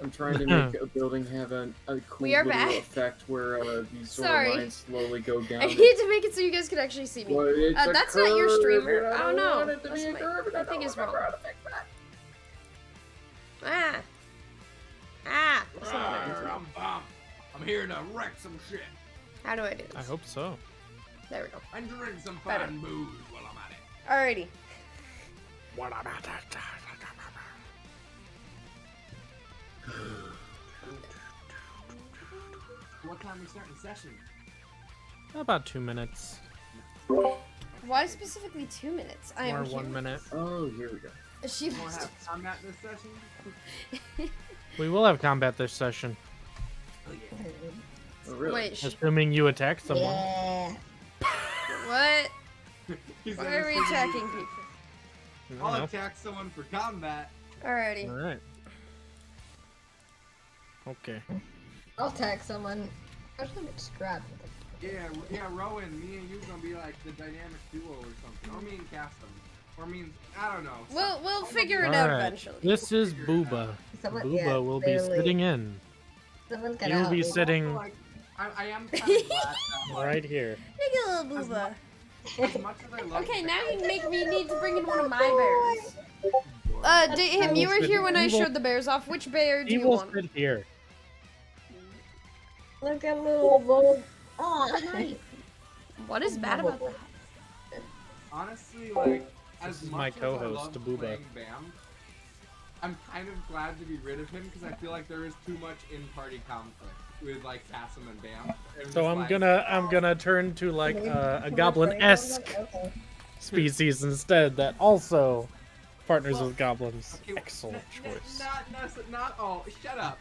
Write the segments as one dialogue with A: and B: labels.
A: I'm trying to make a building have a cool
B: We are
A: little
B: back.
A: effect where these sort
B: Sorry.
A: of lines slowly go down.
B: I need to make it so you guys can actually see me.
A: Well, it's a
B: That's
A: curve,
B: not your streamer.
A: and I
B: Oh
A: don't
B: no.
A: want it to
B: That's
A: be a curve, and I
B: thing
A: don't
B: is wrong.
A: remember how to fix that.
B: Ah. Ah. That's not what I meant to do.
C: I'm here to wreck some shit.
B: How do I do this?
D: I hope so.
B: There we go.
C: And drink some
B: Better.
C: fine booze while I'm at it.
B: Alrighty.
C: What time we starting session?
D: About 2 minutes.
B: Why specifically 2 minutes? I am
D: Or 1 minute.
A: Oh, here we go.
B: She
C: We'll
B: lost.
C: have combat this session.
D: We will have combat this session.
C: Oh, yeah.
A: Oh, really?
B: Wait.
D: Assuming you attack someone.
E: Yeah.
B: What?
C: He said
B: Why are we
C: he's
B: attacking
C: gonna-
B: people?
C: I'll attack someone for combat.
B: Alrighty.
D: Alright. Okay.
E: I'll tag someone. I should get Strahd.
C: Yeah, Rowan, me and you gonna be like the dynamic duo or something. Or me and Castum. Or me and, I don't know.
B: We'll figure it out
D: Alright.
B: eventually.
D: This is Booba.
E: Someone,
D: Booba
E: yeah,
D: will be
E: barely.
D: sitting in.
E: Someone's gonna
D: You'll
E: help
D: be
E: me.
D: sitting
C: Like, I am kind of glad that, like,
D: right here.
B: Look at little booba.
C: as much as I love
B: Okay, now you make me need to bring in one of my bears. Him, you were here when I showed the bears off. Which bear do
D: He
B: you
D: will
B: want?
D: sit here.
E: Look at little Vogue. Oh,
B: What is bad about that?
C: honestly, like, as
D: This is
C: much
D: my
C: as I
D: co-host,
C: love
D: Booba.
C: playing Bam, I'm kind of glad to be rid of him because I feel like there is too much in-party conflict with like Cassim and Bam. It was
D: So
C: just
D: I'm gonna turn to like a goblin-esque
E: Okay.
D: species instead that also partners with goblins.
C: Okay,
D: Excellent choice.
C: Not all. Shut up.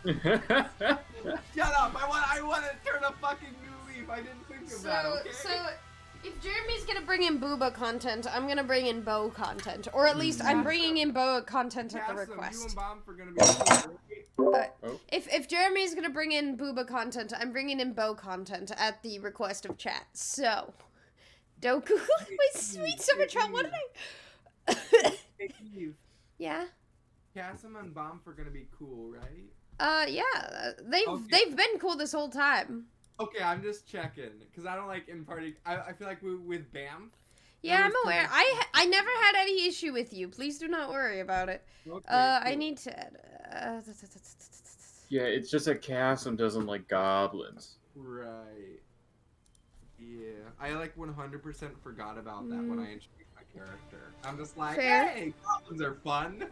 C: Shut up. I want to turn a fucking new leaf. I didn't think of that. Okay.
B: So if Jeremy's gonna bring in booba content, I'm gonna bring in bow content, or at least I'm bringing in bow content at the
C: Cassim, you
B: request.
C: and Bomb are gonna be.
B: If Jeremy's gonna bring in booba content, I'm bringing in bow content at the request of chat. So, Doku, my sweet Summertron, what did I?
C: Hey, Eve,
B: Yeah.
C: Cassim and Bomb are gonna be cool, right?
B: Yeah.
C: Okay.
B: They've been cool this whole time.
C: Okay, I'm just checking because I don't like in party. I feel like with Bam.
B: Yeah, I'm
C: There was
B: aware.
C: too much-
B: I never had any issue with you. Please do not worry about it.
C: Okay,
B: I
C: cool.
B: need to add.
A: Yeah, it's just that Cassim doesn't like goblins.
C: Right. Yeah, I like 100% forgot about that when I introduced my character. I'm just like,
B: Fair.
C: hey, goblins are fun.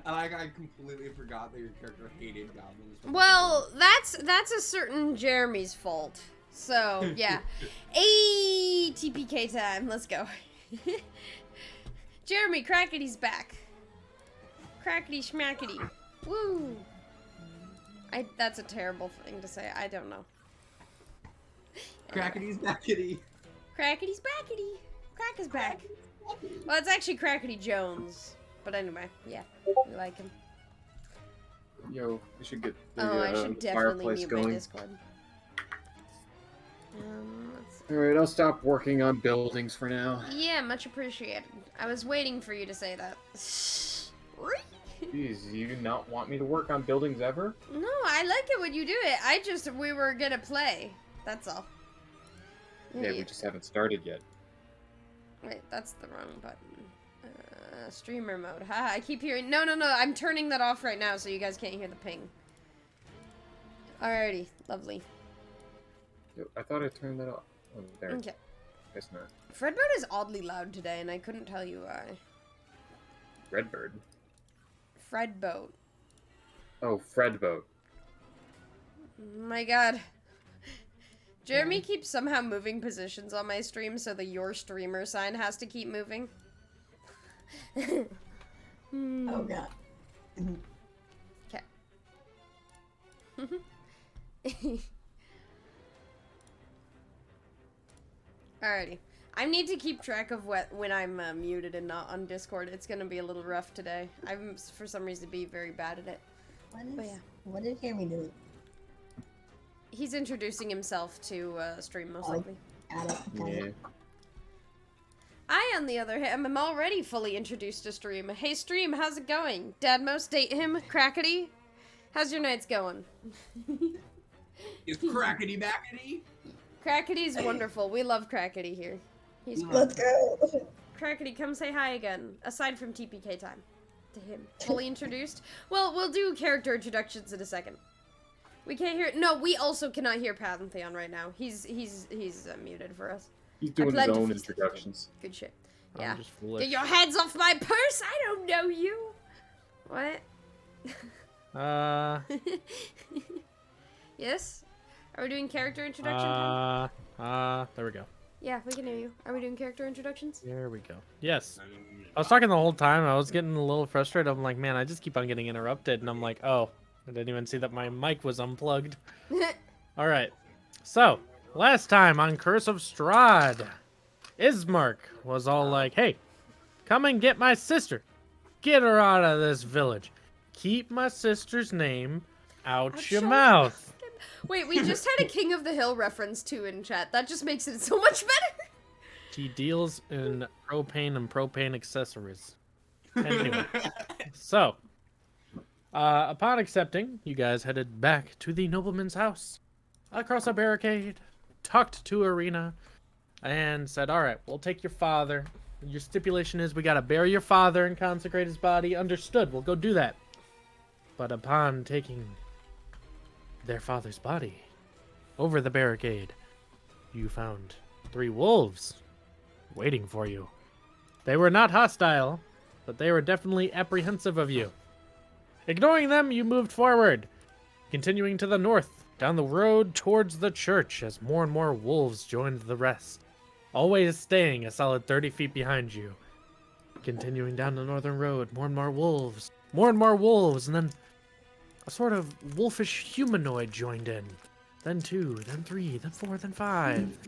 C: And I completely forgot that your character hated goblins.
B: Well, that's a certain Jeremy's fault. So yeah, TPK time. Let's go. Jeremy, Crackety's back. Crackety schmackety. Woo. That's a terrible thing to say. I don't know.
C: Crackety's backity.
B: Crackety's backety. Crack is back. Well, it's actually Crackety Jones. But anyway, yeah, we like him.
A: Yo, we should get the
B: I should definitely
A: fireplace
B: mute my
A: going.
B: Discord. Let's see.
A: Alright, I'll stop working on buildings for now.
B: Yeah, much appreciated. I was waiting for you to say that.
A: Jeez, you do not want me to work on buildings ever?
B: No, I like it when you do it. We were gonna play. That's all.
A: Yeah, we just haven't started yet.
B: Wait, that's the wrong button. Streamer mode. Haha, I keep hearing. No, I'm turning that off right now so you guys can't hear the ping. Alrighty, lovely.
A: Yo, I thought I turned that off. Oh, there.
B: Okay.
A: Guess not.
B: Fredbird is oddly loud today, and I couldn't tell you why.
A: Redbird.
B: Fredboat.
A: Oh, Fredboat.
B: My god. Jeremy keeps somehow moving positions on my stream, so the your streamer sign has to keep moving.
E: Oh god.
B: Okay. Alrighty. I need to keep track of when I'm muted and not on Discord. It's gonna be a little rough today. I'm, for some reason, be very bad at it. But yeah.
E: What did Jeremy do?
B: He's introducing himself to stream, most likely.
E: Got it.
A: Yeah.
B: I, on the other hand, am already fully introduced to stream. Hey, stream, how's it going? Dadmos, date him, Crackety. How's your nights going?
C: Is crackety backety?
B: Crackety's wonderful. We love Crackety here. He's great.
E: Let's go.
B: Crackety, come say hi again. Aside from TPK time. To him. Fully introduced? Well, we'll do character introductions in a second. We can't hear. No, we also cannot hear Pantheon right now. He's muted for us.
A: He's doing his
B: planned to
A: own
B: feast with
A: introductions.
B: Good shit.
D: I'm
B: Yeah.
D: just foolish.
B: Get your hands off my purse! I don't know you! What? Yes? Are we doing character introduction time?
D: There we go.
B: Yeah, we can hear you. Are we doing character introductions?
D: There we go. Yes. I was talking the whole time. I was getting a little frustrated. I'm like, man, I just keep on getting interrupted. And I'm like, oh, I didn't even see that my mic was unplugged. All right. So, last time on Curse of Strahd, Ismark was all like, hey, come and get my sister. Get her out of this village. Keep my sister's name out your mouth.
B: Wait, we just had a King of the Hill reference too in chat. That just makes it so much better.
D: She deals in propane and propane accessories. Anyway, so, upon accepting, you guys headed back to the nobleman's house, across a barricade, talked to Arena, and said, all right, we'll take your father. Your stipulation is we gotta bury your father and consecrate his body. Understood, we'll go do that. But upon taking their father's body over the barricade, you found 3 wolves waiting for you. They were not hostile, but they were definitely apprehensive of you. Ignoring them, you moved forward, continuing to the north, down the road towards the church as more and more wolves joined the rest, always staying a solid 30 feet behind you. Continuing down the northern road, more and more wolves, and then a sort of wolfish humanoid joined in. Then 2, then 3, then 4, then 5.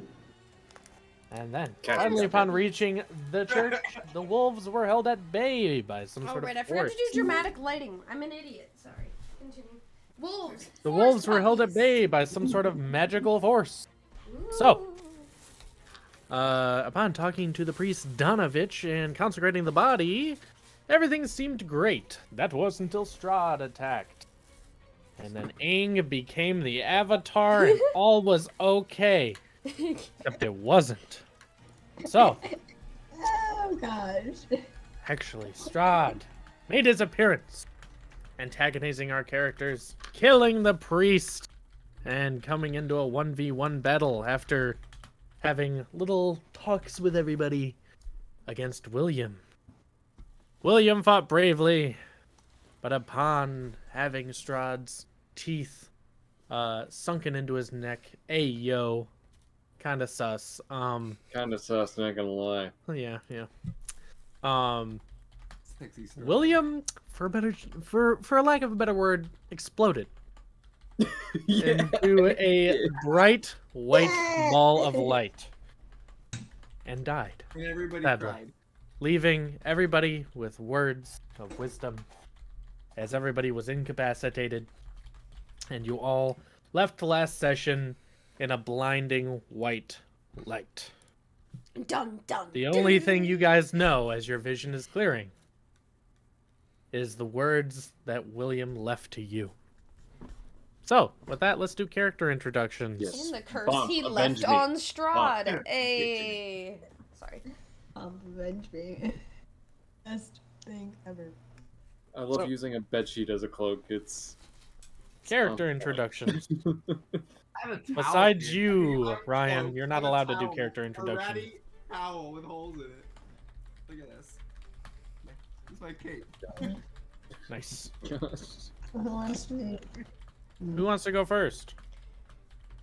D: And then, finally, upon reaching the church, the wolves were held at bay by some
B: Oh,
D: sort
B: right,
D: of
B: I forgot
D: force.
B: to do dramatic lighting. I'm an idiot. Sorry. Continue. Wolves.
D: The
B: Forest
D: wolves were held at
B: puppies.
D: bay by some sort of magical force. So, upon talking to the priest Donovich and consecrating the body, everything seemed great. That was until Strahd attacked. And then Aang became the avatar and all was okay. Except it wasn't. So,
E: Oh gosh.
D: actually, Strahd made his appearance, antagonizing our characters, killing the priest, and coming into a 1v1 battle after having little talks with everybody against William. William fought bravely, but upon having Strahd's teeth sunken into his neck, ayo, kinda sus.
A: Kinda sus, not gonna lie.
D: Yeah.
C: Sexy story.
D: William, for a lack of a better word, exploded into a bright white ball of light and died,
C: And everybody
D: Sadly.
C: cried.
D: leaving everybody with words of wisdom as everybody was incapacitated and you all left the last session in a blinding white light.
B: Dun dun.
D: The only thing you guys know as your vision is clearing is the words that William left to you. So, with that, let's do character introductions.
A: Yes.
B: In the curse
A: Bomb,
B: he
A: avenge
B: left
A: me.
B: on Strahd.
A: Bomb.
B: Sorry.
E: Avenge me. Best thing ever.
A: I love
D: So-
A: using a bedsheet as a cloak. It's
D: Character introductions.
C: I have a towel
D: Besides
C: here.
D: you,
C: I mean,
D: Ryan,
C: cloak,
D: you're
C: I
D: not
C: have a
D: allowed to do
C: towel,
D: character
C: a
D: introductions.
C: ratty towel with holes in it. Look at this. This is my cape.
D: Nice.
A: gosh.
E: Who wants to do
D: Who wants to go first?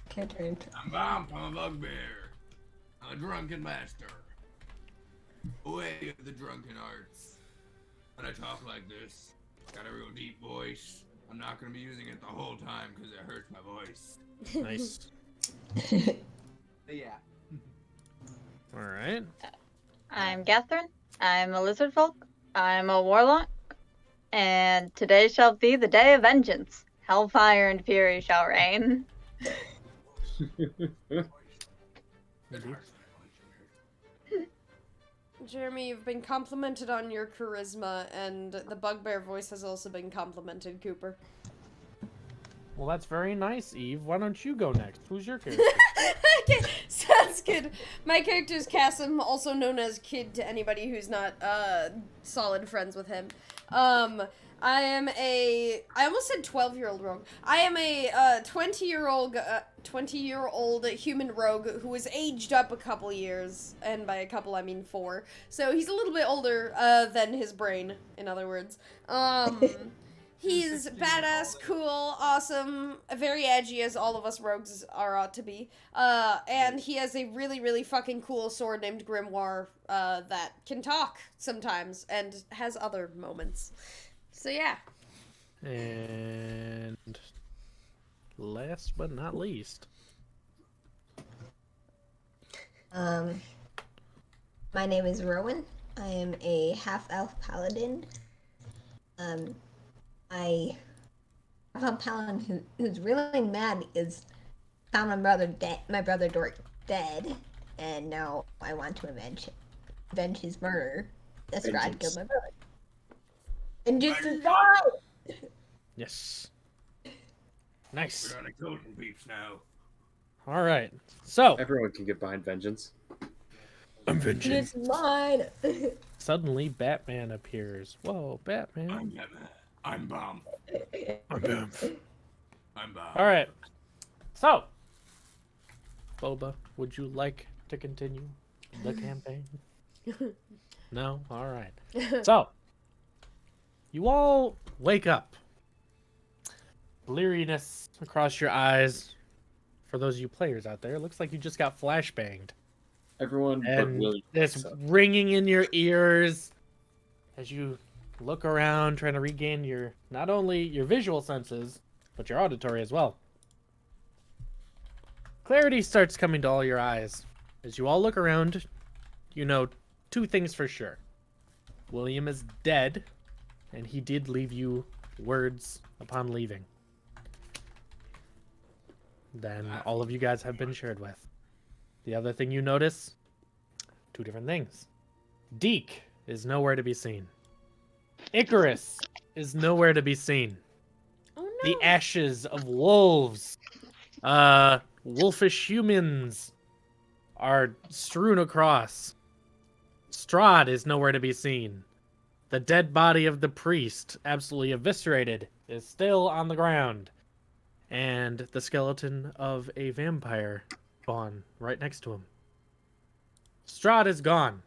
E: character intro?
C: I'm a bugbear. I'm a drunken master. Away with the drunken arts. When I talk like this, got a real deep voice. I'm not gonna be using it the whole time because it hurts my voice.
D: Nice.
C: But yeah.
D: All right.
F: I'm Catherine. I'm a lizard folk. I'm a warlock. And today shall be the day of vengeance. Hellfire and fury shall reign.
B: Jeremy, you've been complimented on your charisma, and the bugbear voice has also been complimented, Cooper.
D: Well, that's very nice, Eve. Why don't you go next? Who's your character?
B: Okay, sounds good. My character is Cassim, also known as Kid to anybody who's not solid friends with him. I almost said 12-year-old rogue. I am a 20-year-old human rogue who was aged up a couple years, and by a couple I mean 4. So he's a little bit older than his brain, in other words. He's badass, cool, awesome, very edgy, as all of us rogues ought to be. And he has a really, really fucking cool sword named Grimoire that can talk sometimes and has other moments. So yeah.
D: And last but not least.
E: My name is Rowan. I am a half-elf paladin. I have a paladin who's really mad because found my brother Dork dead, and now I want to avenge his murder. The Strahd killed my brother. Vengeance is God!
D: Yes. Nice.
C: We're on a golden peeps now.
D: All right. So
A: Everyone can get behind vengeance.
D: I'm
E: It's mine!
D: Suddenly, Batman appears. Whoa, Batman.
C: I'm Batman. I'm Bomb.
D: I'm Batman.
C: I'm Bomb.
D: All right. So, Boba, would you like to continue the campaign? No? All right. So, you all wake up. Bleariness across your eyes. For those of you players out there, it looks like you just got flashbanged.
A: Everyone but
D: And
A: William.
D: this ringing in your ears as you look around, trying to regain your not only your visual senses, but your auditory as well. Clarity starts coming to all your eyes. As you all look around, you know 2 things for sure. William is dead, and he did leave you words upon leaving. Then all of you guys have been shared with. The other thing you notice, 2 different things. Deke is nowhere to be seen. Icarus is nowhere to be seen.
B: Oh no.
D: The ashes of wolves, wolfish humans are strewn across. Strahd is nowhere to be seen. The dead body of the priest, absolutely eviscerated, is still on the ground. And the skeleton of a vampire spawn right next to him. Strahd is gone.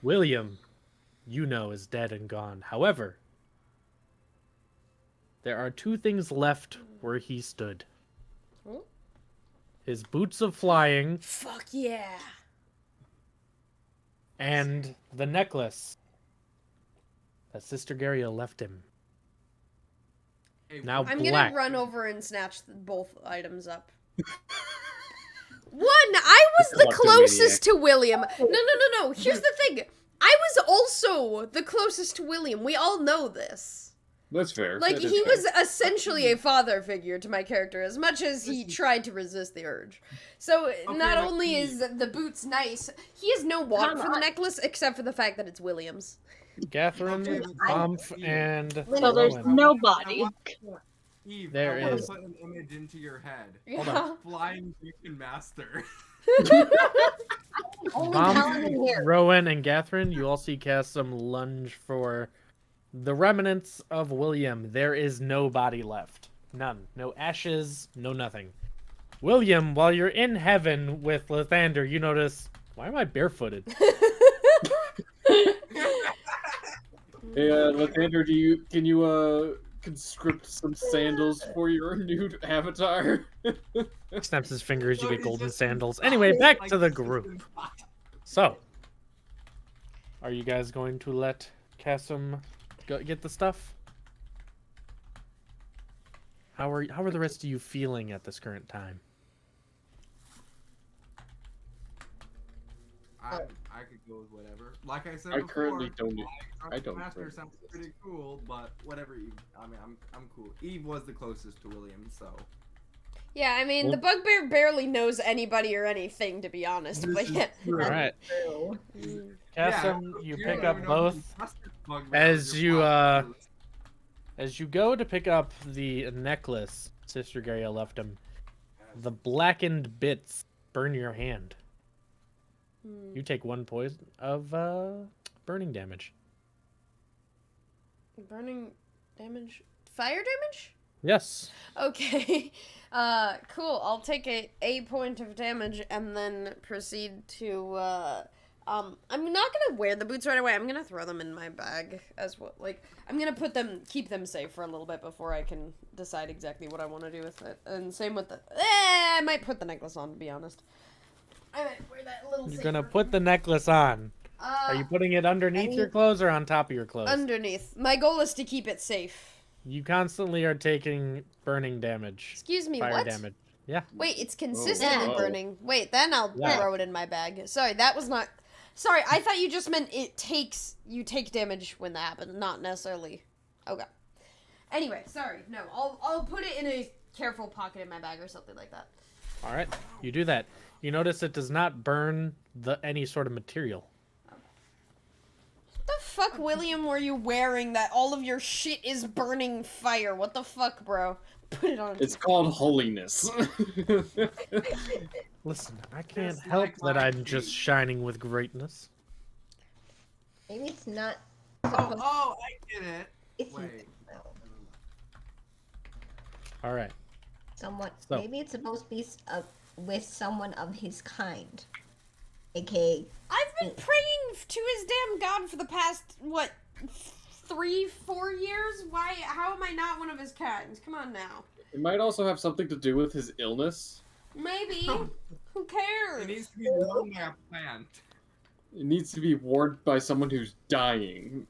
D: William, you know, is dead and gone. However, there are 2 things left where he stood.
B: Oh?
D: His boots of flying
B: Fuck yeah.
D: and the necklace that Sister Garia left him.
C: Hey,
D: Now
B: I'm
D: black.
B: gonna run over and snatch both items up. One, I was the
A: Kleptomaniac.
B: closest to William. No. Here's the thing. I was also the closest to William. We all know this.
A: That's fair.
B: Like,
A: That is
B: he
A: fair.
B: was essentially a father figure to my character, as much as he tried to resist the urge. So, not
C: but
B: only
C: he-
B: is the boots nice, he has no want for the necklace, except for the fact that it's William's.
D: Catherine,
C: Okay,
D: Humph, and
F: So there's
D: Rowan.
F: nobody.
C: Eve,
D: There
C: I want
D: is.
C: to put an image into your head.
B: Yeah.
C: Flying Beacon Master.
E: Only
D: Bomb,
E: paladin here.
D: Rowan, and Catherine, you all see cast some lunge for the remnants of William. There is no body left. None. No ashes, no nothing. William, while you're in heaven with Lathander, you notice, why am I barefooted?
A: Hey, Lathander, can you conscript some sandals for your new avatar?
D: Snaps his fingers, you
C: So
D: get
C: he's
D: golden
C: just
D: sandals. Anyway, back
C: like
D: to the
C: this is
D: group.
C: impossible.
D: So, are you guys going to let Cassim get the stuff? How are the rest of you feeling at this current time?
C: I could go with whatever. Like I said
A: I
C: before,
A: currently don't-
C: Flying
A: I don't
C: Master
A: currently
C: sounds
A: exist.
C: pretty cool, but whatever. Eve. I mean, I'm cool. Eve was the closest to William, so.
B: Yeah, I mean,
D: Well-
B: the bugbear barely knows anity or anything, to be honest, but yeah.
D: All right,
E: True.
B: Mm.
D: Cassim, you
C: don't
D: pick
C: even
D: up
C: know
D: both
C: who trusted Bugbear
D: as
C: with
D: you
C: your plot.
D: As you go to pick up the necklace Sister Garia left him, the blackened bits burn your hand. You take 1 poison of burning damage.
B: Burning damage? Fire damage?
D: Yes.
B: Okay. Cool. I'll take a point of damage and then proceed to, I'm not gonna wear the boots right away. I'm gonna throw them in my bag as well. Like, I'm gonna keep them safe for a little bit before I can decide exactly what I want to do with it. And same with I might put the necklace on, to be honest. I might wear that a little
D: You're
B: safer.
D: gonna put the necklace on. Are you putting it underneath your clothes or on top of your clothes?
B: Underneath. My goal is to keep it safe.
D: You constantly are taking burning damage.
B: Excuse me,
D: Fire
B: what?
D: damage. Yeah.
B: Wait, it's consistently
A: Oh.
B: burning. Wait, then I'll throw it in my bag. Sorry, that was not... Sorry, I thought you just meant you take damage when that happens, not necessarily... Okay. Anyway, sorry. No, I'll put it in a careful pocket in my bag or something like that.
D: All right. You do that. You notice it does not burn any sort of material.
B: What the fuck, William, were you wearing that all of your shit is burning fire? What the fuck, bro? Put it on.
A: It's called holiness.
D: Listen, I can't
C: Just
D: help
C: like
D: that
C: my
D: I'm just shining with greatness.
E: Maybe it's not.
C: Oh, I get it.
E: It's
C: Wait.
D: All right.
E: somewhat.
D: So-
E: Maybe it's supposed to be with someone of his kind, aka.
B: I've been praying to his damn god for the past, 3-4 years? Why? How am I not one of his kinds? Come on now.
A: It might also have something to do with his illness.
B: Maybe. Who
C: It
B: cares?
C: needs to be grown by a plant.
A: It needs to be warned by someone who's dying.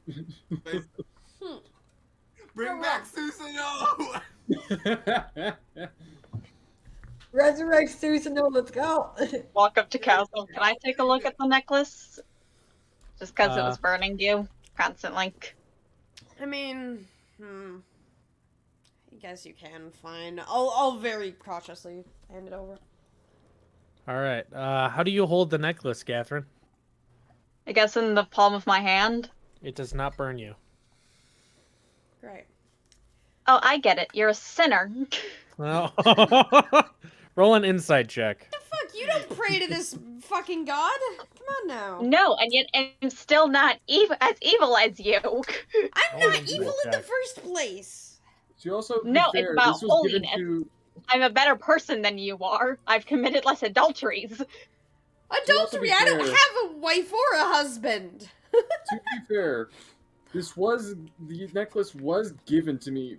C: Bring back Susanoo!
E: Resurrect Susanoo, let's go!
F: Walk up to Castle. Can I take a look at the necklace? Just because it was burning you constantly.
B: I mean, I guess you can. Fine. I'll very cautiously hand it over.
D: All right. How do you hold the necklace, Catherine?
F: I guess in the palm of my hand.
D: It does not burn you.
B: Great.
F: Oh, I get it. You're a sinner.
D: Well, roll an insight check.
B: The fuck? You don't pray to this fucking god? Come on now.
F: No, and yet I'm still not as evil as you.
B: I'm
D: Roll
B: not
D: an
B: evil
D: insight
B: in the
D: check.
B: first place.
A: She also, to be
F: No, it's
A: fair,
F: about
A: this was given
F: holiness.
A: to.
F: I'm a better person than you are. I've committed less adulteries.
B: Adultery.
A: be
B: I don't
A: fair-
B: have a wife or a husband.
A: To be fair, the necklace was given to me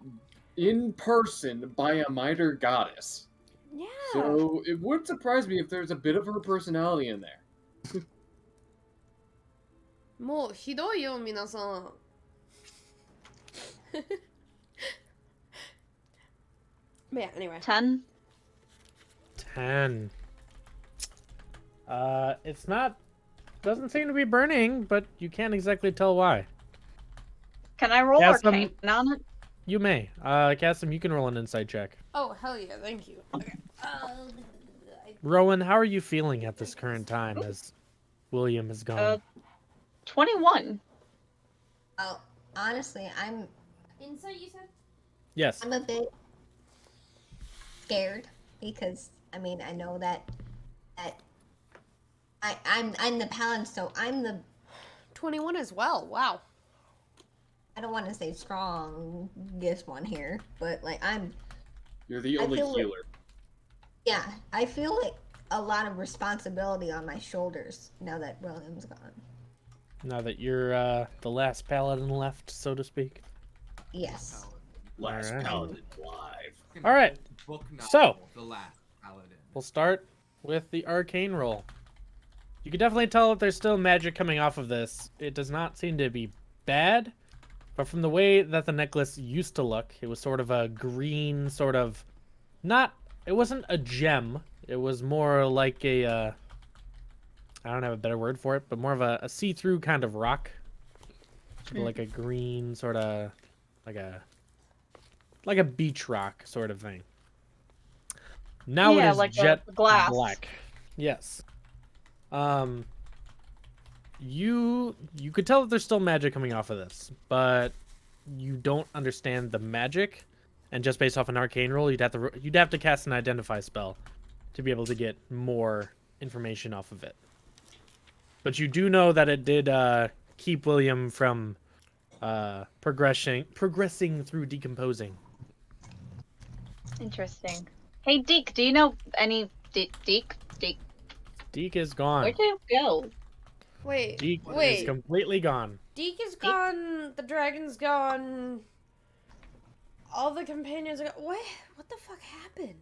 A: in person by a miter goddess.
B: Yeah.
A: So it wouldn't surprise me if there's a bit of her personality in there.
B: もうひどいよ皆さん。But yeah, anyway.
F: 10.
D: 10. It's not. Doesn't seem to be burning, but you can't exactly tell why.
F: Can I roll
D: Yeah,
F: arcane on it?
D: You may. Cassim, you can roll an insight check.
B: Oh, hell yeah, thank you. Okay.
D: Rowan, how are you feeling at this current time as William is gone?
F: 21.
E: Oh, honestly, I'm
B: Insight, you said?
D: Yes.
E: a bit scared because I mean I know that I'm the paladin, so I'm the
B: 21 as well. Wow.
E: I don't want to say strongest one here, but like
A: You're the
E: I
A: only
E: feel like-
A: healer.
E: yeah, I feel like a lot of responsibility on my shoulders now that William's gone.
D: Now that you're the last paladin left, so to speak.
E: Yes.
A: Last
D: Alright.
A: paladin alive.
D: All right.
C: Book novel,
D: So-
C: The Last Paladin.
D: We'll start with the arcane roll. You can definitely tell that there's still magic coming off of this. It does not seem to be bad, but from the way that the necklace used to look, it was sort of a green, sort of not. It wasn't a gem. It was more like a. I don't have a better word for it, but more of a see-through kind of rock, sort of like a green, sort of like a beach rock sort of thing. Now
F: Yeah,
D: it is
F: like a
D: jet
F: glass.
D: black. Yes. You could tell that there's still magic coming off of this, but you don't understand the magic, and just based off an arcane roll, you'd have to cast an identify spell to be able to get more information off of it. But you do know that it did keep William from progressing through decomposing.
F: Interesting. Hey, Deke, do you know any... Deke?
D: Deke is gone.
F: Where'd you go?
B: Wait,
D: Deke is
B: wait.
D: completely gone.
B: Deke is gone. The dragon's gone. All the companions are gone. What the fuck happened?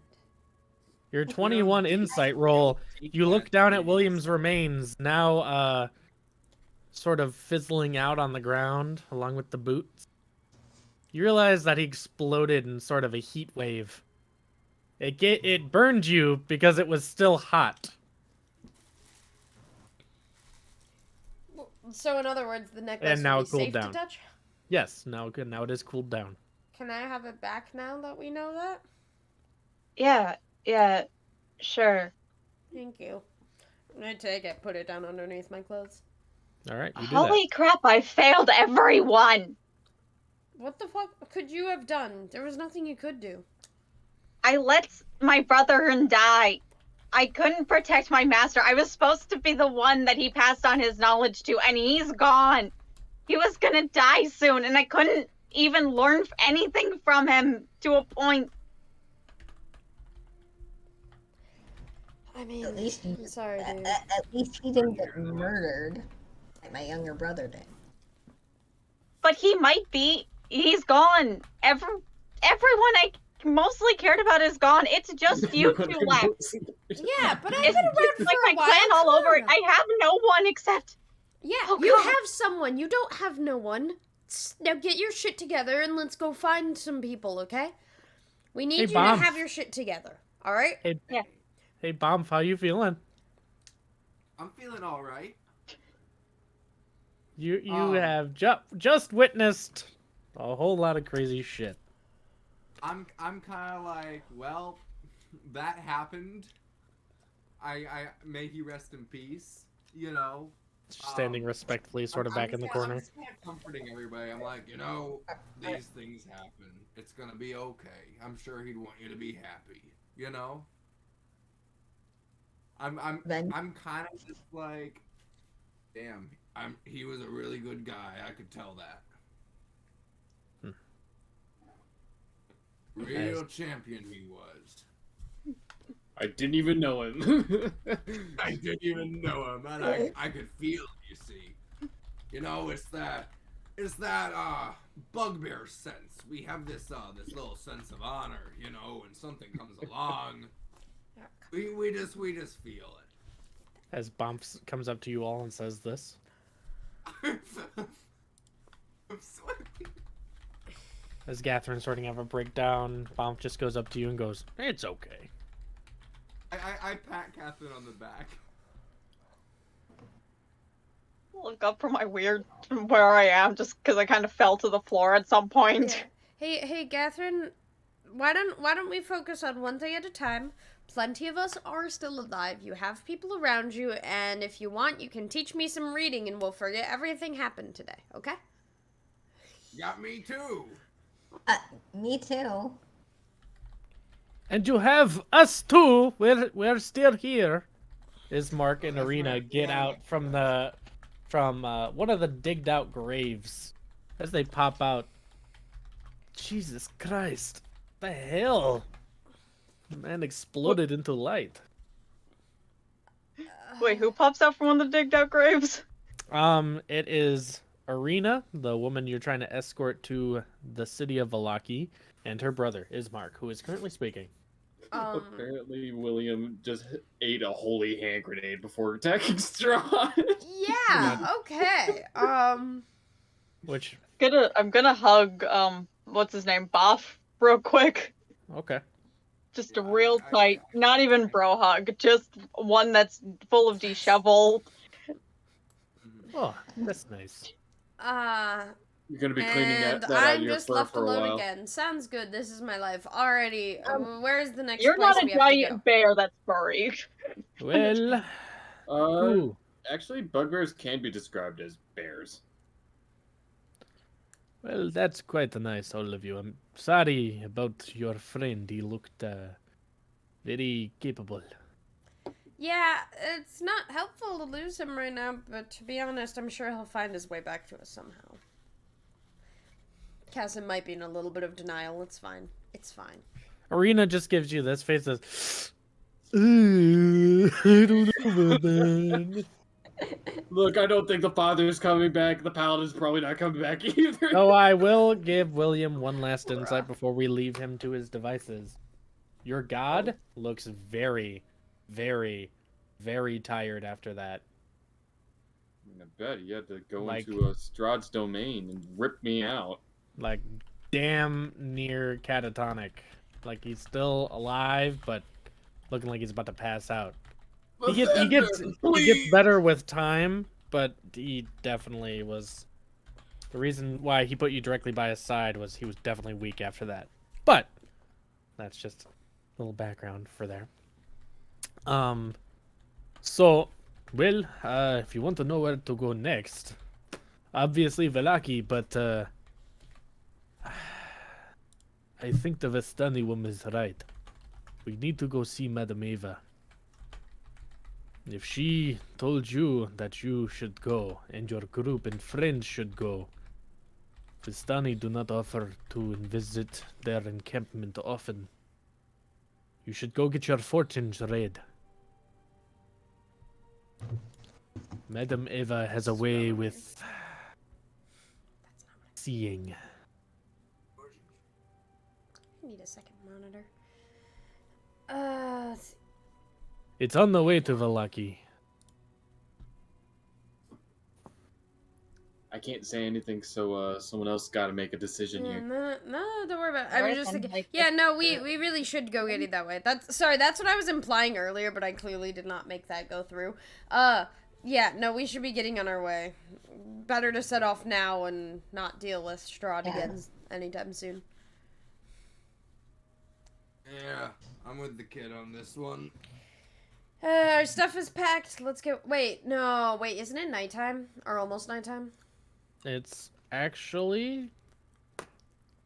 D: Your 21 insight roll, you look down at William's remains, now sort of fizzling out on the ground along with the boots. You realize that he exploded in sort of a heat wave. It burned you because it was still hot.
B: So in other words, the necklace
D: And now
B: will be
D: it cooled
B: safe
D: down.
B: to touch?
D: Yes, now it is cooled down.
B: Can I have it back now that we know that?
F: Yeah, sure.
B: Thank you. I'm gonna take it, put it down underneath my clothes.
D: All right, you do
F: Holy crap, I failed everyone!
B: What the fuck could you have done? There was nothing you could do.
F: I let my brother die. I couldn't protect my master. I was supposed to be the one that he passed on his knowledge to, and he's gone. He was gonna die soon, and I couldn't even learn anything from him to a point.
B: I mean,
E: At least
B: I'm sorry, dude.
E: at least he didn't get murdered like my younger brother did.
F: But he might be. He's gone. Everyone I mostly cared about is gone. It's just you two left.
B: Yeah, but I've
F: It's
B: been around for
F: like
B: a
F: my
B: while.
F: clan all over it.
B: Come on.
F: I have no one except...
B: Yeah,
F: Oh,
B: you
F: God.
B: have someone. You don't have no one. Now get your shit together and let's go find some people, okay? We need
D: Hey,
B: you to
D: Bombs.
B: have your shit together, all right?
D: Hey, Bomb, how you feeling?
C: I'm feeling all right.
D: You have just witnessed a whole lot of crazy shit.
C: I'm kind of like, well, that happened. I may he rest in peace. You know.
D: Standing respectfully, sort of back in the corner.
C: I'm just kinda comforting everybody. I'm like, these things happen. It's gonna be okay. I'm sure he'd want you to be happy. You know. I'm kind of just like, damn. He was a really good guy. I could tell that. Real champion he was.
A: I didn't even know him.
C: I didn't even know him, and I could feel it, you see. You know, it's that bugbear sense. We have this little sense of honor, you know, when something comes along. We just feel it.
D: As Bomb comes up to you all and says this.
C: I'm sweating.
D: As Gatherin's starting to have a breakdown, Bomb just goes up to you and goes, "It's okay."
C: I pat Catherine on the back.
F: Look up from my weird... where I am, just because I kind of fell to the floor at some point.
B: Yeah. Hey, Catherine, why don't we focus on one thing at a time? Plenty of us are still alive. You have people around you, and if you want, you can teach me some reading, and we'll forget everything happened today. Okay?
C: Got me too.
E: Me too.
D: And you have us too. We're still here. As Mark and Arena get out from one of the digged out graves, as they pop out. Jesus Christ! The hell! The man exploded into light.
F: Wait, who pops out from one of the digged out graves?
D: It is Arena, the woman you're trying to escort to the city of Valaki, and her brother is Mark, who is currently speaking.
A: Apparently, William just ate a holy hand grenade before attacking Strahd.
B: Yeah. Okay.
D: Which
F: I'm gonna hug what's his name, Boff, real quick.
D: okay.
F: Just a real tight, not even bro hug, just one that's full of disheveled.
D: Oh, that's nice.
A: You're gonna be cleaning
B: And
A: that out
B: I'm
A: of your
B: just
A: fur
B: left
A: for a
B: alone
A: while.
B: again. Sounds good. This is my life. Alrighty. Where's the next
F: You're
B: place
F: not a
B: we have to go?
F: giant bear that's furry.
D: Well, ooh.
A: Actually, bugbears can be described as bears.
D: Well, that's quite nice, all of you. I'm sorry about your friend. He looked very capable.
B: Yeah, it's not helpful to lose him right now, but to be honest, I'm sure he'll find his way back to us somehow. Cassim might be in a little bit of denial. It's fine. It's fine.
D: Arena just gives you this face as, I don't know about that.
A: Look, I don't think the father's coming back. The paladin's probably not coming back either.
D: So I will give William one last insight before we leave him to his devices. Your god looks very, very, very tired after that.
A: I bet he had to go
D: Like-
A: into Strahd's domain and rip me out.
D: Like, damn near catatonic. Like, he's still alive, but looking like he's about to pass out. He gets better with time, but he definitely was... The reason why he put you directly by his side was he was definitely weak after that. But that's just a little background for there. So, well, if you want to know where to go next, obviously Velaki, but I think the Vistani woman is right. We need to go see Madame Eva. If she told you that you should go, and your group and friends should go, Vistani do not offer to visit their encampment often. You should go get your fortunes read. Madame Eva has a way with seeing.
B: I need a second monitor.
D: It's on the way to Velaki.
A: I can't say anything, so someone else got to make a decision
B: Yeah,
A: here.
B: no, don't worry about it. I was just thinking.
F: Like,
B: Yeah, no, we really should go get it that way. That's what I was implying earlier, but I clearly did not make that go through. Yeah, no, we should be getting on our way. Better to set off now and not deal with Strahd again anytime soon.
C: Yeah, I'm with the kid on this one.
B: Our stuff is packed. Let's go. Wait, isn't it nighttime or almost nighttime?
D: It's actually...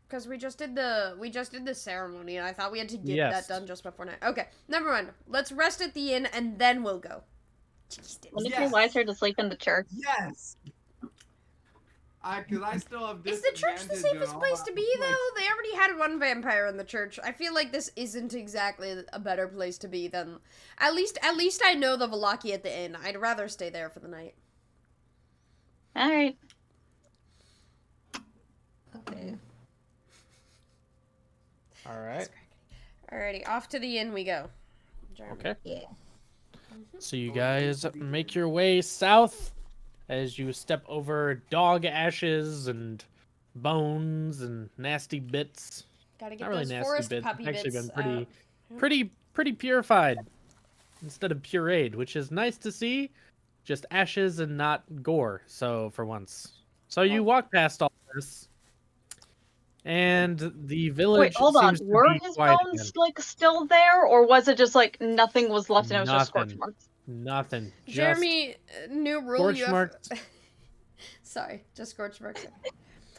B: Because we just did the ceremony, and I thought we had to get
D: Yes.
B: that done just before night. Okay, never mind. Let's rest at the inn, and then we'll go.
F: Wouldn't it
C: Yes.
F: be wiser to sleep in the church?
C: Yes. Cause I still have
B: Is the church the
C: disadvantage
B: safest
C: on all
B: place
C: that,
B: to be, though? They already had one vampire in the church. I feel like this isn't exactly a better place to be than... At least I know the Velaki at the inn. I'd rather stay there for the night.
F: Alright.
E: Okay.
D: Alright.
B: Alrighty, off to the inn we go. Jeremy.
D: Okay.
E: Yeah.
D: So you guys make your way south as you step over dog ashes and bones and nasty bits.
B: Gotta get
D: Not really
B: those
D: nasty
B: forest
D: bits.
B: puppy
D: It's actually
B: bits
D: been
B: out.
D: pretty purified instead of pureed, which is nice to see. Just ashes and not gore. So for once, so you walk past all this, and the village.
F: Wait, hold on.
D: seems to
F: Were
D: be
F: his
D: quiet
F: bones
D: again.
F: like still there, or was it just like nothing was left and it was just scorch
D: Nothing.
F: marks?
D: Nothing. Just
B: Jeremy, new rule
D: scorch
B: you have...
D: marks.
B: Sorry, just scorch marks.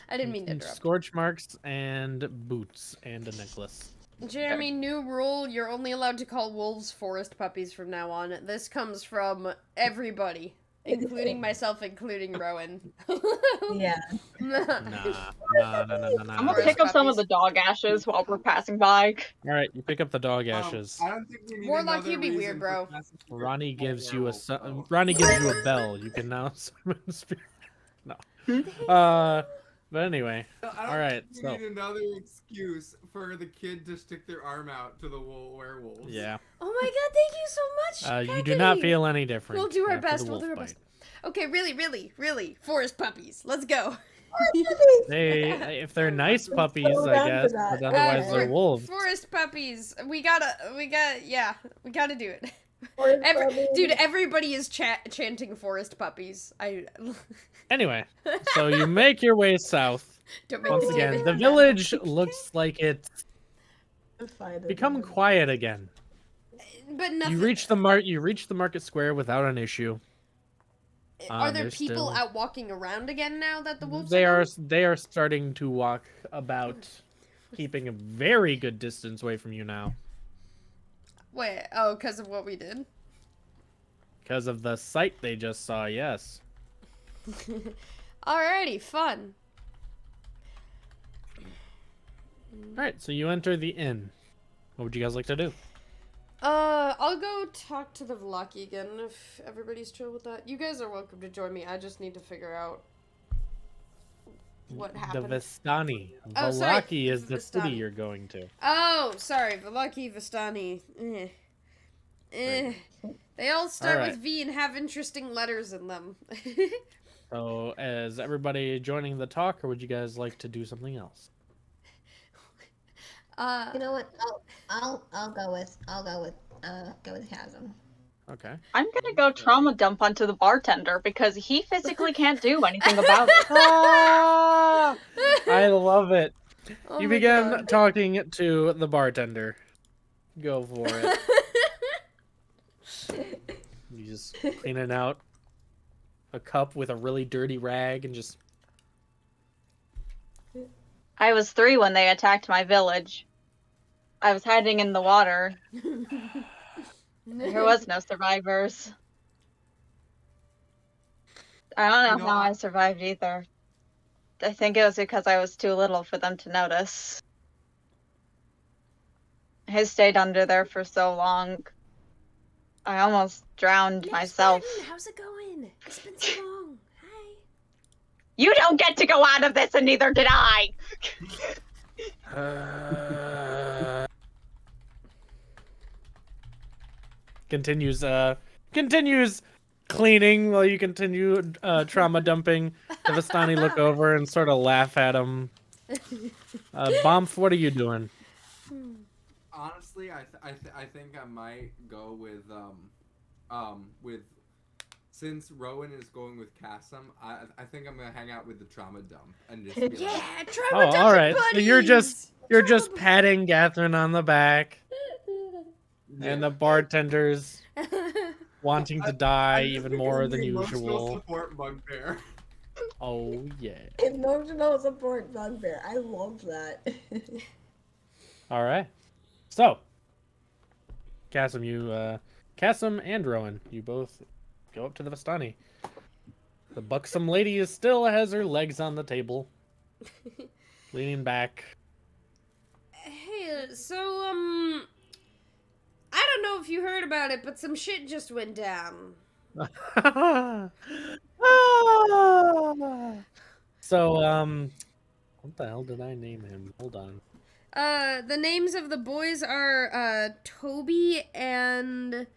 B: I didn't mean to interrupt.
D: Scorch marks and boots and a necklace.
B: Jeremy, new rule, you're only allowed to call wolves forest puppies from now on. This comes from everybody, including myself, including Rowan.
E: Yeah.
D: Nah.
F: I'm gonna
B: Forest
F: pick up some of
B: puppies.
F: the dog ashes while we're passing by.
D: All right, you pick up the dog ashes.
C: I don't think we need
B: Warlock,
C: another
B: you'd be weird,
C: reason
B: bro.
C: for passing through
D: Ronnie
C: the
D: gives you a
C: werewolf, though.
D: Ronnie gives you a bell. You can now summon a spirit. No. But anyway,
C: I don't
D: all right,
C: think we
D: so-
C: need another excuse for the kid to stick their arm out to the werewolves.
D: yeah.
B: Oh my god, thank you so much.
D: You do not
B: Kakadi.
D: feel any different.
B: We'll do our
D: after
B: best.
D: the
B: We'll do our
D: wolf
B: best. Okay, really, forest puppies. Let's go.
D: bite. If they're nice puppies,
E: so
D: I
E: down for
D: guess,
E: that.
D: but otherwise they're
B: for-
D: wolves.
B: Forest puppies. We gotta do it.
E: Forest puppies.
B: Dude, everybody is chanting forest puppies.
D: Anyway, so you make your way south.
B: Don't make
D: Once
B: me do
D: again,
B: it.
D: the village looks like it's
E: Find
D: become
E: it.
D: quiet again.
B: But nothing.
D: You reach the market square without an issue.
B: Are there
D: They're
B: people
D: still-
B: out walking around again now that the wolves
D: They
B: are
D: are
B: gone?
D: they are starting to walk about, keeping a very good distance away from you now
B: Wait, oh, because of what we did?
D: because of the sight they just saw. Yes.
B: Alrighty, fun.
D: All right. So you enter the inn. What would you guys like to do?
B: I'll go talk to the Vistani again if everybody's chill with that. You guys are welcome to join me. I just need to figure out what happened.
D: The Vistani.
B: Oh, sorry,
D: Vallaki is the city
B: Vistani.
D: you're going to.
B: Oh, sorry, Vallaki, Vistani. They all start
D: Alright.
B: with V and have interesting letters in them.
D: So, is everybody joining the talk, or would you guys like to do something else?
E: You know what? I'll go with Chasm.
D: Okay.
F: I'm gonna go trauma dump onto the bartender because he physically can't do anything about it.
D: I love it.
B: Oh
D: You
B: my
D: begin
B: God.
D: talking to the bartender. Go for it. You just cleaning out a cup with a really dirty rag and just...
F: I was 3 when they attacked my village. I was hiding in the water. There was no survivors. I don't know
C: You know,
F: how
C: I-
F: I survived either. I think it was because I was too little for them to notice. I stayed under there for so long. I almost drowned myself.
B: How's it going? It's been so long. Hi.
F: You don't get to go out of this, and neither did I!
D: Continues cleaning while you continue trauma dumping. The Vistani look over and sort of laugh at him. Bomf, what are you doing?
C: Honestly, I think I might go with since Rowan is going with Kassam, I think I'm gonna hang out with the trauma dump and just be like,
B: Yeah, trauma
D: Oh, all right. So you're
B: buddies!
D: just patting Catherine on the back, and the bartender's wanting to die
C: I'm just
D: even
C: gonna
D: more
C: be
D: than
C: emotional
D: usual.
C: support bugbear.
D: Oh yeah.
E: Emotional support bugbear. I love that.
D: All right. So, Kassam and Rowan, you both go up to the Vistani. The buxom lady is still has her legs on the table, leaning back.
B: Hey, so, I don't know if you heard about it, but some shit just went down.
D: So, what the hell did I name him? Hold on.
B: The names of the boys are, Toby and,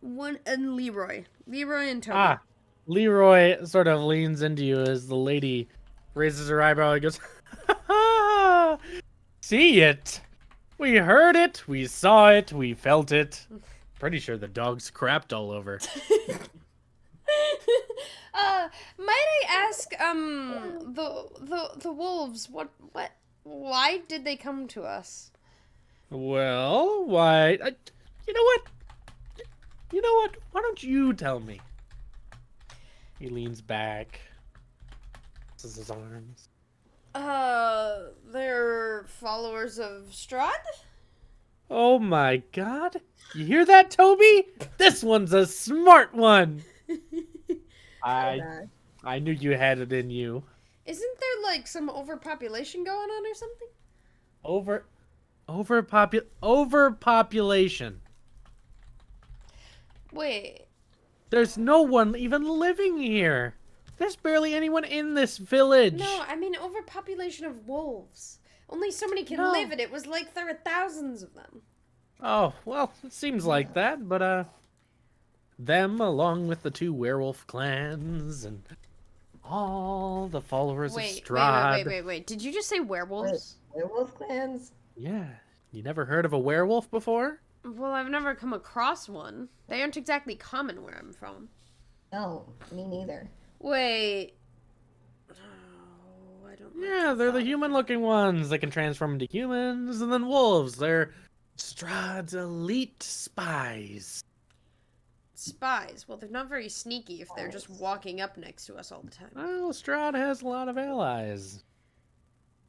B: Leroy. Leroy and Toby.
D: Ah, Leroy sort of leans into you as the lady raises her eyebrow and goes, "See it? We heard it, we saw it, we felt it. Pretty sure the dogs crapped all over."
B: Might I ask, the wolves, why did they come to us?
D: Well, why? You know what? You know what? Why don't you tell me? He leans back, crosses his arms.
B: They're followers of Strahd?
D: Oh my God! You hear that, Toby? This one's a smart one. I knew you had it in you.
B: Isn't there, like, some overpopulation going on or something?
D: Overpopulation.
B: Wait.
D: There's no one even living here. There's barely anyone in this village.
B: No, I mean overpopulation of wolves. Only so many can
D: No.
B: live, and it was like there were thousands of them.
D: Oh, well, it seems like that, but, them, along with the 2 werewolf clans, and all the followers of Strahd.
B: Wait. Did you just say werewolves?
E: Werewolf clans?
D: Yeah. You never heard of a werewolf before?
B: Well, I've never come across one. They aren't exactly common where I'm from.
E: No, me neither.
B: Wait. Oh, I don't like
D: Yeah,
B: the
D: they're the
B: thought of
D: human-looking ones. They can transform into humans, and then wolves. They're Strahd's elite spies.
B: spies. Well, they're not very sneaky if they're just walking up next to us all the time.
D: Well, Strahd has a lot of allies.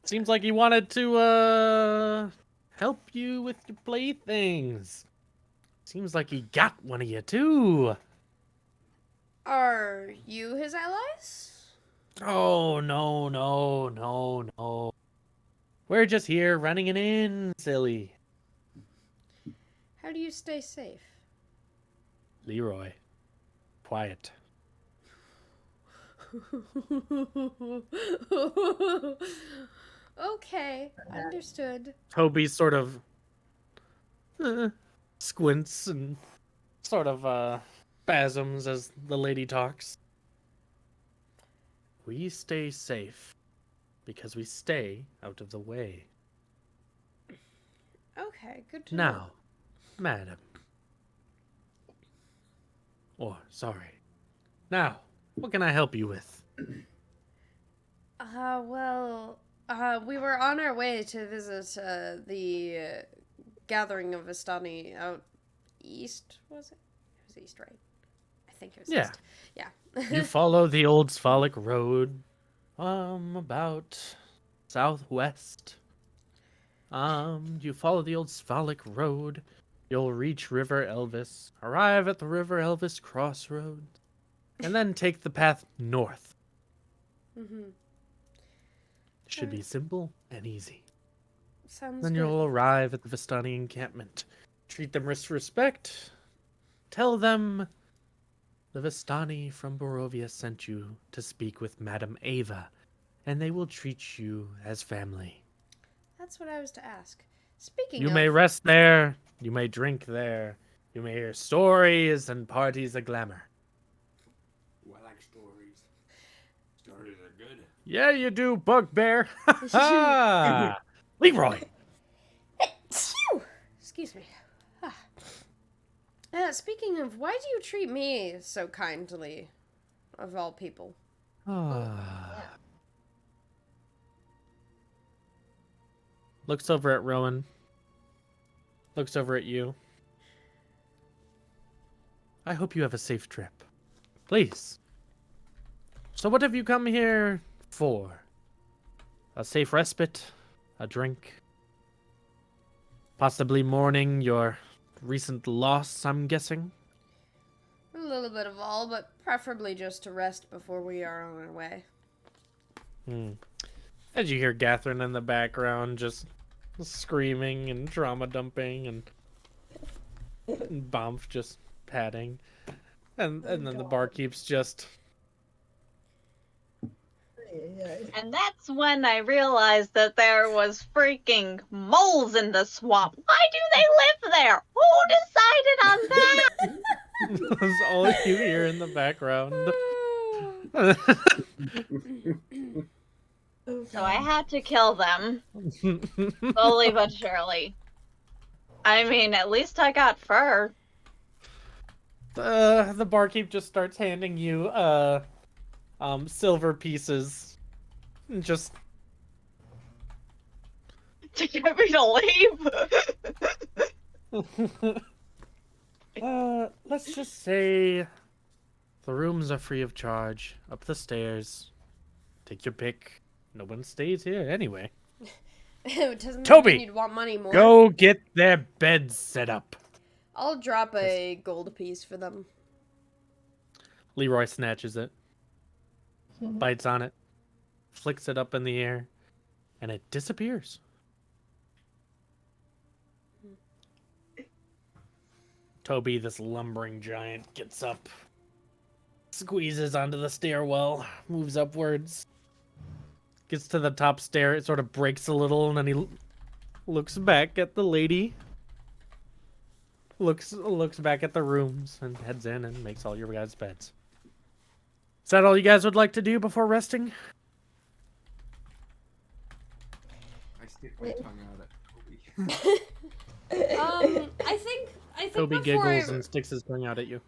D: Seems like he wanted to, help you with your playthings. Seems like he got one of you, too.
B: Are you his allies?
D: Oh, no. We're just here running an inn, silly.
B: How do you stay safe?
D: Leroy, quiet.
B: Okay, understood.
D: Toby sort of squints and sort of spasms as the lady talks. We stay safe because we stay out of the way.
B: Okay, good to know.
D: Now, madam. Oh, sorry. Now, what can I help you with?
B: We were on our way to visit the gathering of Vistani out east, was it? It was east, right? I think it was
D: Yeah.
B: east. Yeah.
D: You follow the old Sphalic road, about southwest. You follow the old Sphalic road, you'll reach River Elvis, arrive at the River Elvis crossroads, and then take the path north.
B: Mm-hmm.
D: Should be simple and easy.
B: Sounds
D: Then
B: good.
D: you'll arrive at the Vistani encampment. Treat them with respect. Tell them the Vistani from Barovia sent you to speak with Madame Ava, and they will treat you as family.
B: That's what I was to ask. Speaking
D: You
B: of...
D: may rest there, you may drink there, you may hear stories and parties of glamour.
C: Ooh, I like stories. Stories are good.
D: Yeah, you do, bugbear. Ha! Leroy!
B: Phew! Excuse me. Speaking of, why do you treat me so kindly, of all people?
D: Looks over at Rowan. Looks over at you. I hope you have a safe trip. Please. So what have you come here for? A safe respite? A drink? Possibly mourning your recent loss, I'm guessing?
B: A little bit of all, but preferably just to rest before we are on our way.
D: As you hear Catherine in the background just screaming and trauma dumping and Bump just patting. And then the barkeep's just...
F: And that's when I realized that there was freaking moles in the swamp. Why do they live there? Who decided on that?
D: That's all you hear in the background.
F: So I had to kill them. Slowly but surely. I mean, at least I got fur.
D: The barkeep just starts handing you silver pieces. And just
F: To get me to leave.
D: let's just say the rooms are free of charge. Up the stairs. Take your pick. No one stays here anyway.
B: It doesn't
D: Toby,
B: mean you'd want money more.
D: Go get their beds set up.
B: I'll drop a gold piece for them.
D: Leroy snatches it. Bites on it. Flicks it up in the air. And it disappears. Toby, this lumbering giant, gets up. Squeezes onto the stairwell. Moves upwards. Gets to the top stair. It sort of breaks a little. And then he looks back at the lady. Looks back at the rooms. And heads in and makes all your guys' beds. Is that all you guys would like to do before resting?
C: I stick my tongue out at Toby.
B: I think
D: Toby
B: before
D: giggles and sticks his tongue out at you.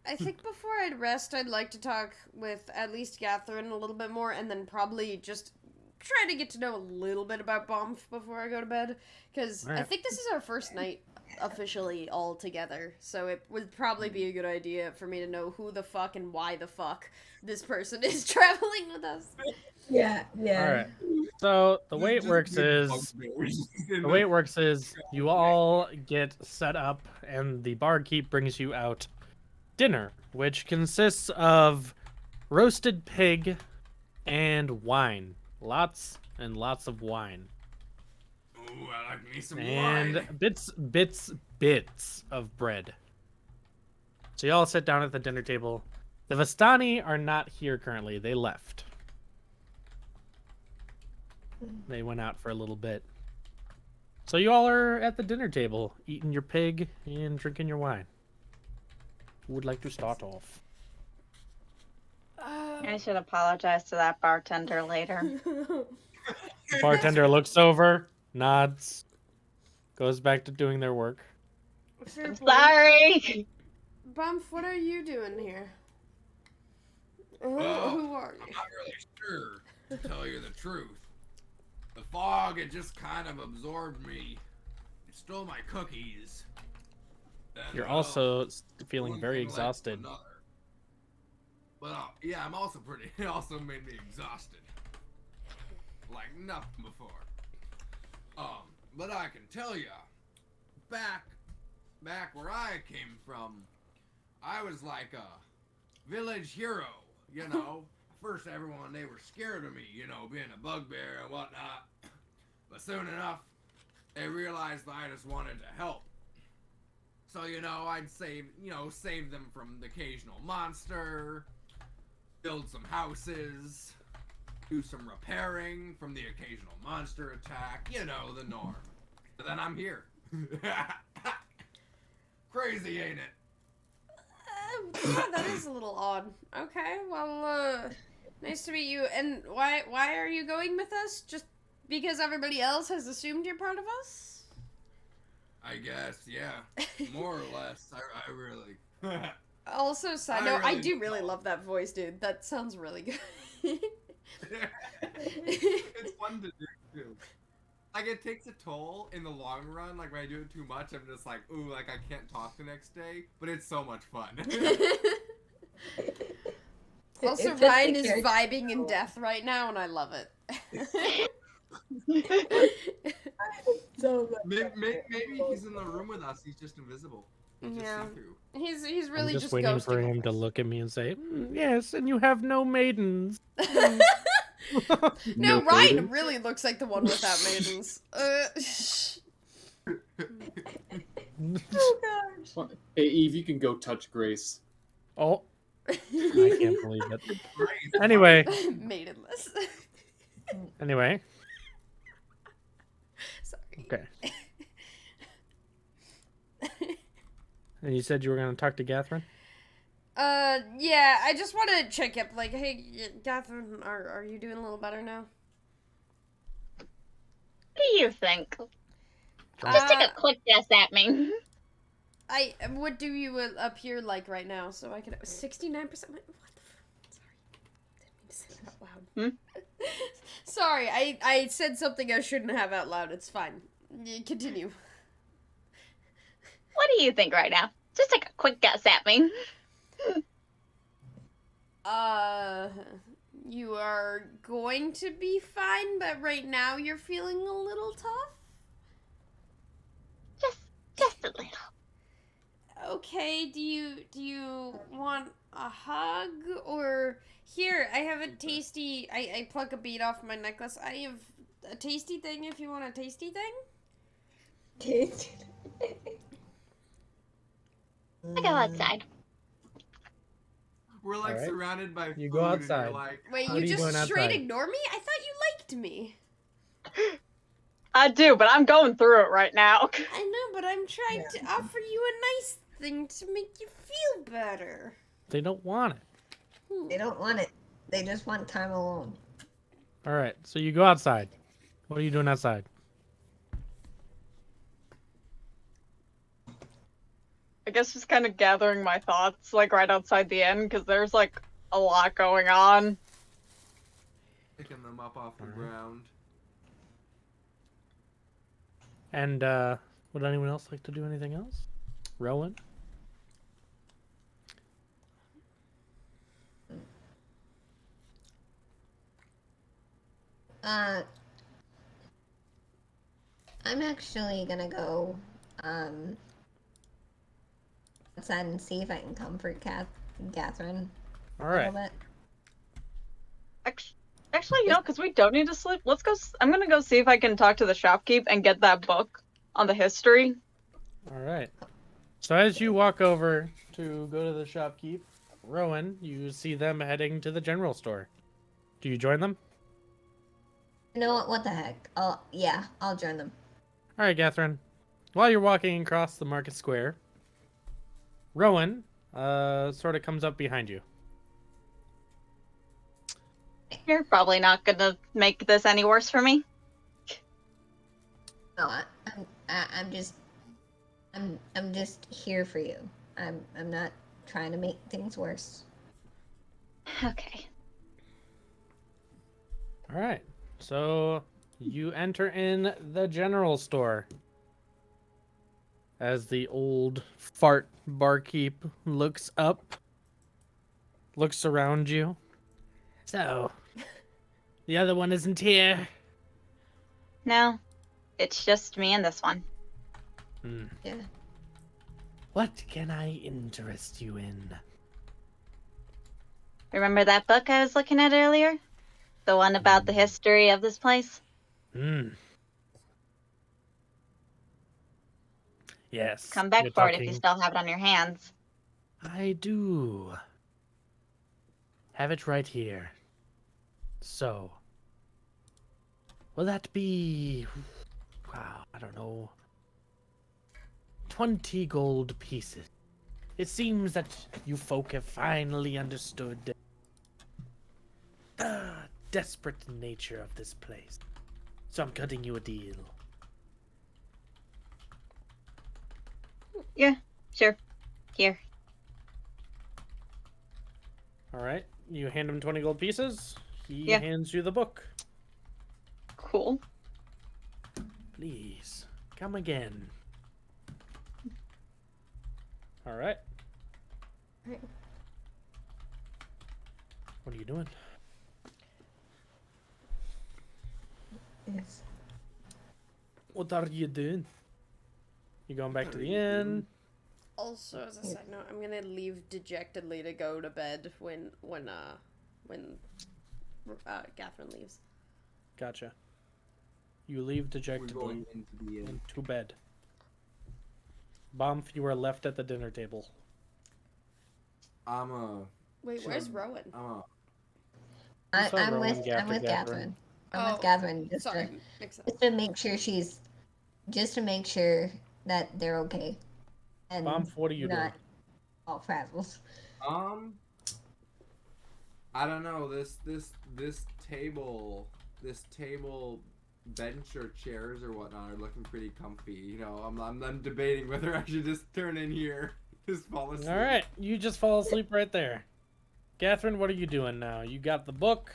B: I think before I'd rest, I'd like to talk with at least Catherine a little bit more, and then probably just try to get to know a little bit about Bomf before I go to bed, because I
D: Alright.
B: think this is our first night officially all together, so it would probably be a good idea for me to know who the fuck and why the fuck this person is traveling with us.
E: Yeah.
D: All right. So the way it works is you all get set up, and the barkeep brings you out dinner, which consists of roasted pig and wine. Lots and lots of wine.
C: Ooh, I like me some
D: And
C: wine.
D: bits of bread. So you all sit down at the dinner table. The Vistani are not here currently. They left. They went out for a little bit. So you all are at the dinner table, eating your pig and drinking your wine. Who would like to start off?
F: I should apologize to that bartender later.
D: The bartender looks over, nods, goes back to doing their work.
B: Fair point.
F: Sorry.
B: Bump, what are you doing here?
C: Well,
B: Who are
C: I'm
B: you?
C: not really sure, to tell you the truth. The fog, it just kind of absorbed me. It stole my cookies. And,
D: You're
C: well,
D: also feeling
C: one
D: very
C: thing led to
D: exhausted.
C: another. But yeah, I'm also pretty. It also made me exhausted, like nothing before. But I can tell ya, back where I came from, I was like a village hero. You know, first everyone they were scared of me. You know, being a bugbear and whatnot. But soon enough, they realized that I just wanted to help. So, you know, I'd save them from the occasional monster, build some houses, do some repairing from the occasional monster attack, you know, the norm. But then I'm here. Crazy, ain't it?
B: Yeah, that is a little odd. Okay, well, nice to meet you. And why are you going with us? Just because everybody else has assumed you're part of us?
C: I guess, yeah. More or less. I really...
B: Also, side
C: I
B: note, I
C: really
B: do really
C: don't.
B: love that voice, dude. That sounds really good.
C: It's fun to do, too. Like, it takes a toll in the long run. Like, when I do it too much, I'm just like, ooh, like, I can't talk the next day. But it's so much fun.
B: Also,
E: It's just
B: Ryan
E: the
B: is
E: character.
B: vibing in death right now, and I love it.
E: So good.
C: Maybe he's in the room with us. He's just invisible. He's just
B: Yeah.
C: see-through.
B: He's
D: I'm
B: really
D: just waiting
B: ghosting
D: for him
B: us.
D: to look at me and say, yes, and you have no maidens.
B: No,
A: No
B: Ryan
A: maidens?
B: really looks like the one without maidens.
E: Oh gosh.
A: Hey, Eve, you can go touch Grace.
D: Oh, I can't believe it. Anyway,
B: Maidenless.
D: anyway,
B: Sorry.
D: okay. And you said you were going to talk to Catherine?
B: Yeah, I just want to check up, like, hey, Catherine, are you doing a little better now?
F: What do you think? Just take
B: Uh,
F: a quick guess at me.
B: what do you appear like right now? So I can 69%. What the fuck? Sorry, didn't mean to say that out loud. Sorry, I said something I shouldn't have out loud. It's fine. Continue.
F: What do you think right now? Just take a quick guess at me.
B: You are going to be fine, but right now you're feeling a little tough.
F: Just a little.
B: Okay, do you want a hug or here? I have a tasty. I pluck a bead off my necklace. I have a tasty thing. If you want a tasty thing.
F: I go outside.
C: We're like
D: Alright.
C: surrounded by
D: You
C: food,
D: go
C: and
D: outside.
C: you're like,
B: Wait,
D: What
B: you
D: are you
B: just
D: doing
B: straight
D: outside?
B: ignore me? I thought you liked me.
F: I do, but I'm going through it right now.
B: I know, but I'm trying to offer you a nice thing to make you feel better.
D: They don't want it.
E: They don't want it. They just want time alone.
D: All right, so you go outside. What are you doing outside?
F: I guess just kind of gathering my thoughts, like right outside the inn, because there's like a lot going on.
C: Picking them up off the
D: Alright.
C: ground.
D: And would anyone else like to do anything else? Rowan?
E: I'm actually gonna go outside and see if I can comfort Catherine
D: All
E: a
D: right.
E: little bit.
F: Actually, you know, because we don't need to sleep. Let's go. I'm gonna go see if I can talk to the shopkeep and get that book on the history.
D: All right. So as you walk over to go to the shopkeep, Rowan, you see them heading to the general store. Do you join them?
E: You know what? What the heck? Yeah, I'll join them.
D: All right, Catherine. While you're walking across the market square, Rowan sort of comes up behind you.
F: You're probably not gonna make this any worse for me.
E: No, I'm just here for you. I'm not trying to make things worse.
F: Okay.
D: All right. So you enter in the general store. As the old fart barkeep looks up, looks around you. So, the other one isn't here.
F: No, it's just me and this one.
E: Yeah.
D: What can I interest you in?
F: Remember that book I was looking at earlier? The one about the history of this place?
D: Yes.
F: Come back
D: you're
F: for it if you
D: talking-
F: still have it on your hands.
D: I do. Have it right here. So, will that be, wow, I don't know, 20 gold pieces? It seems that you folk have finally understood the desperate nature of this place. So I'm cutting you a deal.
F: Yeah, sure. Here.
D: All right, you hand him 20 gold pieces. He
F: Yeah.
D: hands you the book.
F: Cool.
D: Please, come again. All right.
E: Right.
D: What are you doing?
E: Yes.
D: What are you doing? You going back to the inn?
B: Also, as a side note, I'm gonna leave dejectedly to go to bed when Catherine leaves.
D: Gotcha. You leave
C: We're
D: dejectedly
C: going into the inn.
D: into bed. Bomb, you are left at the dinner table.
B: Wait,
C: Sure.
B: where's Rowan?
E: I'm
D: Rowan
E: with
D: after
E: Catherine. I'm
B: Oh,
E: with Catherine
B: Sorry, makes sense.
E: just to make sure just to make sure that they're okay. And
D: Bomb, what are you doing?
E: not all frazzles.
C: I don't know, this table bench or chairs or whatnot are looking pretty comfy. You know, I'm debating whether I should just turn in here, just fall asleep.
D: All right, you just fall asleep right there. Catherine, what are you doing now? You got the book,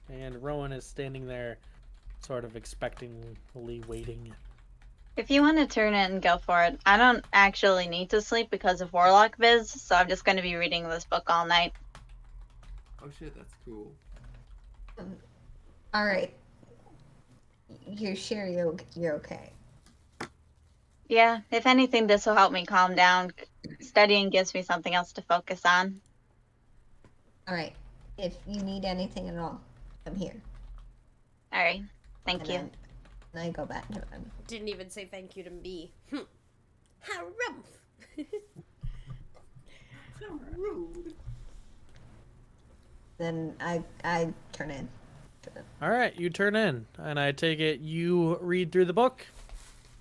D: and Rowan is standing there, sort of expectantly waiting.
F: If you want to turn it and go for it, I don't actually need to sleep because of warlock viz, so I'm just going to be reading this book all night.
C: Oh shit, that's cool.
E: All right. You're sure you're okay?
F: Yeah, if anything, this will help me calm down. Studying gives me something else to focus on.
E: All right. If you need anything at all, I'm here.
F: All right, thank
E: And
F: you.
E: then I go back to bed.
B: Didn't even say thank you to me. How rumph.
C: So rude.
E: Then I turn in.
D: All right, you turn in, and I take it you read through the book?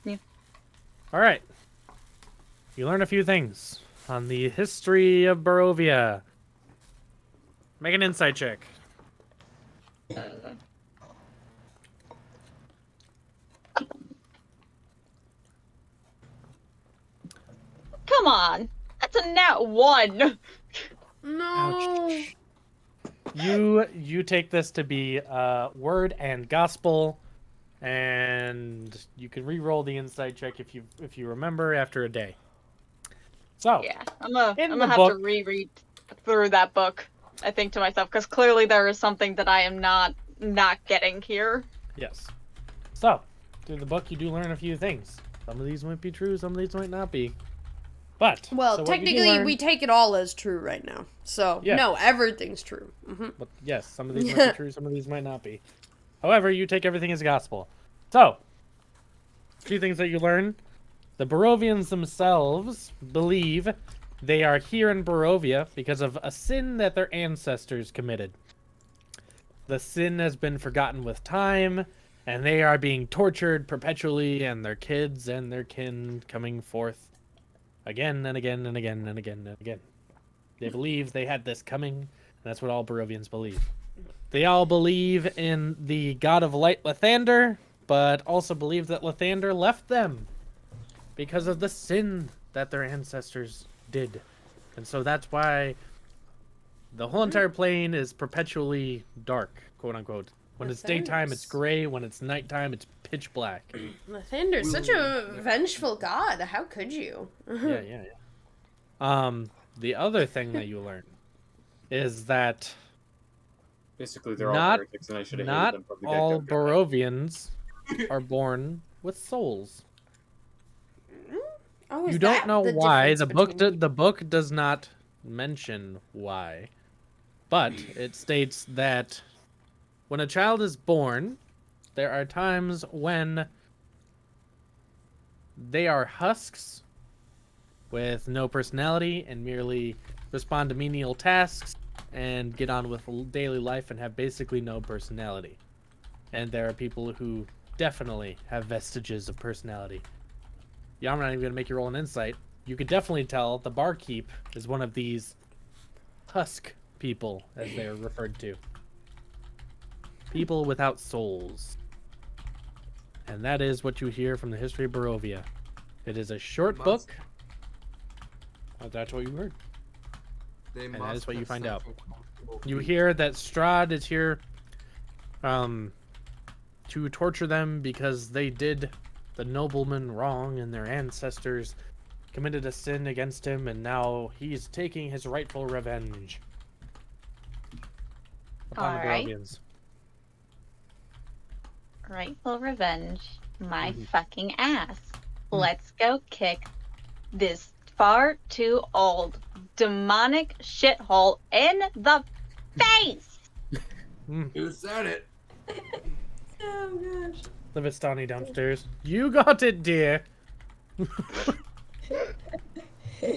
F: Yeah.
D: All right. You learn a few things on the history of Barovia. Make an insight check.
F: Come on, that's a nat 1.
B: No.
D: Ouch. You take this to be word and gospel, and you can re-roll the insight check if you remember after a day. So
F: Yeah, I'm gonna
D: the
F: have
D: book-
F: to reread through that book. I think to myself because clearly there is something that I am not getting here.
D: yes. So through the book, you do learn a few things. Some of these might be true, some of these might not be. But
B: Well,
D: so what you do
B: technically,
D: learn-
B: we take it all as true right now. So,
D: Yeah.
B: no, everything's true. Mm-hmm.
D: But yes, some of these might be true, some of these might not be. However, you take everything as gospel. So, a few things that you learn. The Barovians themselves believe they are here in Barovia because of a sin that their ancestors committed. The sin has been forgotten with time, and they are being tortured perpetually, and their kids and their kin coming forth again and again and again and again and again. They believe they had this coming, and that's what all Barovians believe. They all believe in the god of light, Lathander, but also believe that Lathander left them because of the sin that their ancestors did. And so that's why the whole entire plane is perpetually dark, quote unquote. When it's daytime, it's gray. When it's nighttime, it's pitch black.
B: Lathander's such a vengeful god. How could you?
D: Yeah. The other thing that you learn is that
A: Basically, they're all
D: not
A: heretics, and I should have
D: not
A: hated them from the
D: all
A: get-go.
D: Barovians are born with souls.
B: Oh, is
D: You don't
B: that
D: know
B: the
D: why.
B: difference between-
D: The book does not mention why, but it states that when a child is born, there are times when they are husks with no personality and merely respond to menial tasks and get on with daily life and have basically no personality. And there are people who definitely have vestiges of personality. Yeah, I'm not even going to make you roll an insight. You could definitely tell the barkeep is one of these husk people, as they are referred to. People without souls. And that is what you hear from the history of Barovia. It is a short book. Oh, that's what you heard.
C: They
D: And that
C: must
D: is what you
C: have
D: find
C: such
D: out.
C: a comfortable
D: You
C: feet.
D: hear that Strahd is here to torture them because they did the nobleman wrong and their ancestors committed a sin against him, and now he's taking his rightful revenge upon the
F: Alright.
D: Barovians.
F: Rightful revenge. My
D: Mhm.
F: fucking ass. Let's go kick this far too old demonic shithole in the face.
C: Who said it?
E: Oh gosh.
D: The Vistani downstairs. You got it, dear.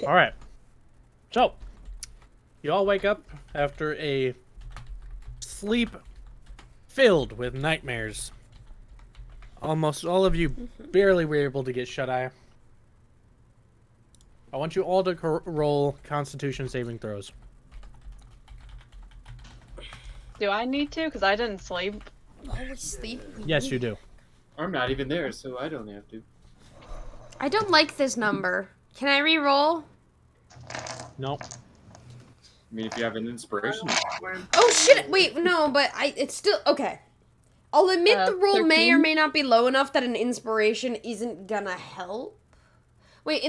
D: All right. So, you all wake up after a sleep filled with nightmares. Almost all of you barely were able to get shut-eye. I want you all to roll Constitution saving throws.
F: Do I need to? Because I didn't sleep.
B: Always sleep.
D: Yes, you do.
A: I'm not even there, so I don't have to.
B: I don't like this number. Can I re-roll?
D: Nope.
A: I mean, if you have an inspiration.
B: Oh shit! Wait, no, but it's still okay. I'll admit the roll may or
F: 13?
B: may not be low enough that an inspiration isn't gonna help. Wait,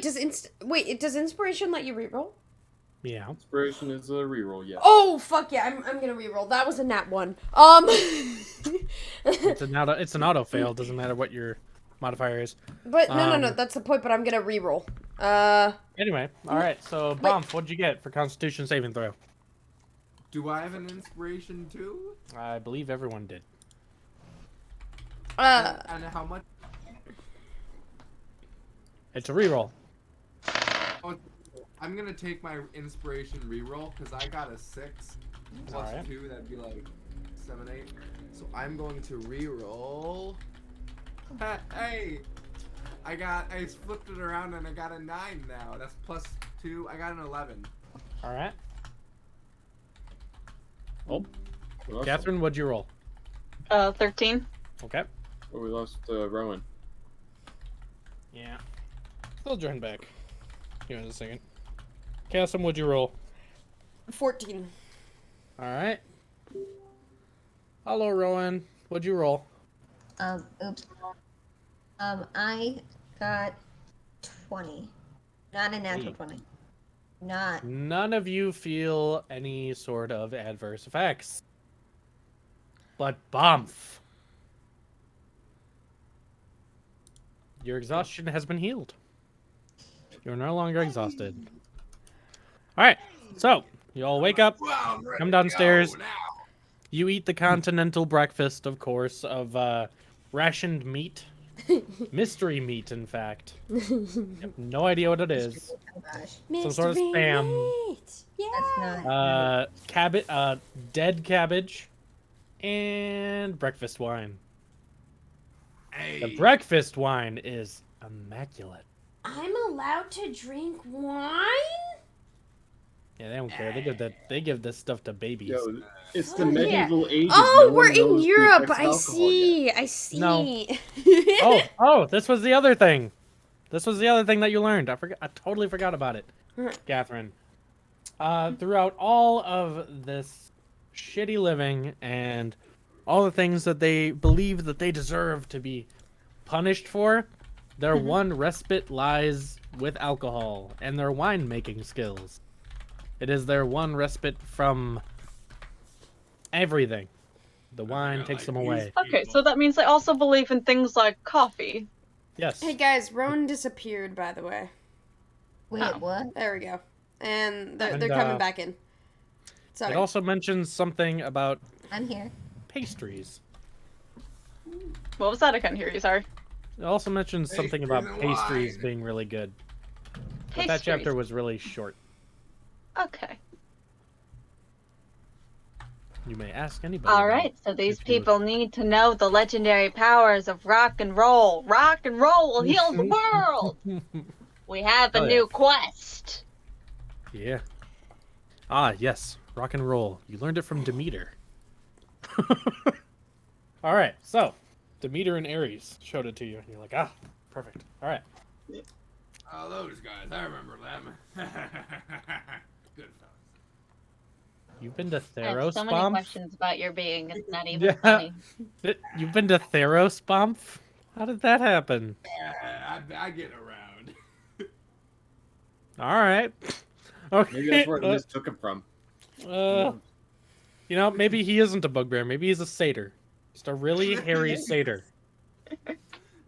B: does inspiration let you re-roll?
D: Yeah.
A: Inspiration is a reroll, yes.
B: Oh fuck yeah! I'm gonna re-roll. That was a nat 1.
D: It's an auto fail. Doesn't matter what your modifier is.
B: But no, that's the point. But I'm gonna re-roll.
D: Anyway, all right. So, Bomf, what'd you get for Constitution saving throw?
C: Do I have an inspiration too?
D: I believe everyone did.
C: And how much?
D: It's a reroll.
C: Oh, I'm gonna take my inspiration reroll because I got a 6 plus
D: Alright.
C: 2. That'd be like 7, 8. So I'm going to reroll. Hey, I flipped it around and I got a 9 now. That's plus 2. I got an 11.
D: All right. Oh,
A: Awesome.
D: Catherine, what'd you roll?
F: 13.
D: Okay.
A: Oh, we lost Rowan.
D: Yeah. I'll join back. Give me a second. Cassim, what'd you roll?
B: 14.
D: All right. Hello, Rowan. What'd you roll?
E: Oops. I got 20. Not a natural
D: Hey.
E: 20. Not.
D: None of you feel any sort of adverse effects. But Bumf. Your exhaustion has been healed. You're no longer exhausted. Alright, so you all wake up,
C: Well, I'm ready
D: come
C: to
D: downstairs.
C: go now.
D: You eat the continental breakfast, of course, of rationed meat. Mystery meat, in fact. You have no idea what it is.
E: Oh gosh.
D: Some sort of spam.
B: Meat. Yeah.
E: That's not.
D: Dead cabbage, and breakfast wine.
C: Hey.
D: The breakfast wine is immaculate.
B: I'm allowed to drink wine?
D: Yeah, they don't care. They give this stuff to babies.
A: Yo, it's the
B: Oh, yeah.
A: medieval ages.
B: Oh,
A: No
B: we're
A: one knows
B: in
A: the
B: Europe.
A: effects of
B: I
A: alcohol yet.
B: see. I see.
D: No. Oh, this was the other thing. This was the other thing that you learned. I totally forgot about it, Catherine. Throughout all of this shitty living and all the things that they believe that they deserve to be punished for, their one respite lies with alcohol and their wine-making skills. It is their one respite from everything. The wine takes them away.
F: Okay, so that means they also believe in things like coffee.
D: Yes.
B: Hey guys, Rowan disappeared, by the way.
E: Wait,
F: Oh.
E: what?
B: There we go. And they're
D: And,
B: coming back in. Sorry.
D: It also mentions something about
E: I'm here.
D: pastries.
F: What was that? I couldn't hear you, sorry.
D: It also mentions something about
C: Pastries and
D: pastries
C: wine.
D: being really good. But that
F: Pastries.
D: chapter was really short.
F: Okay.
D: You may ask anybody.
F: Alright, so these
D: if you-
F: people need to know the legendary powers of rock and roll. Rock and roll will heal the world! We have a
D: Oh, yeah.
F: new quest.
D: Yeah. Ah, yes. Rock and roll. You learned it from Demeter. All right. So, Demeter and Ares showed it to you. And you're like, ah, perfect. All right.
C: Oh, those guys. I remember them. Good fellas.
D: You've been to
F: I have so many
D: Theros
F: questions about your being. It's not even
D: Yeah.
F: funny.
D: You've been to Theros How did that happen?
C: I get around.
D: All right. Okay.
A: Maybe that's where Liz took him from.
D: You know, maybe he isn't a bugbear. Maybe he's a satyr. Just a really hairy satyr.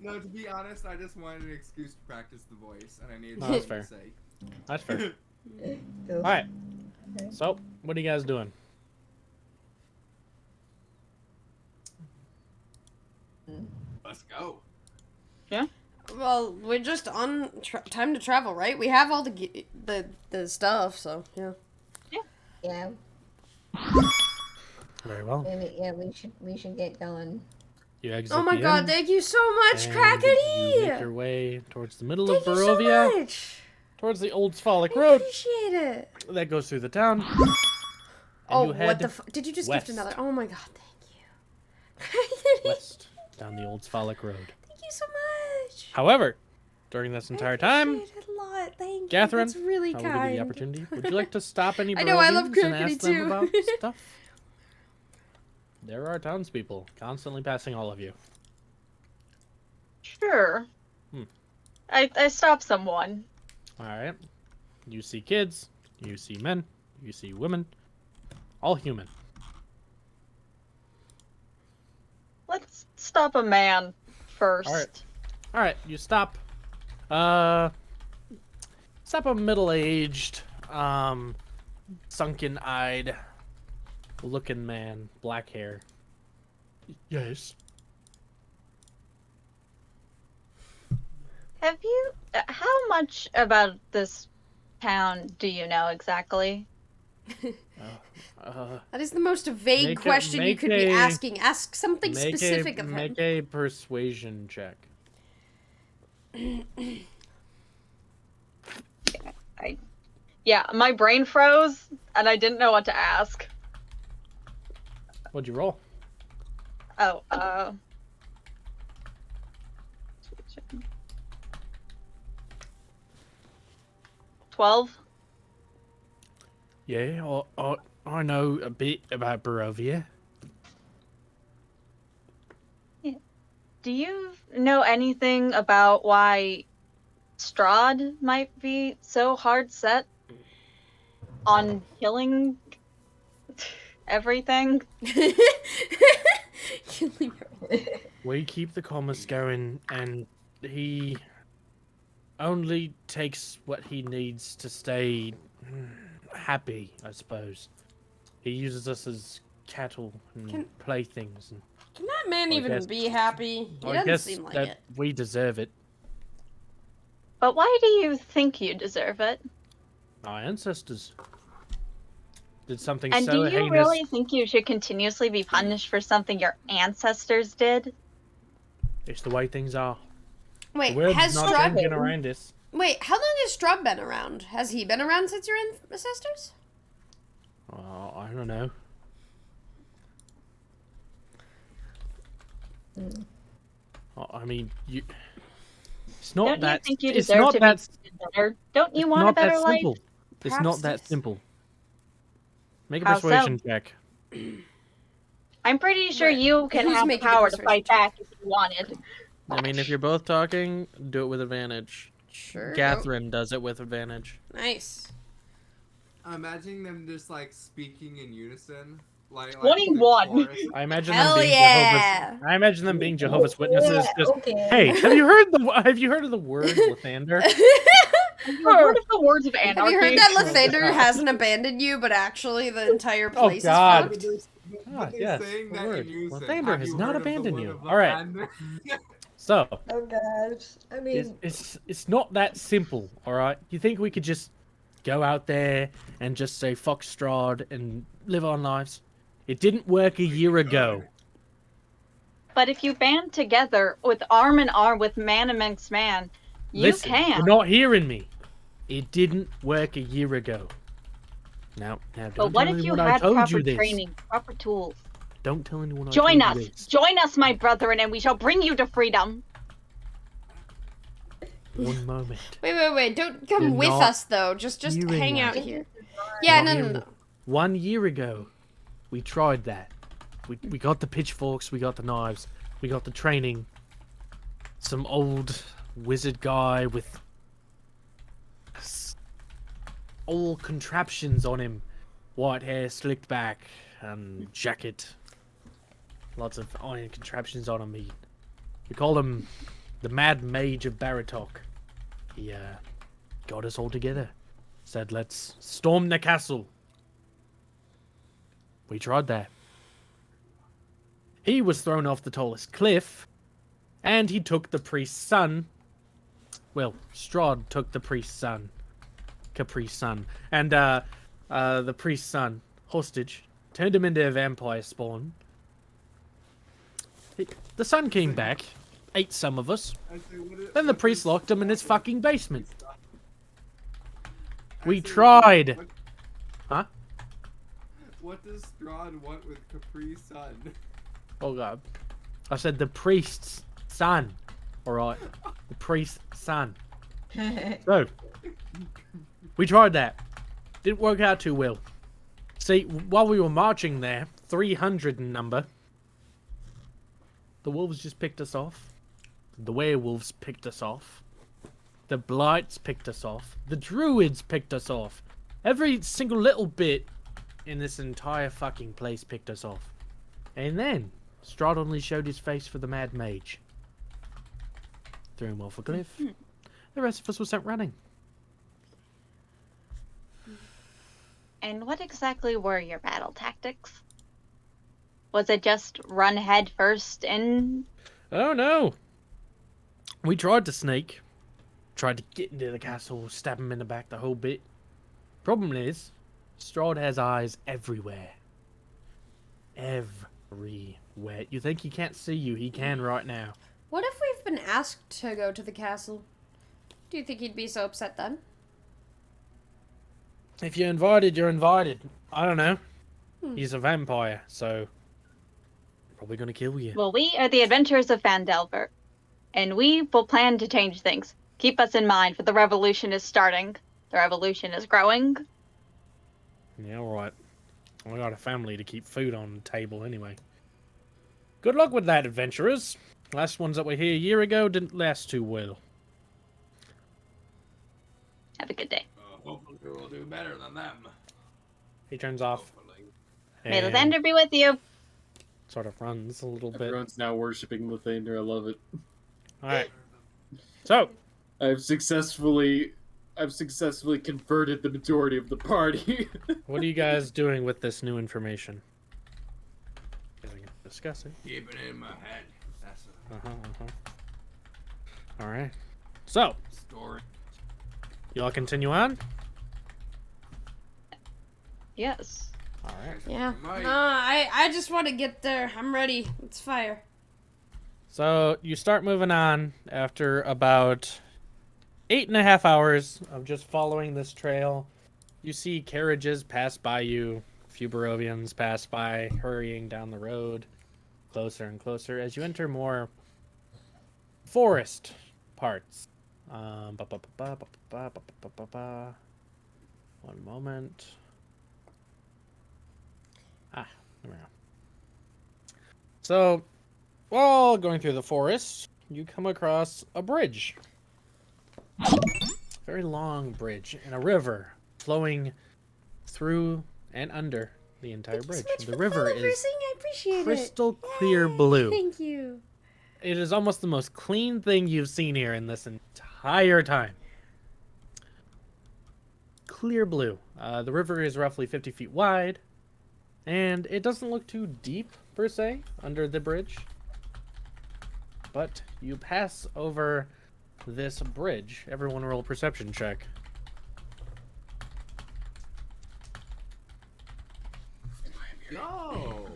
C: No, to be honest, I just wanted an excuse to practice the voice, and I needed
D: Oh, that's
C: something
D: fair.
C: to say.
D: That's fair.
E: Go.
D: All right. So, what are you guys doing?
C: Let's go.
B: Well, we're just on time to travel, right? We have all the stuff, so yeah.
E: Yeah.
D: Very well.
E: Maybe. Yeah. We should get going.
D: You exit
B: Oh my
D: the
B: god,
D: inn,
B: thank you so much,
D: and
B: Crackety!
D: you make your way towards the middle
B: Thank
D: of
B: you
D: Barovia,
B: so much.
D: towards the Old Sphalic
B: I
D: Road
B: appreciate it.
D: that goes through the town. And
B: Oh,
D: you head
B: what the did you just
D: west.
B: gift another? Oh my god, thank you.
D: west down the Old Sphalic Road.
B: Thank you so much.
D: However, during this entire time,
B: appreciate it a lot. Thank
D: Catherine,
B: you. That's really
D: I will give you
B: kind.
D: the opportunity. Would you like to stop any
B: I know, I love
D: Barovians and
B: Crackety
D: ask them
B: too.
D: about stuff? There are townspeople constantly passing all of you.
F: Sure. I stopped someone.
D: All right. You see kids, you see men, you see women, all human.
F: Let's stop a man first.
D: Alright. All right, you stop. Stop a middle-aged, sunken-eyed, looking man, black hair. Yes.
F: Have you... how much about this town do you know exactly?
B: That is the most vague
D: Make a-
B: question you
D: make
B: could be
D: a-
B: asking. Ask something specific of him.
D: Make a persuasion check.
F: Yeah, my brain froze, and I didn't know what to ask.
D: What'd you roll?
F: Oh, 12?
D: Yeah. I know a bit about Barovia.
F: Do you know anything about why Strahd might be so hard set on killing everything?
B: Killing her.
D: We keep the commerce going, and he only takes what he needs to stay happy, I suppose. He uses us as cattle and playthings. And
B: Can that man
D: I
B: even
D: guess-
B: be happy? He
D: I
B: doesn't
D: guess
B: seem like
D: that
B: it.
D: we deserve it.
F: But why do you think you deserve it?
D: Our ancestors did something
F: And
D: so
F: do you
D: heinous.
F: really think you should continuously be punished for something your ancestors did?
D: It's the way things are.
B: Wait,
D: The world's
B: has
D: not
B: Strahd...
D: changing around us.
B: Wait, how long has Strahd been around? Has he been around since your ancestors?
D: Oh, I don't know. Oh, I mean, you. It's not
F: Don't
D: that.
F: you think you
D: it's
F: deserve
D: not
F: to
D: that.
F: be better? Don't you
D: It's
F: want a
D: not
F: better
D: that
F: life?
D: simple. It's
B: Perhaps
D: not that
B: this-
D: simple. Make a
F: How so?
D: persuasion check.
F: I'm pretty sure
B: Right.
F: you can
B: Who's
F: have the
B: making the
F: power to
B: persuasion
F: fight
B: check?
F: back if you wanted.
D: I mean, if you're both talking, do it with advantage.
B: Sure.
D: Catherine does it with advantage.
B: Oh, nice.
C: I'm imagining them just like speaking in unison. Like
F: 21.
C: chorus.
D: I imagine
B: Hell
D: them being
B: yeah!
D: Jehovah's. I imagine them being Jehovah's Witnesses.
E: Yeah,
D: Just,
E: okay.
D: hey, have you heard of the word Lathander?
F: What if the words of anarchy?
B: Have you heard that Lathander hasn't abandoned you, but actually the entire
D: Oh,
B: place
D: God.
B: is fucked?
D: Ah,
C: They're
D: yes,
C: saying
D: the
C: that
D: word.
C: in unison.
D: Lathander
C: Have
D: has
C: you
D: not
C: heard of the
D: abandoned
C: word
D: you.
C: of
D: All right.
C: Lathander?
D: So
E: Oh gosh. I mean,
D: it's not that simple. All right, you think we could just go out there and just say fuck Strahd and live our lives? It didn't work a year ago.
F: But if you band together with arm in arm with man amongst man, you
D: Listen,
F: can.
D: you're not hearing me. It didn't work a year ago. Now,
F: But
D: don't
F: what
D: tell
F: if you
D: anyone I
F: had
D: told
F: proper
D: you this.
F: training, proper tools?
D: Don't tell anyone I
F: Join
D: told
F: us!
D: you this.
F: Join us, my brethren, and we shall bring you to freedom!
D: One moment.
B: Wait. Don't come
D: You're
B: with
D: not
B: us, though. Just
D: hearing
B: hang
D: us.
B: out here. Yeah,
D: Not
B: no.
D: hearing- 1 year ago, we tried that. We got the pitchforks, we got the knives, we got the training. Some old wizard guy with all contraptions on him. White hair slicked back, jacket. Lots of iron contraptions on him. We call him the Mad Mage of Baratok. He got us all together. Said, let's storm the castle. We tried that. He was thrown off the tallest cliff, and he took the priest's son. Well, Strahd took the priest's son, Capri's son, and the priest's son, hostage, turned him into a vampire spawn. The son came back, ate some of us, then the priest locked him in his fucking basement. We tried. Huh?
C: What does Strahd want with Capri's son?
D: Oh god. I said the priest's son. Alright. The priest's son. So, we tried that. Didn't work out too well. See, while we were marching there, 300 in number, the wolves just picked us off. The werewolves picked us off. The blights picked us off. The druids picked us off. Every single little bit in this entire fucking place picked us off. And then, Strahd only showed his face for the Mad Mage. Threw him off a cliff. The rest of us were sent running.
F: And what exactly were your battle tactics? Was it just run head first in?
D: Oh no! We tried to sneak. Tried to get into the castle, stab him in the back, the whole bit. Problem is, Strahd has eyes everywhere. Everywhere. You think he can't see you? He can right now.
B: What if we've been asked to go to the castle? Do you think he'd be so upset then?
D: If you're invited, you're invited. I don't know. He's a vampire, so probably gonna kill you.
F: Well, we are the adventurers of Fandelver, and we will plan to change things. Keep us in mind, for the revolution is starting. The revolution is growing.
D: Yeah, alright. We got a family to keep food on the table anyway. Good luck with that, adventurers. Last ones that were here a year ago didn't last too well.
F: Have a good day.
C: Hopefully we'll do better than them.
D: He turns off
C: Hopefully.
F: May the
D: and
F: thunder be with you.
D: sort of runs a little bit.
A: Everyone's now worshipping Lathander. I love it.
D: All right. So,
A: I've successfully converted the majority of the party.
D: what are you guys doing with this new information? Discussing.
C: Keep it in my head. That's a
D: All right. So,
C: story.
D: y'all continue on.
F: Yes.
D: All right.
B: Yeah.
C: Might.
B: I just want to get there. I'm ready. Let's fire.
D: So you start moving on after about 8.5 hours of just following this trail. You see carriages pass by you. A few Barovians pass by, hurrying down the road, closer and closer as you enter more forest parts. One moment. There we go. So, while going through the forest, you come across a bridge. Very long bridge and a river flowing through and under the entire bridge. The river is
B: I appreciate
D: crystal clear blue.
B: Thank you.
D: It is almost the most clean thing you've seen here in this entire time. Clear blue. The river is roughly 50 feet wide, and it doesn't look too deep, per se, under the bridge. But you pass over this bridge. Everyone roll a perception check.
C: No.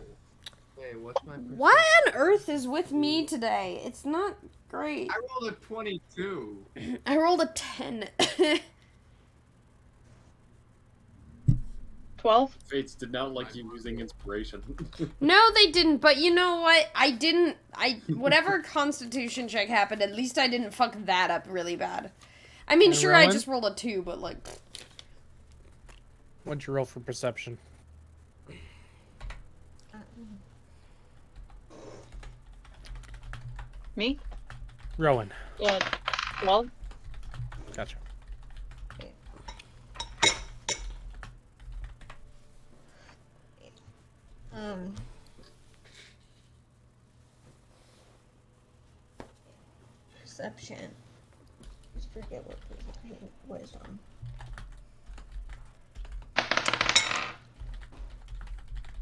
C: Hey, what's my?
B: What on earth is with me today? It's not great.
C: I rolled a 22.
B: I rolled a 10.
F: 12.
A: Fates did not like you using inspiration.
B: No, they didn't, but you know what? Whatever constitution check happened, at least I didn't fuck that up really bad. I mean, sure, I
D: Rowan?
B: just rolled a 2, but like...
D: What'd you roll for perception?
F: Me?
D: Rowan.
F: Yeah. 12.
D: Gotcha.
E: Perception. Just forget what is on.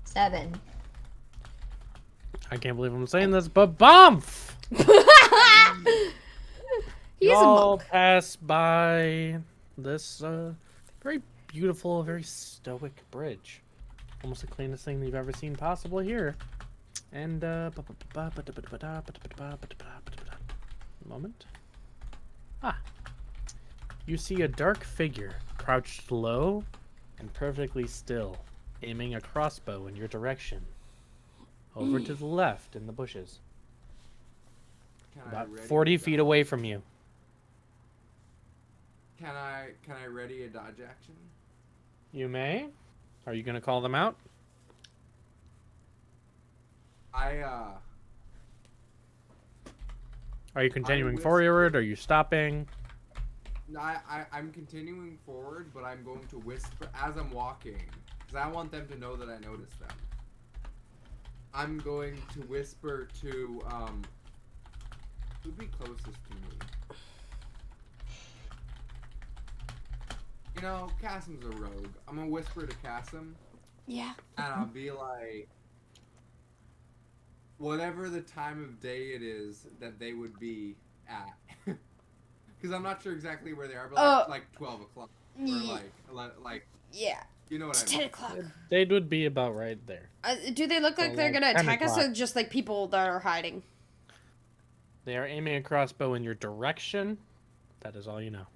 E: Seven.
D: I can't believe I'm saying this, but BOMF!
B: He's a
D: Y'all
B: monk.
D: pass by this very beautiful, very stoic bridge. Almost the cleanest thing you've ever seen possible here. And moment. You see a dark figure crouched low and perfectly still, aiming a crossbow in your direction. Over to the left in the bushes. About 40 feet away from you.
C: Can I ready a dodge action?
D: You may. Are you going to call them out?
C: I
D: Are you continuing
C: whisper-
D: forward? Are you stopping?
C: I'm continuing forward, but I'm going to whisper as I'm walking, because I want them to know that I noticed them. I'm going to whisper to who'd be closest to me. You know, Cassim's a rogue. I'm gonna whisper to Cassim,
B: Yeah.
C: and I'll be like, whatever the time of day it is that they would be at. Because I'm not sure exactly where they are, but like 12 o'clock. Or like,
B: Yeah.
C: you know what
B: It's
C: I
B: 10
C: mean.
B: o'clock.
D: They would be about right there.
B: Do they look like
D: So,
B: they're
D: like,
B: gonna
D: 10
B: attack us,
D: o'clock.
B: or just like people that are hiding?
D: They are aiming a crossbow in your direction. That is all you know.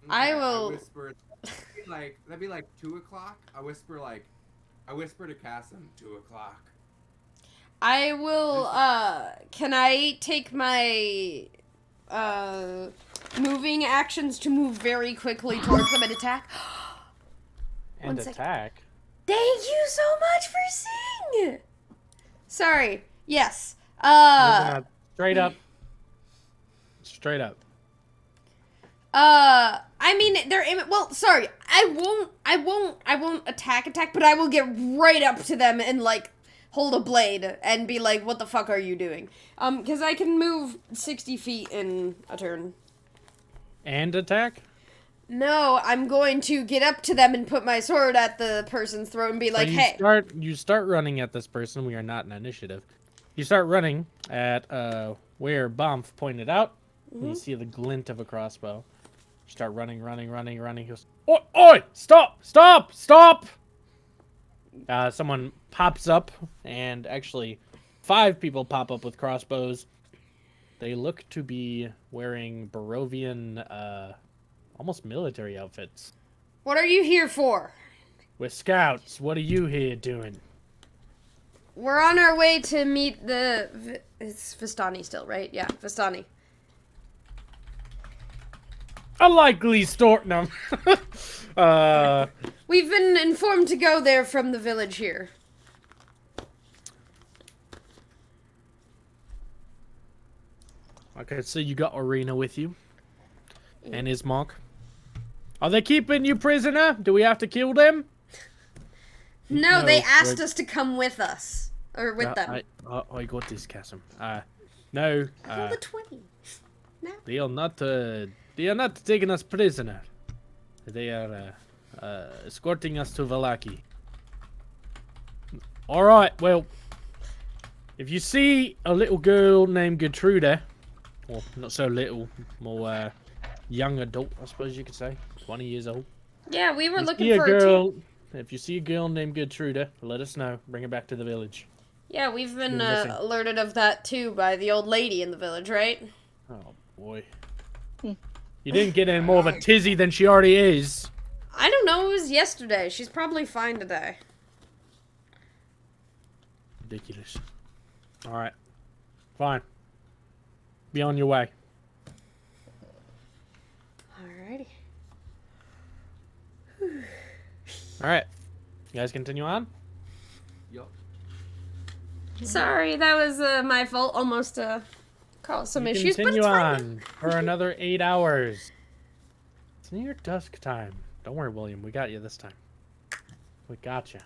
B: I will-
C: whisper, that'd be like 2 o'clock. I whisper to Cassim, 2 o'clock.
B: I will, can I take my, moving actions to move very quickly towards them and attack?
D: And
B: One second.
D: attack.
B: Thank you so much for seeing. Sorry. Yes.
D: Straight up. Straight up.
B: I mean, well, sorry. I won't attack, but I will get right up to them and, like, hold a blade and be like, what the fuck are you doing? Because I can move 60 feet in a turn.
D: And attack?
B: No, I'm going to get up to them and put my sword at the person's throat and be like, hey.
D: You start running at this person. We are not in initiative. You start running at where Bomf pointed out. And you see the glint of a crossbow. You start running. He goes, oi, oi, stop! Someone pops up, and actually 5 people pop up with crossbows. They look to be wearing Barovian, almost military outfits.
B: What are you here for?
D: We're scouts. What are you here doing?
B: We're on our way to meet it's Vistani still, right? Yeah, Vistani.
D: A likely story. No.
B: We've been informed to go there from the village here.
D: Okay, so you got Arena with you. And Ismark. Are they keeping you prisoner? Do we have to kill them?
B: No, they asked us to come with us. Or with them.
D: I got this, Cassim. No.
B: I rolled a 20. No.
D: They are not taking us prisoner. They are escorting us to Vallaki. Alright, well, if you see a little girl named Gertrude, well, not so little, more young adult, I suppose you could say, 20 years old.
B: Yeah, we were
D: If
B: looking
D: you see
B: for
D: a
B: her
D: girl,
B: too.
D: if you see a girl named Gertrude, let us know. Bring her back to the village.
B: Yeah, we've been
D: You're missing.
B: alerted of that too by the old lady in the village, right?
D: Oh, boy. You didn't get any more of a tizzy than she already is.
B: I don't know, it was yesterday. She's probably fine today.
D: Ridiculous. Alright. Fine. Be on your way.
B: Alrighty.
D: Alright. You guys continue on?
C: Yup.
B: Sorry, that was my fault. Almost caused some
D: You
B: issues, but
D: continue
B: it's fine.
D: on for another 8 hours. It's near dusk time. Don't worry, William. We got you this time. We got you.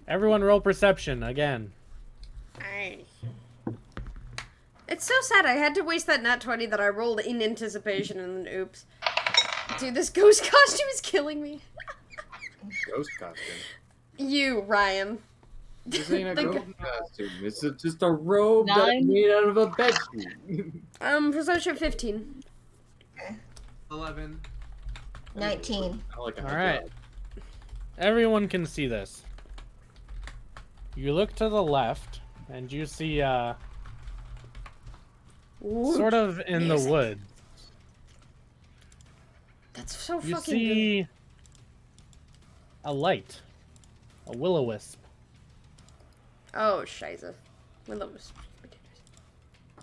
D: Everyone roll perception again.
B: Alrighty. It's so sad I had to waste that nat 20 that I rolled in anticipation and then oops. Dude, this ghost costume is killing me.
A: Ghost costume.
B: You, Ryan.
A: This ain't a
B: The
A: ghost costume. It's just a robe that's
F: 9.
A: made out of a bedsheet.
B: Perception 15.
C: 11.
E: 19.
A: I like a hot
D: Alright.
A: dog.
D: Everyone can see this. You look to the left, and you see, sort of in the
B: music.
D: woods.
B: That's so
D: You
B: fucking
D: see a light. A will-o-wisp.
B: good. Oh, shiza. Willows.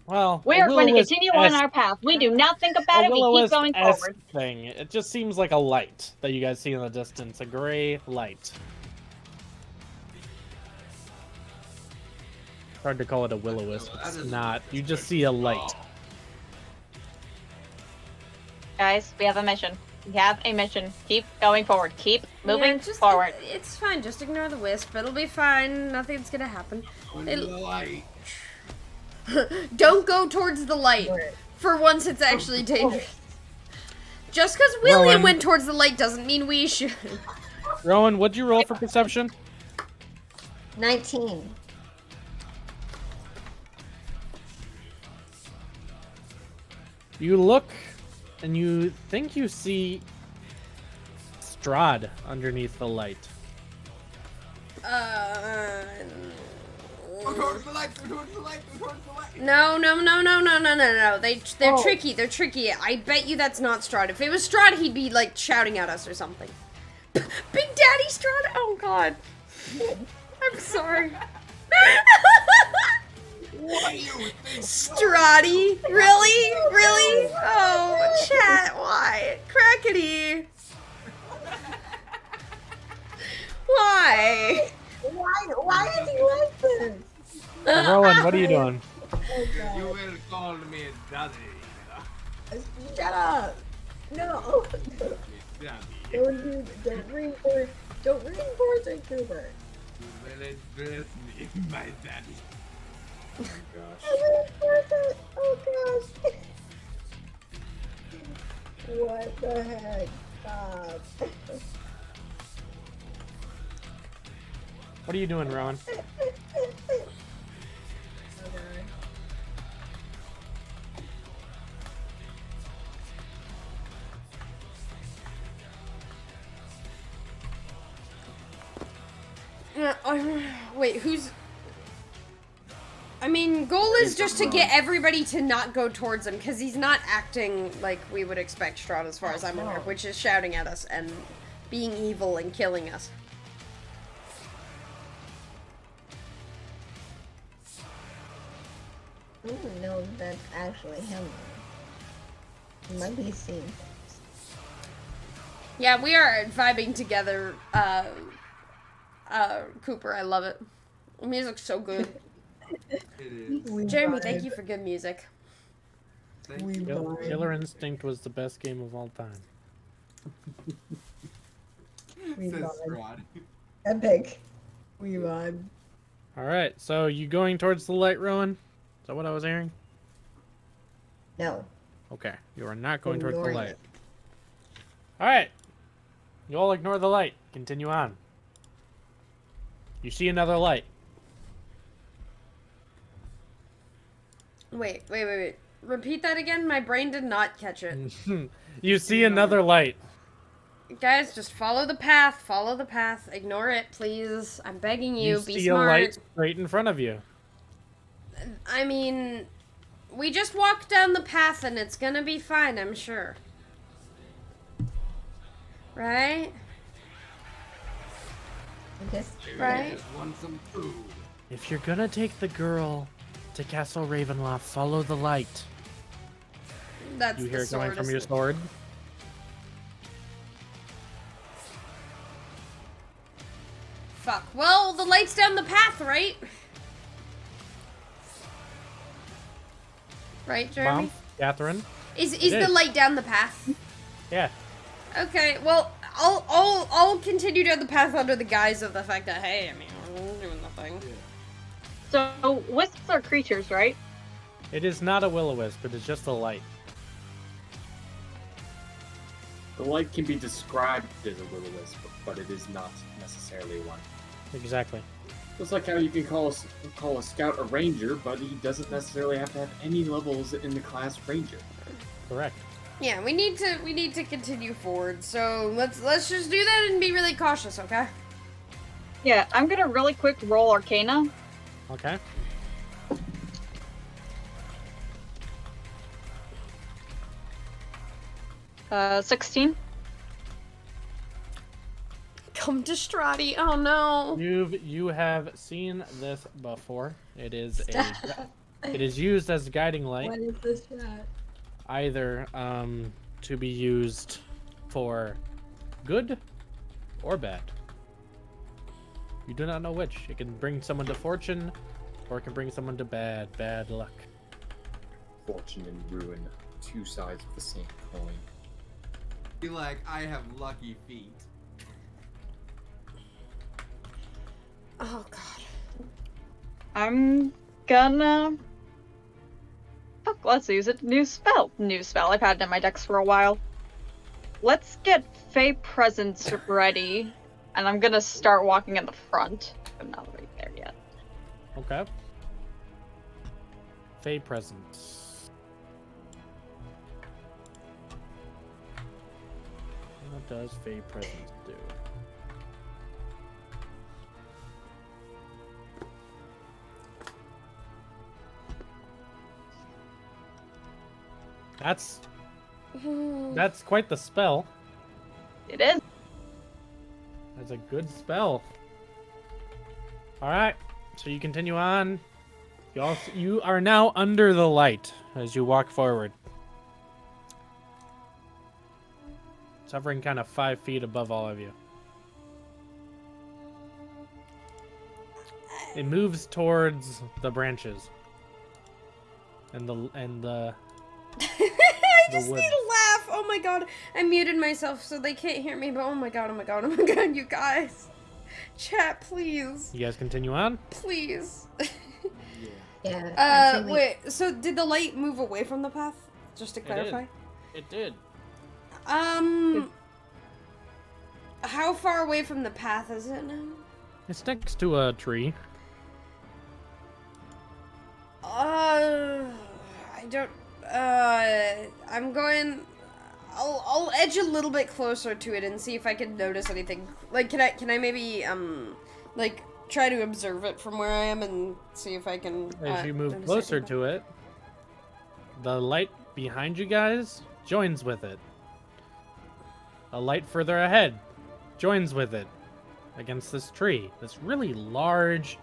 D: Well,
F: We're
D: a
F: going to
D: will-o-wisp
F: continue on our path. We do not think about it. We keep going forward.
D: thing. It just seems like a light that you guys see in the distance. A gray light. It's hard to call it a will-o-wisp. It's not. You just see a light.
F: Guys, we have a mission. We have a mission. Keep going forward. Keep moving
B: Yeah, just,
F: forward.
B: It's fine. Just ignore the wisp. It'll be fine. Nothing's gonna happen.
C: Under the light.
B: Don't go towards the light. For once, it's actually dangerous. Just because William
D: Rowan.
B: went towards the light doesn't mean we should.
D: Rowan, what'd you roll for perception?
E: 19.
D: You look, and you think you see Strahd underneath the light.
C: Go towards the light. Go towards the light. Go towards the light.
B: No. They're tricky. They're tricky. I bet you that's not Strahd. If it was Strahd, he'd be like shouting at us or something. Big Daddy Strahd. Oh God. I'm sorry.
C: What do you think?
B: Strahdy? Really? Oh, chat. Why? Crackety. Why?
E: Why is he like this?
D: Rowan, what are you doing?
E: Oh
C: You
E: god.
C: will call me daddy.
E: Shut up. No.
C: Daddy.
E: Don't reinforce it, Cooper.
C: You will address me, my daddy.
A: Oh my gosh.
E: Reinforce it. Oh gosh. What the heck? Stop.
D: What are you doing, Rowan?
B: Wait, who's... I mean, goal is just to get everybody to not go towards him, because he's not acting like we would expect Strahd as far as I'm aware, which is shouting at us and being evil and killing us.
E: I don't know if that's actually him. It might be seen.
B: Yeah, we are vibing together, Cooper, I love it. The music's so good.
C: It is.
B: Jeremy, thank you for good music.
C: Thank you.
D: Killer Instinct was the best game of all time.
E: We
C: Says
E: vibe.
C: Strahd.
E: Epic. We vibe.
D: All right, so you going towards the light, Rowan? Is that what I was hearing?
E: No.
D: Okay, you are not going towards the
E: Ignoring
D: light.
E: it.
D: All right, you all ignore the light. Continue on. You see another light.
B: Wait. Repeat that again? My brain did not catch it.
D: You see another light.
B: Guys, just follow the path. Follow the path. Ignore it, please. I'm begging you. Be
D: see
B: smart.
D: a light straight in front of you.
B: I mean, we just walked down the path and it's gonna be fine, I'm sure. Right?
E: Just
B: Right?
C: Just want some food.
D: If you're gonna take the girl to Castle Ravenloft, follow the light.
B: That's
D: You
B: the
D: hear it coming
B: sword,
D: from your
B: isn't it?
D: sword?
B: Fuck. Well, the light's down the path, right? Right, Jeremy?
D: Mom, Catherine?
B: Is
D: It
B: the
D: is.
B: light down the path?
D: Yeah.
B: Okay, well, I'll continue down the path under the guise of the fact that, hey, I mean, I'm doing nothing.
F: So wisps are creatures, right?
D: It is not a will-o-wisp, it is just a light.
A: The light can be described as a will-o-wisp, but it is not necessarily one.
D: Exactly.
A: Just like how you can call a scout a ranger, but he doesn't necessarily have to have any levels in the class ranger.
D: Correct.
B: Yeah, we need to continue forward. So let's just do that and be really cautious, okay?
F: Yeah, I'm gonna really quick roll Arcana.
D: Okay.
F: Uh, 16.
B: Come to Strahd. Oh no.
D: You have seen this before. It is it is used as a guiding light,
E: what is this shot?
D: either to be used for good or bad. You do not know which. It can bring someone to fortune, or it can bring someone to bad luck.
A: Fortune and ruin, two sides of the same coin.
C: Be like, I have lucky feet.
B: Oh god.
F: I'm gonna... Fuck, let's use it. New spell. I've had it in my decks for a while. Let's get Fey Presence ready. And I'm gonna start walking in the front. I'm not right there yet.
D: Okay. Fey presence. What does Fey presence do? That's quite the spell.
F: It is.
D: That's a good spell. All right, so you continue on. You are now under the light as you walk forward. It's hovering kind of 5 feet above all of you. It moves towards the branches. And the
B: I just
D: woods.
B: need to laugh. Oh my god. I muted myself so they can't hear me, but oh my god, oh my god, oh my god, you guys. Chat, please.
D: You guys continue on?
B: Please.
C: Yeah.
E: Yeah. I'd say we-
B: Wait, so did the light move away from the path? Just to clarify?
D: It did.
B: How far away from the path is it now?
D: It's next to a tree.
B: I don't, I'm going, I'll edge a little bit closer to it and see if I can notice anything. Like, can I maybe, like, try to observe it from where I am and see if I can,
D: As you move
B: notice
D: closer
B: anything.
D: to it, the light behind you guys joins with it. A light further ahead joins with it against this tree. This really large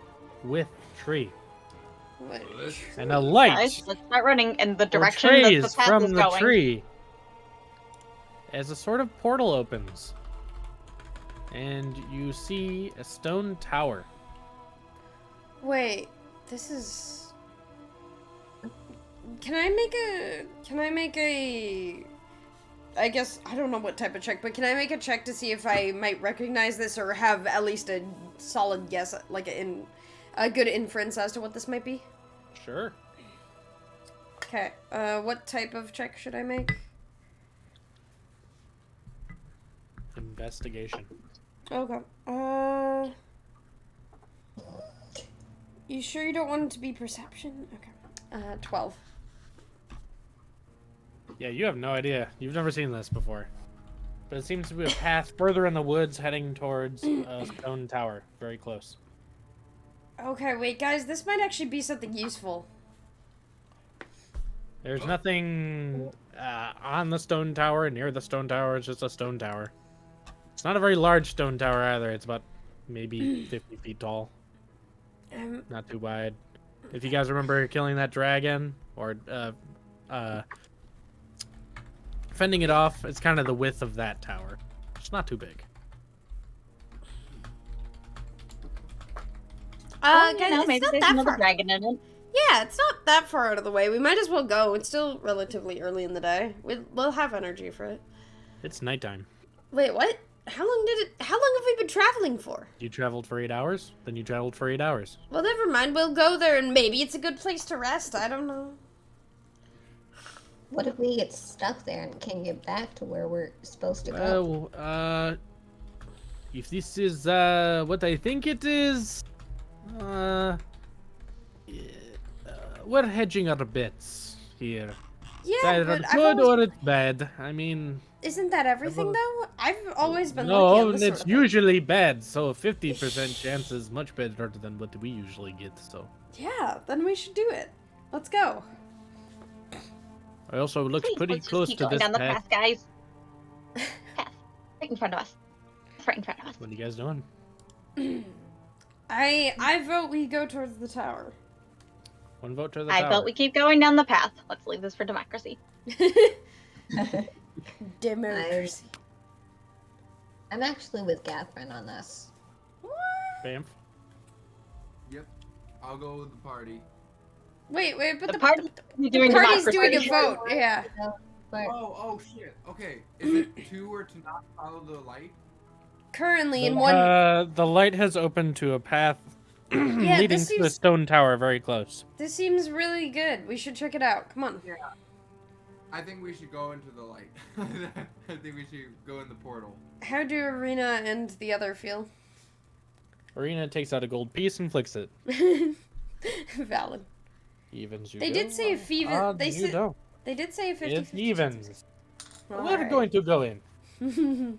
D: with tree.
B: Wait.
C: Well, this-
D: And a light
F: Guys, let's start running in the direction that the
D: portrays
F: path
D: from
F: is
D: the
F: going.
D: tree as a sort of portal opens. And you see a stone tower.
B: Wait, this is... Can I make a... I guess, I don't know what type of check, but can I make a check to see if I might recognize this or have at least a solid guess, like a good inference as to what this might be?
D: Sure.
B: Okay, what type of check should I make?
D: Investigation.
B: Okay, you sure you don't want it to be perception? Okay, 12.
D: Yeah, you have no idea. You've never seen this before. But it seems to be a path further in the woods heading towards a stone tower. Very close.
B: Okay, wait, guys, this might actually be something useful.
D: There's nothing on the stone tower, near the stone tower. It's just a stone tower. It's not a very large stone tower either. It's about maybe 50 feet tall. Not too wide. If you guys remember killing that dragon or fending it off, it's kind of the width of that tower. It's not too big.
F: Oh,
B: Guys,
F: you know,
B: it's
F: maybe
B: not
F: there's
B: that
F: another
B: far.
F: dragon in it.
B: Yeah, it's not that far out of the way. We might as well go. It's still relatively early in the day. We'll have energy for it.
D: It's nighttime.
B: Wait, what? How long have we been traveling for?
D: You traveled for 8 hours? Then you traveled for 8 hours.
B: Well, never mind. We'll go there and maybe it's a good place to rest. I don't know.
E: What if we get stuck there and can't get back to where we're supposed to go?
D: Well, if this is what I think it is, we're hedging our bets here.
B: Yeah,
D: Either
B: but
D: it's good or it's bad. I mean,
B: isn't that everything though? I've always been lucky
D: no,
B: on this
D: it's
B: sort of thing.
D: usually bad. So a 50% chance is much better than what we usually get. So
B: Yeah, then we should do it. Let's go.
D: it also looks
F: Please,
D: pretty
F: let's just
D: close
F: keep
D: to
F: going
D: this
F: down the
D: path.
F: path, guys. Path. Right in front of us. It's right in front of us.
D: What are you guys doing?
B: I vote we go towards the tower.
D: One vote to the
F: I
D: tower.
F: vote we keep going down the path. Let's leave this for democracy.
B: Democracy.
E: I'm actually with Catherine on this.
D: Bamf.
C: Yep. I'll go with the party.
B: Wait, but
F: The
B: the
F: party- You're
B: the
F: doing
B: party's
F: democracy.
B: doing a vote. Yeah.
E: But
C: Oh shit. Okay. Is it to or to not follow the light?
B: Currently in one.
D: The light has opened to a path
B: Yeah,
D: leading
B: this
D: to a
B: seems
D: stone tower very close.
B: this seems really good. We should check it out. Come on.
C: Yeah. I think we should go into the light. I think we should go in the portal.
B: How do Arena and the other feel?
D: Arena takes out a gold piece and flicks it.
B: Valid.
D: Evens you
B: They
D: go.
B: did say if even
D: Odd
B: they
D: you
B: said
D: don't.
B: they did say 50.
D: It evens. We're
B: Alright.
D: going to go in.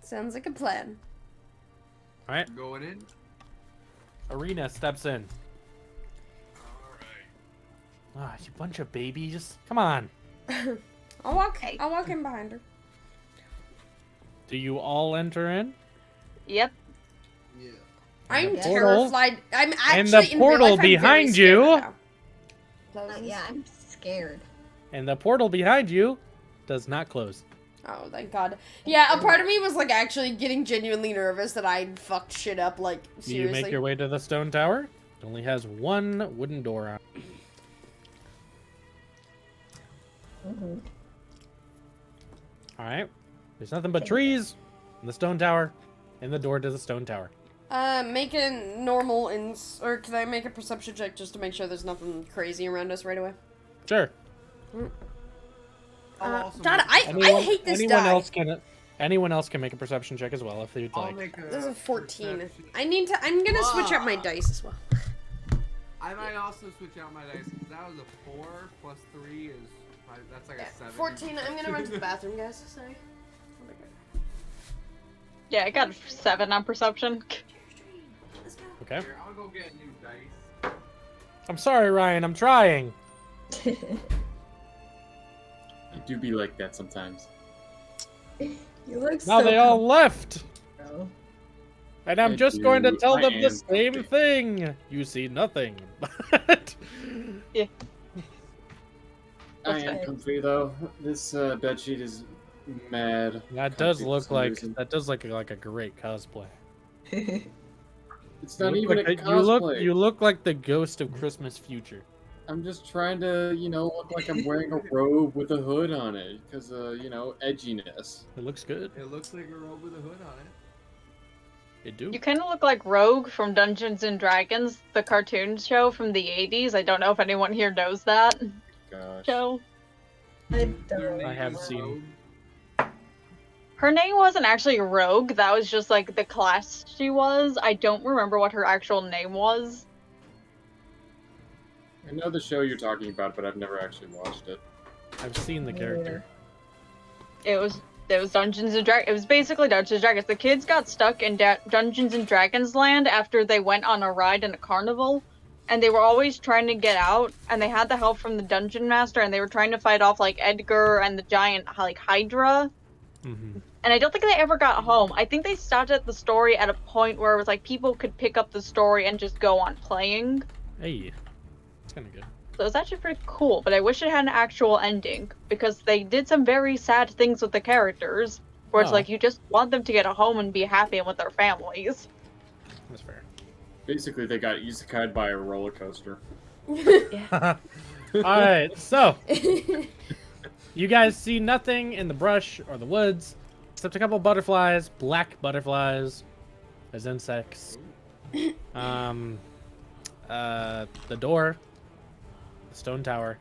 B: Sounds like a plan.
D: Alright.
C: Going in.
D: Arena steps in.
C: All right.
D: Ah, you bunch of babies. Come on.
B: I'll walk.
F: Okay.
B: I'll walk in behind her.
D: Do you all enter in?
F: Yep.
C: Yeah.
B: I'm
E: the
D: portal-
B: terrified. I'm actually
D: and the
B: in real
D: portal
B: life, I'm very
D: behind
B: scared
D: you-
B: right now.
E: yeah, I'm scared.
D: And the portal behind you does not close.
B: Oh, thank God. Yeah, a part of me was like actually getting genuinely nervous that I fucked shit up. Like
D: Do you
B: seriously.
D: make your way to the stone tower? It only has one wooden door on it.
E: Mm-hmm.
D: All right. There's nothing but trees in the stone tower, and the door to the stone tower.
B: Make a normal or can I make a perception check just to make sure there's nothing crazy around us right away?
D: Sure.
B: God, I hate this die.
D: Anyone else can make a perception check as well if they'd
C: I'll
D: like.
C: make a
B: This is a 14.
C: perception.
B: I'm gonna switch up my dice as well.
C: I might also switch out my dice because that was a 4 plus 3 is that's like
B: Yeah,
C: a 7.
B: 14. I'm gonna run to the bathroom, guys. Sorry.
F: Yeah, I got a 7 on perception.
D: Okay.
C: Here, I'll go get new dice.
D: I'm sorry, Ryan. I'm trying.
A: I do be like that sometimes.
E: You look
D: Now
E: so
D: they all left.
E: comfortable.
D: And I'm
A: I
D: just going to
A: do.
D: tell
A: I
D: them the
A: am
D: same
A: comfy.
D: thing. You see nothing. But
A: I am comfy though. This bedsheet is mad.
D: that does
A: comfy for
D: look
A: some
D: like
A: reason.
D: a great cosplay.
A: It's not
D: You look
A: even a
D: like
A: cosplay.
D: you look like the ghost of Christmas future.
A: I'm just trying to, look like I'm wearing a robe with a hood on it, because, edginess.
D: It looks good.
C: It looks like a robe with a hood on it.
D: It do.
F: You kind of look like Rogue from Dungeons and Dragons, the cartoon show from the 80s. I don't know if anyone here knows that
A: Gosh.
F: show.
E: I
C: Their
E: don't.
C: name
D: I have
C: is
D: seen-
C: Rogue.
F: Her name wasn't actually Rogue. That was just like the class she was. I don't remember what her actual name was.
A: I know the show you're talking about, but I've never actually watched it.
D: I've seen the character.
F: It was Dungeons and Dragons. It was basically Dungeons and Dragons. The kids got stuck in Dungeons and Dragons land after they went on a ride in a carnival, and they were always trying to get out. And they had the help from the dungeon master, and they were trying to fight off like Edgar and the giant like Hydra.
D: Mm-hmm.
F: And I don't think they ever got home. I think they stopped at the story at a point where it was like people could pick up the story and just go on playing.
D: Hey, it's kind of good.
F: So it was actually pretty cool, but I wish it had an actual ending, because they did some very sad things with the characters, where it's
D: Oh.
F: like you just want them to get a home and be happy and with their families.
D: That's fair.
A: Basically, they got isekai'd by a roller coaster.
D: All right, so you guys see nothing in the brush or the woods except a couple butterflies, black butterflies, as insects. The door, the stone tower,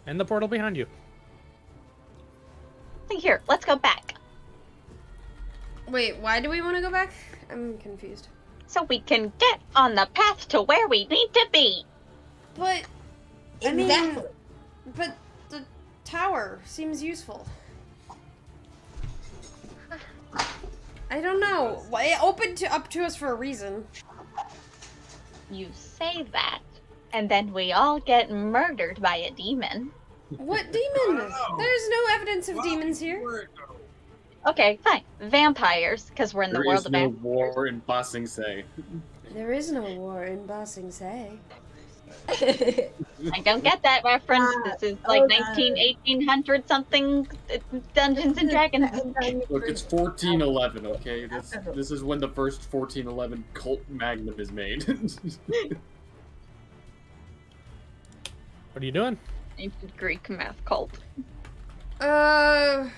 D: and the portal behind you.
F: Here, let's go back.
B: Wait, why do we want to go back? I'm confused.
F: So we can get on the path to where we need to be.
B: But I mean,
E: Exactly.
B: but the tower seems useful. I don't know. It opened up to us for a reason.
F: You say that, and then we all get murdered by a demon.
B: What demon? There's no evidence of demons here.
F: Okay, fine. Vampires, because we're in the
A: There
F: world
A: is
F: of
A: no
F: vampires.
A: war in Ba Sing Se.
B: There is no war in Ba Sing Se.
F: I don't get that reference. This is like 1800 something Dungeons and Dragons.
A: Look, it's 1411, okay? This is when the first 1411 cult magnum is made.
D: What are you doing?
F: Ancient Greek math cult.
B: How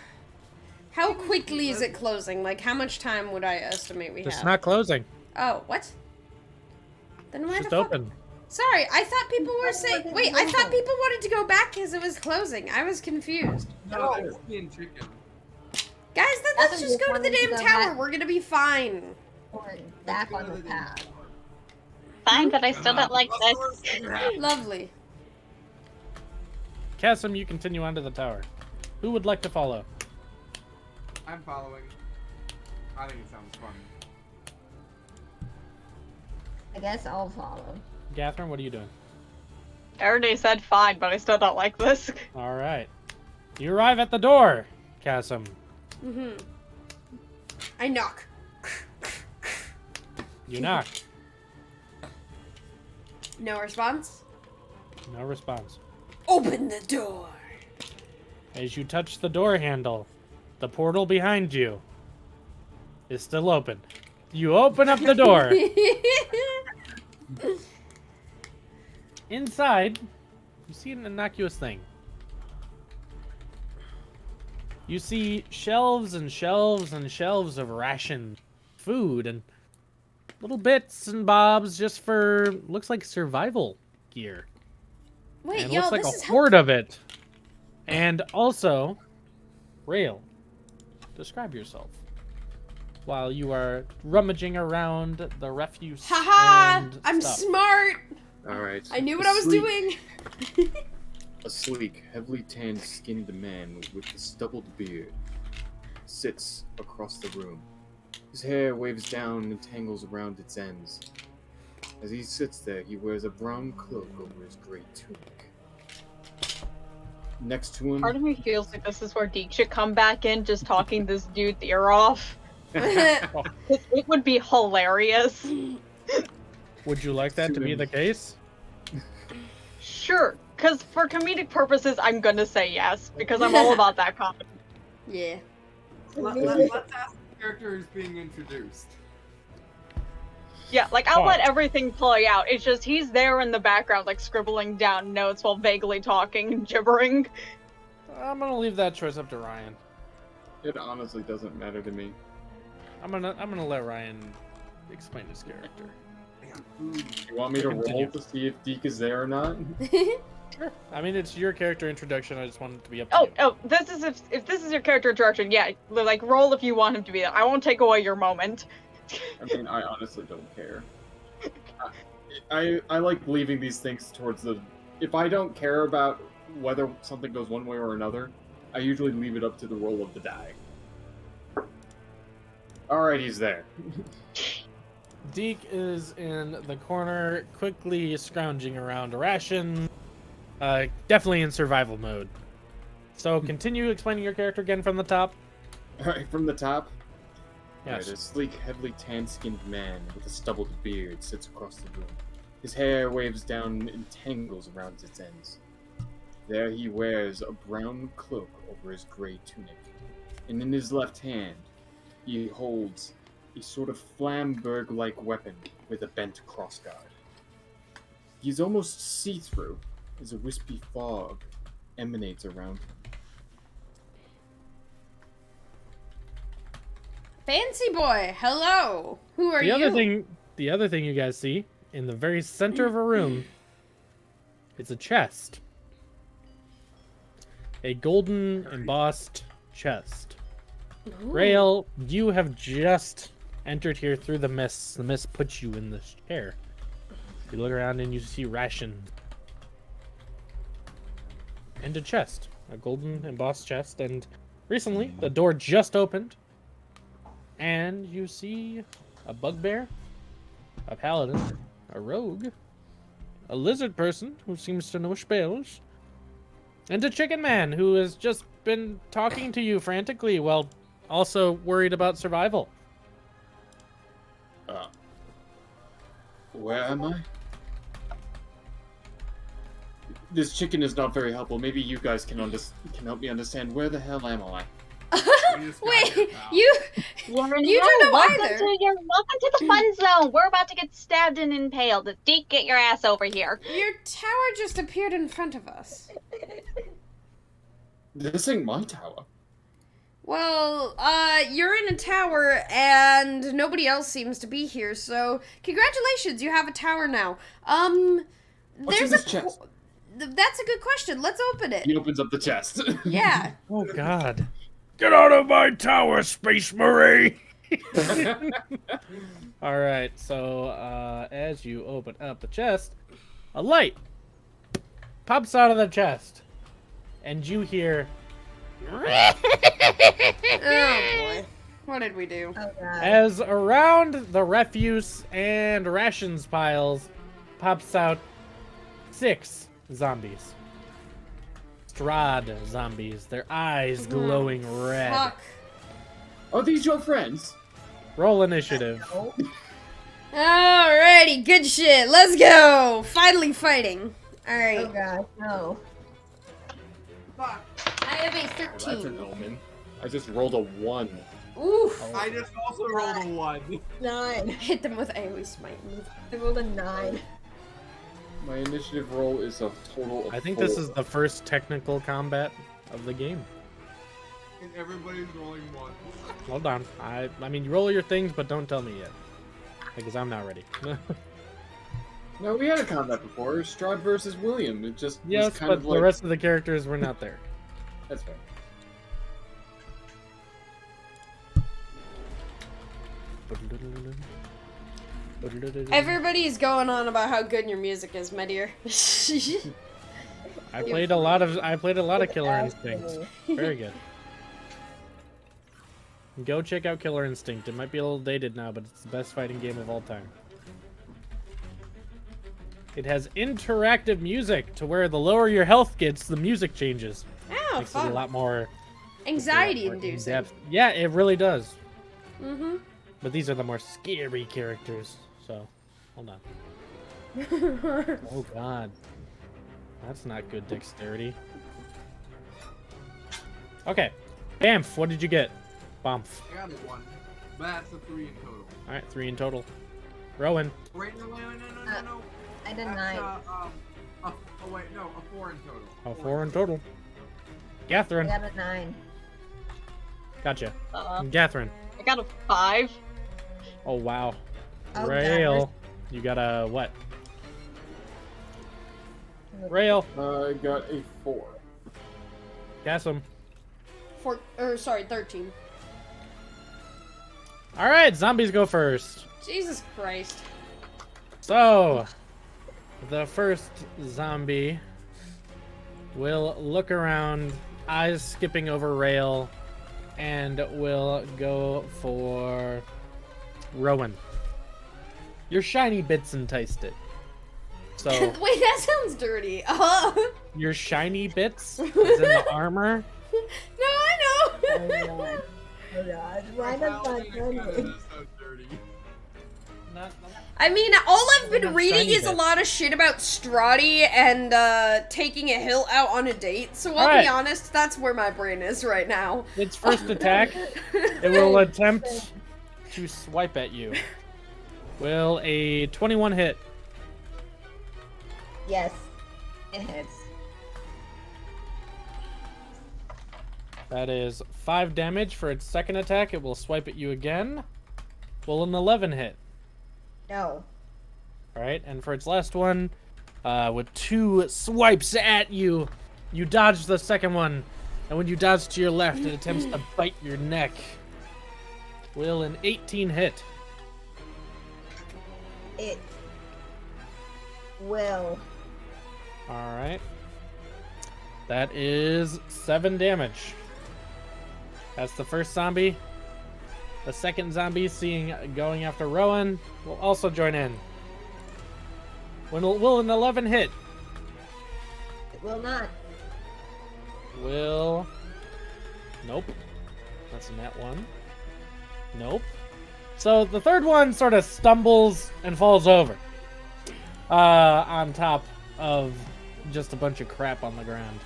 B: quickly is it closing? Like, how much time would I estimate we
D: It's
B: have?
D: not closing.
B: Oh, what? Then why
D: It's
B: the
D: just
B: fuck?
D: open.
B: Sorry, I thought people were saying. Wait, I thought people wanted to go back because it was closing. I was confused.
C: No, it's being chicken.
B: Guys, then let's
E: Doesn't
B: just go to the
E: wanted to
B: damn
E: go
B: tower.
E: back.
B: We're gonna be fine.
E: Or back on the path.
F: Fine, but I still don't like this.
B: Lovely.
D: Cassim, you continue onto the tower. Who would like to follow?
C: I'm following. I think it sounds fun.
E: I guess I'll follow.
D: Catherine, what are you doing?
F: I already said fine, but I still don't like this.
D: All right. You arrive at the door, Cassim.
B: Mm-hmm. I knock.
D: You knock.
B: No response.
D: No response.
B: Open the door.
D: As you touch the door handle, the portal behind you is still open. You open up the door. Inside, you see an innocuous thing. You see shelves and shelves and shelves of ration food and little bits and bobs just for, looks like survival gear.
B: Wait,
D: And
B: yo,
D: looks like
B: this
D: a
B: is
D: horde of it. And also, Rail, describe yourself. While you are rummaging around the refuse.
B: Haha!
D: and
B: I'm
D: stuff.
B: smart.
A: All right.
B: I knew what I was doing.
A: A sleek, heavily tanned skinned man with a stubbled beard sits across the room. His hair waves down and tangles around its ends. As he sits there, he wears a brown cloak over his gray tunic. Next to him...
F: Part of me feels like this is where Deke should come back in, just talking this dude's ear off. It would be hilarious.
D: Would you like that to be the case?
F: Sure, because for comedic purposes, I'm gonna say yes, because I'm all about that comedy.
B: Yeah.
C: Let's ask the character who's being introduced.
F: Yeah, like, I'll let everything play out. It's just he's there in the background, like, scribbling down notes while vaguely talking and gibbering.
D: I'm gonna leave that choice up to Ryan.
A: It honestly doesn't matter to me.
D: I'm gonna let Ryan explain his character.
A: You want me to roll to see if Deke is there or not?
D: Sure. I mean, it's your character introduction. I just want it to be up to you.
F: Oh, this is if this is your character introduction, yeah, like, roll if you want him to be there. I won't take away your moment.
A: I mean, I honestly don't care. I like leaving these things towards the... If I don't care about whether something goes one way or another, I usually leave it up to the roll of the die. Alright, he's there.
D: Deke is in the corner, quickly scrounging around a ration. Definitely in survival mode. So continue explaining your character again from the top.
A: Alright, from the top.
D: Yes.
A: Right, a sleek, heavily tan-skinned man with a stubbled beard sits across the room. His hair waves down and tangles around its ends. There he wears a brown cloak over his gray tunic, and in his left hand he holds a sort of flamberg-like weapon with a bent crossguard. He is almost see-through as a wispy fog emanates around him.
B: Fancy boy, hello. Who are you?
D: The other thing you guys see in the very center of a room is a chest. A golden embossed chest.
B: Ooh.
D: Rael, you have just entered here through the mist. The mist puts you in this chair. You look around and you see rations. And a chest. A golden embossed chest. And recently, the door just opened. And you see a bugbear, a paladin, a rogue, a lizard person who seems to know spells, and a chicken man who has just been talking to you frantically while also worried about survival.
A: Where am I? This chicken is not very helpful. Maybe you guys can help me understand. Where the hell am I?
B: Wait, you don't know
F: welcome
B: either.
F: welcome to the fun zone. We're about to get stabbed and impaled. Deke, get your ass over here.
B: Your tower just appeared in front of us.
A: This ain't my tower.
B: Well, you're in a tower and nobody else seems to be here, so congratulations, you have a tower now.
A: What's in this chest?
B: That's a good question. Let's open it.
A: He opens up the chest.
B: Yeah.
D: Oh, God. Get out of my tower, Space Marine! Alright, so as you open up the chest, a light pops out of the chest. And you hear...
B: Oh boy. What did we do?
E: Oh god.
D: As around the refuse and rations piles pops out 6 zombies. Strahd zombies, their eyes glowing red.
B: Fuck.
A: Are these your friends?
D: Roll initiative.
B: Alrighty, good shit. Let's go. Finally fighting.
E: Oh
B: Alright.
E: god, no.
C: Fuck.
B: I
E: have a
A: Well, that's an
E: 13.
A: omen. I just rolled a 1.
B: Oof.
C: I just also rolled a 1.
E: 9.
B: Hit them with AoE smite.
E: I rolled a 9.
A: My initiative roll is a total of
D: I think
A: 4.
D: this is the first technical combat of the game.
C: And everybody's rolling 1.
D: Hold on. I mean, roll your things, but don't tell me yet. Because I'm not ready.
A: No, we had a combat before. Strahd versus William. It just
D: Yes,
A: was kind
D: but
A: of
D: the
A: like...
D: rest of the characters were not there.
A: That's fair.
B: Everybody's going on about how good your music is, my dear.
D: I played a lot of Killer Instinct. Very good. Go check out Killer Instinct. It might be a little dated now, but it's the best fighting game of all time. It has interactive music to where the lower your health gets, the music changes.
B: Oh,
D: Makes it a
B: fun.
D: lot more
B: Anxiety
D: more
B: inducing.
D: in-depth. Yeah, it really does.
B: Mm-hmm.
D: But these are the more scary characters. So, hold on. Oh god. That's not good dexterity. Okay. Bamf, what did you get? Bamf.
C: I got a 1. But that's a 3 in total.
D: Alright, 3 in total. Rowan.
C: Wait, no.
E: I did
C: That's,
E: 9.
C: oh wait, no, a 4 in total.
D: Oh, 4 in total. Catherine.
E: I got a 9.
D: Gotcha.
F: Uh,
D: Catherine.
F: I got a 5.
D: Oh, wow.
E: Oh,
D: Rail. You got a what? Rail.
A: I got a 4.
D: Gas 'em.
B: 13.
D: Alright, zombies go first.
B: Jesus Christ.
D: So, the first zombie will look around, eyes skipping over Rail, and will go for Rowan. Your shiny bits enticed it. So,
B: Wait, that sounds dirty.
D: your shiny bits is in the armor.
B: No, I know.
E: Oh god. Oh god. Why does that
C: Paladin
E: do
C: is
E: this?
C: so dirty.
B: I mean, all I've been
D: Not
B: reading
D: shiny
B: is a
D: bits.
B: lot of shit about Strahd and taking a hill out on a date. So I'll
D: Alright.
B: be honest, that's where my brain is right now.
D: Its first attack, it will attempt to swipe at you. Will a 21 hit?
E: Yes. It hits.
D: That is 5 damage for its second attack. It will swipe at you again. Will an 11 hit?
E: No.
D: Alright, and for its last one, with 2 swipes at you, you dodge the second one. And when you dodge to your left, it attempts to bite your neck. Will an 18 hit?
E: It will.
D: Alright. That is 7 damage. That's the first zombie. The second zombie, seeing going after Rowan, will also join in. Will an 11 hit?
E: It will not.
D: Will... Nope. That's a net 1. Nope. So the third one sort of stumbles and falls over. On top of just a bunch of crap on the ground.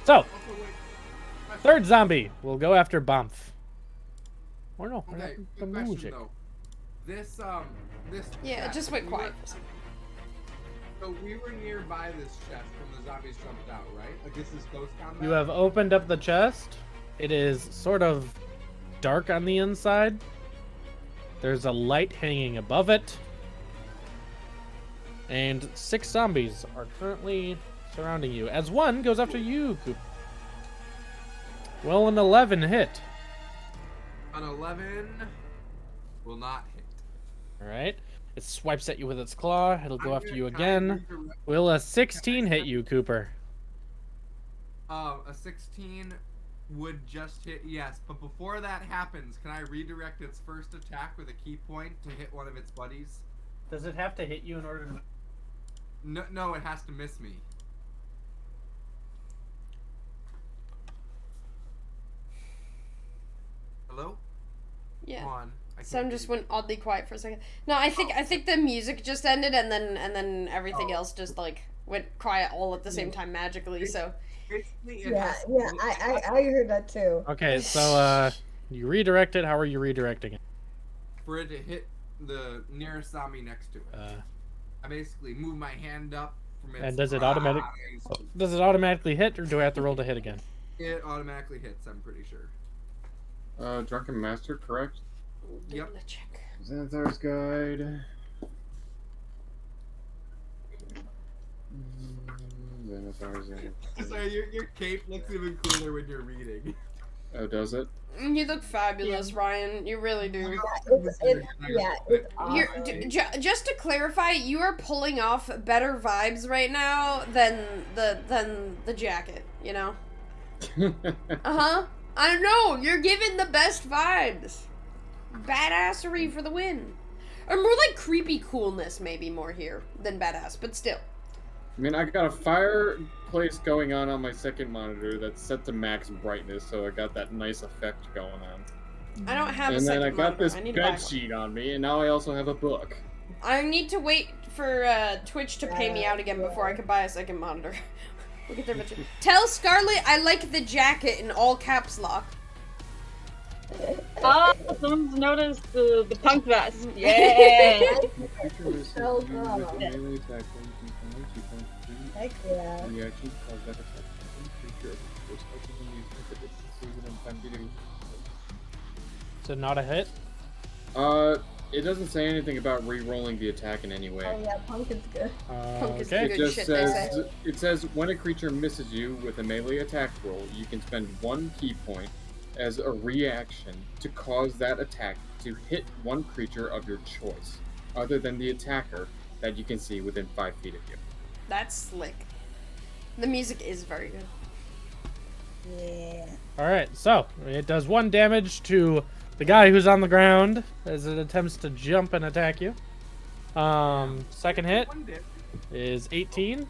D: So,
C: Also, wait.
D: third zombie will go after Bump. Or no,
C: Okay,
D: the
C: good question
D: music.
C: though. This
B: Yeah,
C: chest,
B: just went
C: we
B: quiet
C: were-
B: for a second.
C: So we were nearby this chest when the zombies jumped out, right? Like this is ghost combat.
D: You have opened up the chest. It is sort of dark on the inside. There's a light hanging above it. And 6 zombies are currently surrounding you. As one goes after you, Coop. Well, an 11 hit.
C: An 11 will not hit.
D: Alright. It swipes at you with its claw. It'll go
C: I'm
D: after
C: gonna
D: you
C: try and
D: again.
C: redirect-
D: Will a 16 hit you, Cooper?
C: A 16 would just hit, yes. But before that happens, can I redirect its first attack with a key point to hit one of its buddies?
D: Does it have to hit you in order to...
C: No, it has to miss me. Hello?
B: Yeah.
C: Come on. I
B: Sam
C: can't
B: just
C: hear
B: went oddly quiet for a second. No, I think the music just ended and then everything
C: Oh.
B: else just like went quiet all at the same time magically. So
C: Basically, it
E: Yeah,
C: has
E: yeah, I heard that too.
D: Okay, so you redirect it. How are you redirecting it?
C: for it to hit the nearest zombie next to it. I basically move my hand up from its
D: And does it
C: rise.
D: automatically hit, or do I have to roll to hit again?
C: It automatically hits, I'm pretty sure.
A: Drunken Master, correct?
C: Yep.
B: Let's check.
A: Xanathar's Guide. Xanathar's
C: Sorry, your cape looks even cooler when you're reading.
A: Oh, does it?
B: You look fabulous, Ryan. You really do.
E: It's awesome.
B: Just to clarify, you are pulling off better vibes right now than the jacket. You know. I know you're giving the best vibes. Badassery for the win, or more like creepy coolness, maybe more here than badass, but still.
A: I mean, I got a fireplace going on my second monitor that's set to max brightness, so I got that nice effect going on.
B: I don't have a
A: And then
B: second
A: I got
B: monitor.
A: this
B: I need a
A: bed
B: backup.
A: sheet on me, and now I also have a book.
B: I need to wait for Twitch to pay me out again before I can buy a second monitor. Look at their picture. Tell Scarlet I like the jacket in all caps lock.
F: Someone's noticed the punk vest. Yeah.
E: So cool. Heck yeah.
D: Is it not a hit?
A: It doesn't say anything about re-rolling the attack in any way.
E: Oh yeah, Pumpkin's good.
B: Punk is
D: Okay.
B: good
A: It just
B: shit, they say.
A: says, it says when a creature misses you with a melee attack roll, you can spend 1 key point as a reaction to cause that attack to hit one creature of your choice, other than the attacker that you can see within 5 feet of you.
B: That's slick. The music is very good.
E: Yeah.
D: All right, so it does 1 damage to the guy who's on the ground as it attempts to jump and attack you. Second hit
C: One dip.
D: is 18. Does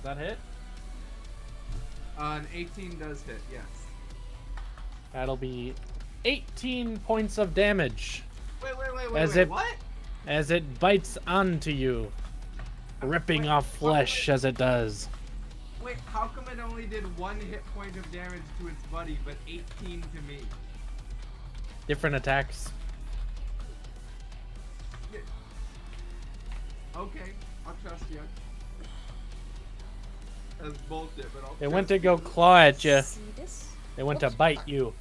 D: that hit?
C: An 18 does hit, yes.
D: That'll be 18 points of damage
C: Wait, what?
D: as it bites onto you, ripping off flesh as it does.
C: Wait, how come it only did 1 hit point of damage to its buddy, but 18 to me?
D: Different attacks.
C: Okay, I'll trust you. That's bullshit, but I'll
D: It went
C: trust
D: to go
C: you.
D: claw at you.
B: See this?
D: It went to bite you.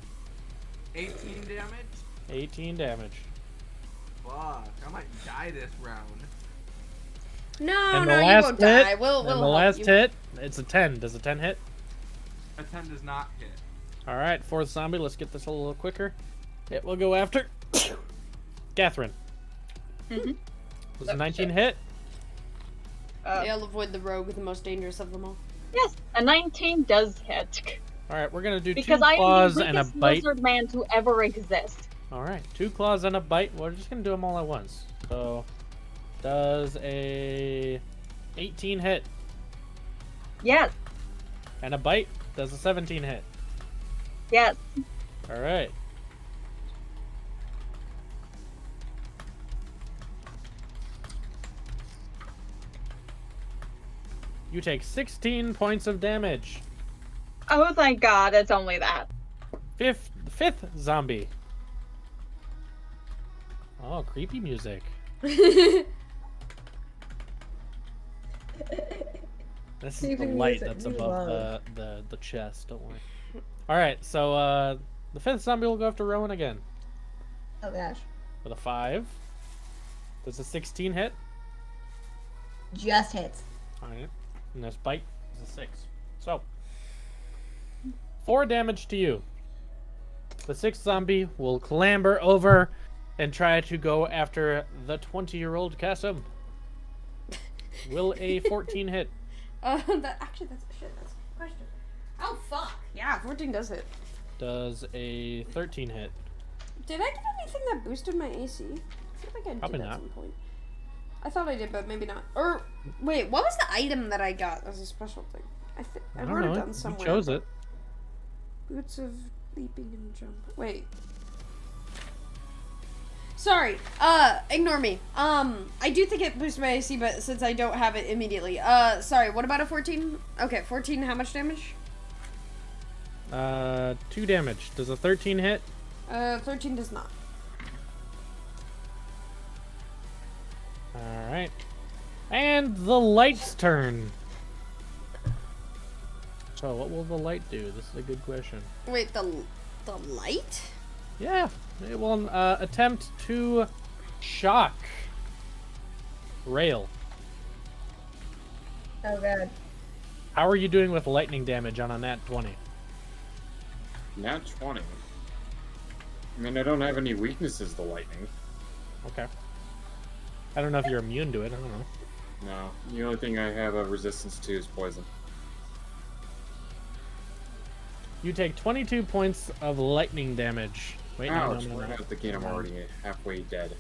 C: 18 damage?
D: 18 damage.
C: Fuck, I might die this round.
B: No,
D: And
B: no,
D: the
B: you
D: last
B: won't
D: hit,
B: die. We'll
D: and the
B: help
D: last
B: you.
D: hit, it's a 10. Does a 10 hit?
C: A 10 does not hit.
D: All right, 4th zombie. Let's get this a little quicker. It will go after Catherine.
F: Mhm.
D: Was a 19 hit?
B: They'll avoid the rogue, the most dangerous of them all.
F: Yes, a 19 does hit.
D: All right, we're gonna do
F: Because
D: 2
F: I am
D: claws
F: the
D: and a
F: weakest
D: bite.
F: lizard man to ever exist.
D: All right, 2 claws and a bite. We're just gonna do them all at once. So, does a 18 hit
F: Yes,
D: and a bite? Does a 17 hit?
F: yes.
D: All right. You take 16 points of damage.
F: Oh, thank God, it's only that.
D: Fifth zombie. Oh, creepy music. This is the
E: Creepy
D: light
E: music,
D: that's
E: we
D: above
E: love.
D: the chest. Don't worry. All right, so the 5th zombie will go after Rowan again
E: Oh gosh.
D: with a 5. Does a 16 hit?
E: Just hits.
D: All right, and this bite is a 6. So 4 damage to you. The 6th zombie will clamber over and try to go after the 20-year-old Kasim. Will a 14 hit?
B: Actually, that's shit. That's a question. Oh fuck! Yeah, 14 does hit.
D: Does a 13 hit?
B: Did I get anything that boosted my AC? I feel like I
D: Probably
B: did at
D: not.
B: some point. I thought I did, but maybe not. Or wait, what was the item that I got as a special thing? I
D: don't
B: wrote
D: know.
B: it down
D: You
B: somewhere.
D: chose it.
B: Boots of leaping and jump. Wait. Sorry. Ignore me. I do think it boosts my AC, but since I don't have it immediately. Sorry, what about a 14? Okay, 14, how much damage?
D: 2 damage. Does a 13 hit?
B: 13 does not.
D: Alright. And the light's turn. So, what will the light do? This is a good question.
B: Wait, the light?
D: Yeah, it will attempt to shock Rail.
E: Oh god.
D: How are you doing with lightning damage on a nat 20?
A: Nat 20. I mean, I don't have any weaknesses to lightning.
D: Okay. I don't know if you're immune to it. I don't know.
A: No, the only thing I have a resistance to is poison.
D: You take 22 points of lightning damage. Wait,
A: Ouch,
D: no.
A: right out the gate, I'm already halfway dead. You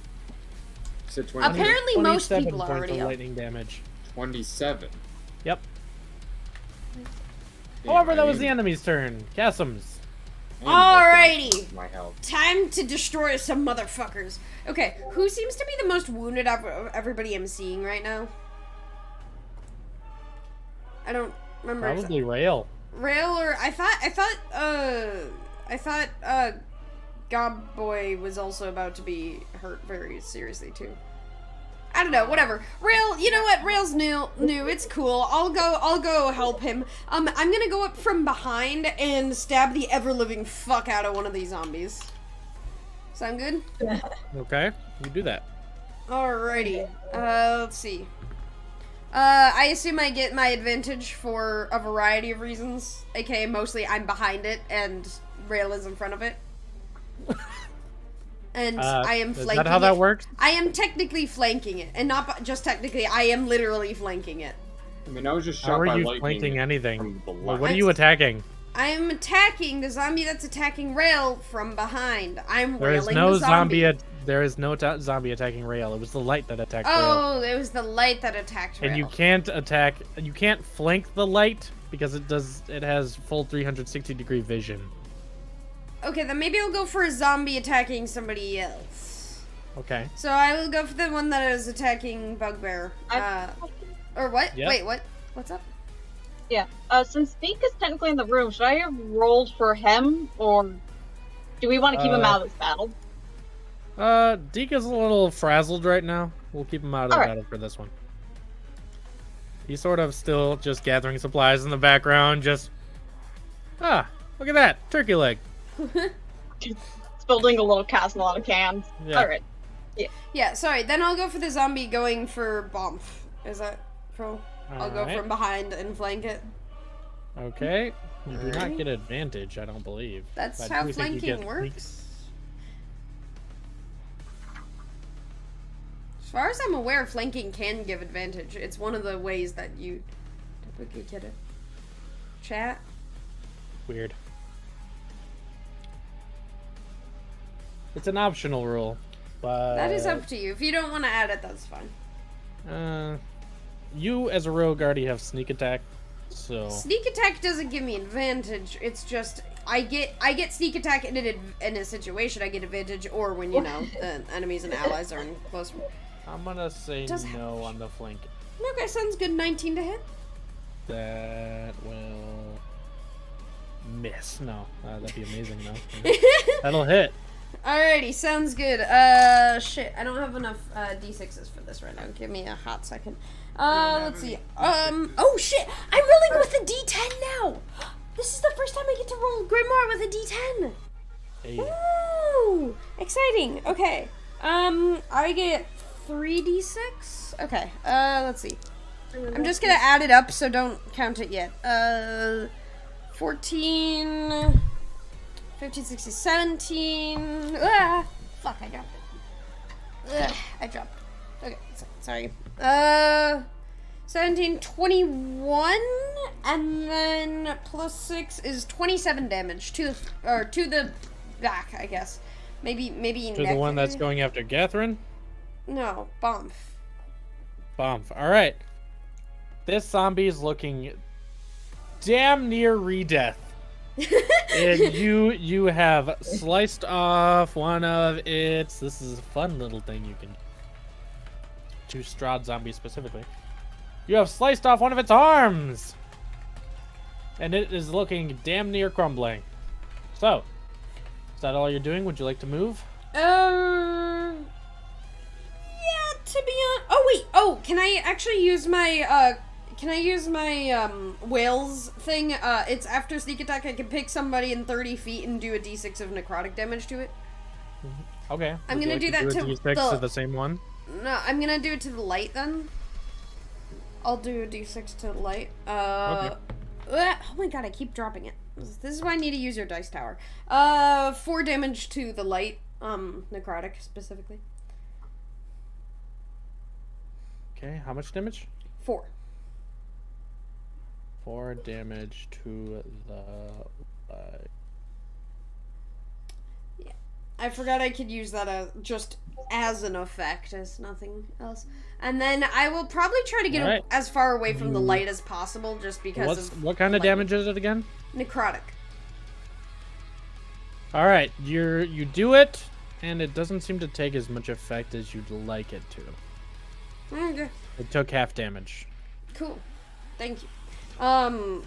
A: said 20,
B: Apparently most
D: 27
B: people are
D: points
B: already
D: of
B: up.
D: lightning damage.
A: 27.
D: Yep.
A: Damn,
D: However, that
A: I
D: was the
A: need-
D: enemy's turn. Chasms.
A: I need to work
B: Alrighty.
A: on my health.
B: Time to destroy some motherfuckers. Okay, who seems to be the most wounded of everybody I'm seeing right now? I don't remember.
D: Probably Rail.
B: Rail or I thought Gob Boy was also about to be hurt very seriously too. I don't know, whatever. Rail, you know what? Rail's new. It's cool. I'll go help him. I'm gonna go up from behind and stab the ever-living fuck out of one of these zombies. Sound good?
D: Okay, you do that.
B: Alrighty. Let's see. I assume I get my advantage for a variety of reasons. AKA mostly I'm behind it and Rail is in front of it. And I am flanking it.
D: Is that how that works?
B: I am technically flanking it. And not just technically, I am literally flanking it.
A: I mean, I was just shot
D: How
A: by
D: are you
A: lightning
D: flanking anything?
A: from the
D: Well,
A: left.
D: what are you attacking?
B: I am attacking the zombie that's attacking Rail from behind. I'm
D: There is
B: railing
D: no
B: the zombie.
D: There is no zombie attacking Rail. It was the light that attacked Rail.
B: Oh, it was the light that attacked Rail.
D: And you can't attack. You can't flank the light because it has full 360-degree vision.
B: Okay, then maybe I'll go for a zombie attacking somebody else.
D: Okay.
B: So I will go for the one that is attacking Bugbear. Or what?
D: Yep.
B: Wait, what? What's up?
F: Yeah. Since Deke is technically in the room, should I have rolled for him, or do we want to keep him out of this battle?
D: Deke is a little frazzled right now. We'll keep him out of the
F: Alright.
D: battle for this one. He's sort of still just gathering supplies in the background, just... Ah, look at that! Turkey leg!
F: It's building a little castle out of cans.
D: Yeah.
F: Alright.
B: Yeah, sorry. Then I'll go for the zombie going for Bomb. Is that pro? I'll go
D: Alright.
B: from behind and flank it.
D: Okay. You do not
B: Alright.
D: get advantage, I don't believe.
B: That's
D: But
B: how
D: do think you
B: flanking
D: get
B: works. As far as I'm aware, flanking can give advantage. It's one of the ways that you typically get it. Chat.
D: Weird. It's an optional rule, but...
B: That is up to you. If you don't want to add it, that's fine.
D: You, as a rogue, already have sneak attack, so...
B: Sneak attack doesn't give me advantage. It's just I get sneak attack in a situation. I get advantage, or when you know the enemies and allies are in close.
D: I'm gonna say
B: Does
D: no
B: have-
D: on the flank.
B: Okay, sounds good. 19 to hit.
D: That will... miss. No, that'd be amazing, though. That'll hit.
B: Alrighty, sounds good. Shit, I don't have enough d6s for this right now. Give me a hot second. Let's see. Oh shit, I'm rolling with a d10 now. This is the first time I get to roll Grimoire with a d10.
D: Hey.
B: Ooh, exciting. Okay. I get 3d6. Okay. Let's see. I'm just gonna add it up, so don't count it yet. 14, 15, 16, 17. Ah, fuck, I dropped it. Ugh, I dropped it. Okay, sorry. 17, 21, and then plus 6 is 27 damage to the back, I guess. Maybe
D: To the one that's going after Catherine?
B: No, Bomb.
D: Bomb. Alright. This zombie is looking damn near re-death. And you have sliced off one of its. This is a fun little thing you can. To Strahd zombie specifically. You have sliced off one of its arms, and it is looking damn near crumbling. So, is that all you're doing? Would you like to move?
B: Yeah, to be on. Oh wait. Oh, can I actually use my whales thing? It's after sneak attack. I can pick somebody in 30 feet and do a d6 of necrotic damage to it.
D: Okay.
B: I'm
D: Would you
B: gonna
D: like
B: do that
D: a
B: to
D: D6 to the same one.
B: No, I'm gonna do it to the light then. I'll do a d6 to the light. Oh my god, I keep dropping it. This is why I need to use your dice tower. 4 damage to the light. Necrotic specifically.
D: Okay, how much damage?
B: 4.
D: 4 damage to the.
B: Yeah, I forgot I could use that just as an effect, as nothing else. And then I will probably try to get as far away from the light as possible, just because
D: What kind of damage is it again?
B: Necrotic.
D: All right, you do it, and it doesn't seem to take as much effect as you'd like it to.
B: Okay.
D: It took half damage.
B: Cool. Thank you. And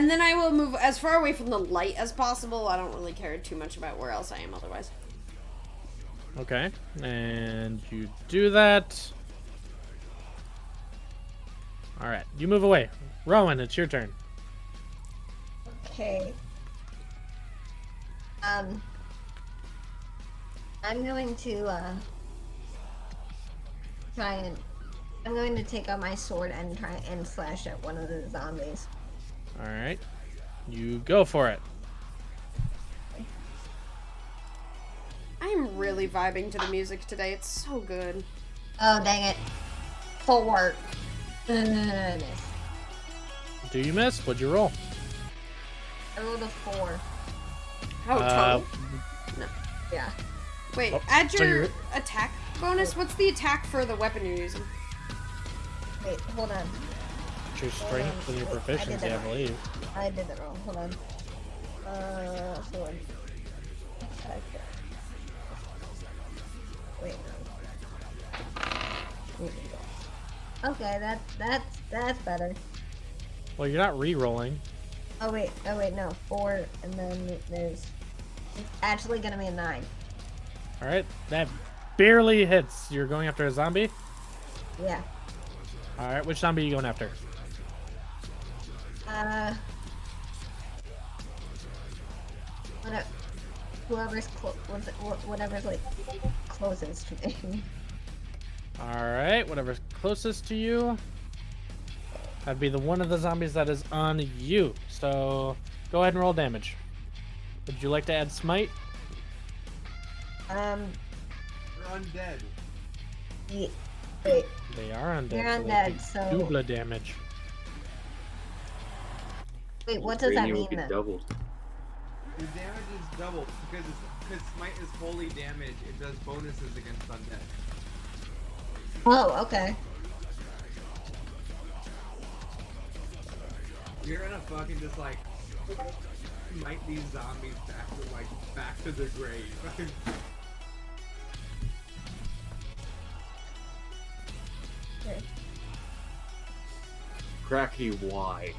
B: then I will move as far away from the light as possible. I don't really care too much about where else I am otherwise.
D: Okay, and you do that. All right, you move away. Rowan, it's your turn.
E: Okay. I'm going to I'm going to take out my sword and try and slash at one of the zombies.
D: All right, you go for it.
B: I'm really vibing to the music today. It's so good.
E: Oh, dang it. 4. Miss.
D: Do you miss? What'd you roll?
E: I rolled a 4.
B: Oh, total? No.
E: Yeah.
B: Wait,
D: Oh,
B: add
D: so
B: your
D: you're-
B: attack bonus. What's the attack for the weapon you're using?
E: Wait, hold on.
D: It's your strength and your
E: Wait, I did
D: proficiency, I
E: that wrong.
D: believe.
E: I did it wrong. Hold on. Sword. Attack. Wait, no. Okay, that's better.
D: Well, you're not re-rolling.
E: Oh wait, no. 4, and then there's... It's actually gonna be a 9.
D: All right, that barely hits. You're going after a zombie?
E: Yeah.
D: All right, which zombie are you going after?
E: Whatever's like closest to me.
D: All right, whatever's closest to you. That'd be the one of the zombies that is on you. So go ahead and roll damage. Would you like to add smite?
C: We're undead.
E: Yeah. Wait.
D: They are undead.
E: They're
D: so
E: undead,
D: they
E: so-
D: do double damage.
E: Wait, what does that
A: Rating
E: mean
A: will be
E: then?
A: doubled.
C: The damage is doubled because smite is holy damage. It does bonuses against undead.
E: Oh, okay.
C: You're gonna fucking just like smite these zombies back to the grave.
E: Okay.
A: Cracky why?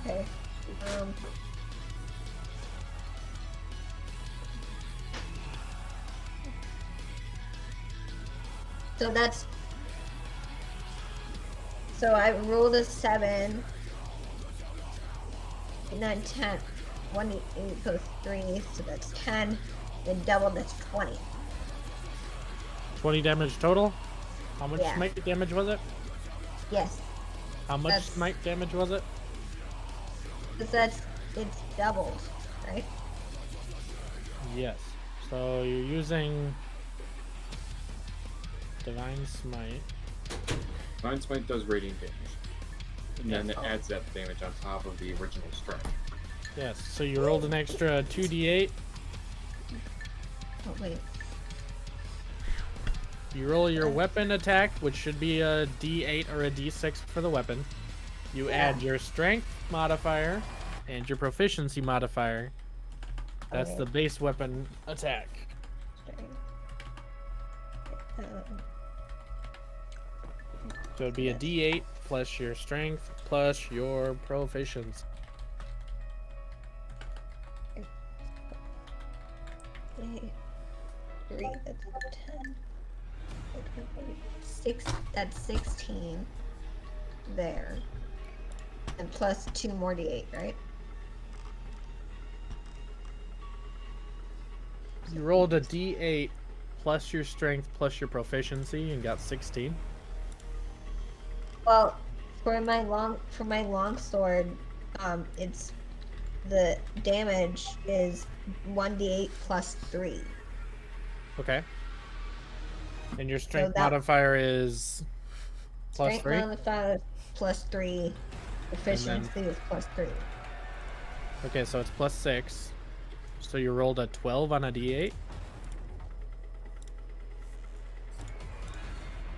E: Okay. So that's... So I rolled a 7. And then 10. 1 equals 3, so that's 10. Then double, that's 20.
D: 20 damage total? How much
E: Yeah.
D: smite damage was it?
E: Yes.
D: How much
E: That's-
D: smite damage was it?
E: Because it's doubled, right?
D: Yes. So you're using Divine Smite.
A: Divine Smite does radiant damage. And then it adds that damage on top of the original strike.
D: Yes. So you rolled an extra 2d8.
E: Oh, wait.
D: You roll your weapon attack, which should be a d8 or a d6 for the weapon. you add your strength modifier and your proficiency modifier. That's the base weapon attack. So it'd be a D8 plus your strength plus your proficiency.
E: 3, that's 10. 6, that's 16 there. And plus 2 more D8, right?
D: You rolled a D8 plus your strength plus your proficiency and got 16.
E: Well, for my long sword, it's the damage is 1d8 plus 3.
D: Okay. And your strength
E: that-
D: modifier is plus
E: Strength
D: 3?
E: modifier is plus 3. Efficiency is plus 3.
D: Okay, so it's plus 6. So you rolled a 12 on a D8?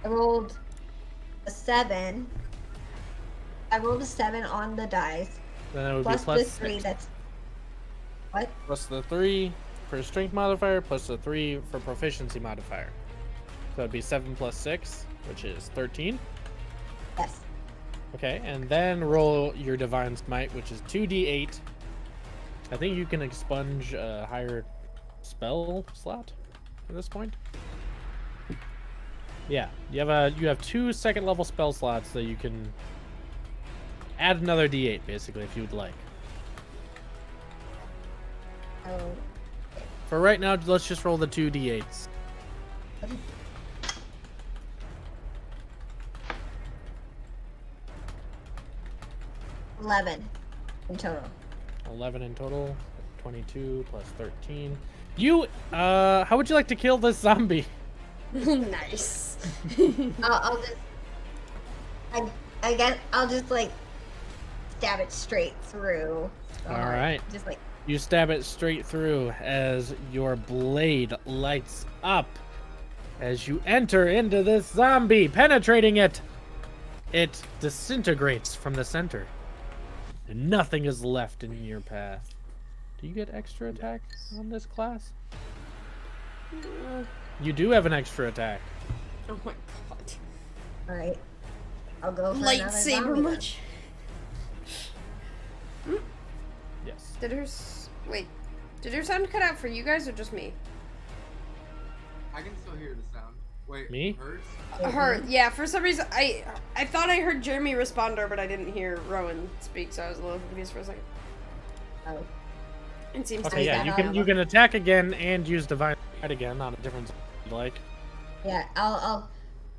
E: I rolled a 7. I rolled a 7 on the dice.
D: Then it would
E: Plus
D: be plus
E: the 3,
D: 6.
E: that's... What?
D: Plus the 3 for strength modifier, plus the 3 for proficiency modifier. So it'd be 7 plus 6, which is 13.
E: Yes.
D: Okay, and then roll your divine smite, which is 2d8. I think you can expunge a higher spell slot at this point. Yeah, you have 2 second level spell slots that you can add another d8 basically if you would like.
E: Oh,
D: For right now, let's just roll the 2 d8s.
E: $11 in total.
D: 11 in total, 22 plus 13. You, how would you like to kill this zombie?
B: Nice.
E: I'll just... I guess I'll just, like, stab it straight through. the heart.
D: Alright.
E: Just, like...
D: You stab it straight through as your blade lights up as you enter into this zombie, penetrating it. It disintegrates from the center, and nothing is left in your path. Do you get extra attack on this class? You do have an extra attack.
B: Oh my god.
E: Alright. I'll go for another
B: Lightsaber
E: zombie then.
B: much?
D: Yes.
B: Did her did her sound cut out for you guys or just me?
C: I can still hear the sound. Wait,
D: Me?
C: hers?
B: Her, yeah, for some reason, I thought I heard Jeremy respond to her, but I didn't hear Rowan speak, so I was a little confused for a second.
E: Oh.
B: It seems
D: Okay,
B: to be
D: yeah,
B: that.
D: you can attack again and use divine smite again on a different zone if you like.
E: Yeah, I'll...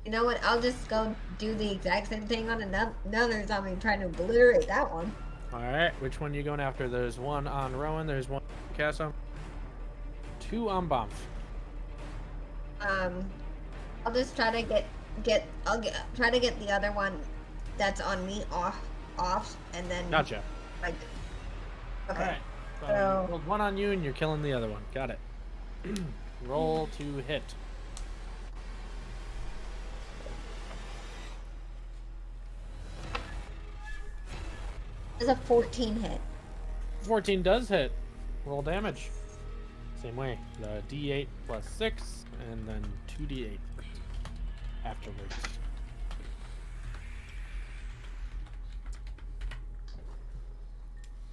E: You know what? I'll just go do the exact same thing on another zombie, trying to obliterate that one.
D: Alright, which one are you going after? There's one on Rowan, there's one on Casa, 2 on Bomf.
E: I'll just try to try to get the other one that's on me off, and then...
D: Gotcha.
E: Like... Okay.
D: Alright. So
E: So-
D: you rolled one on you and you're killing the other one. Got it. Roll to hit.
E: It's a 14 hit.
D: 14 does hit. Roll damage. Same way. The D8 plus 6 and then 2D8 afterwards.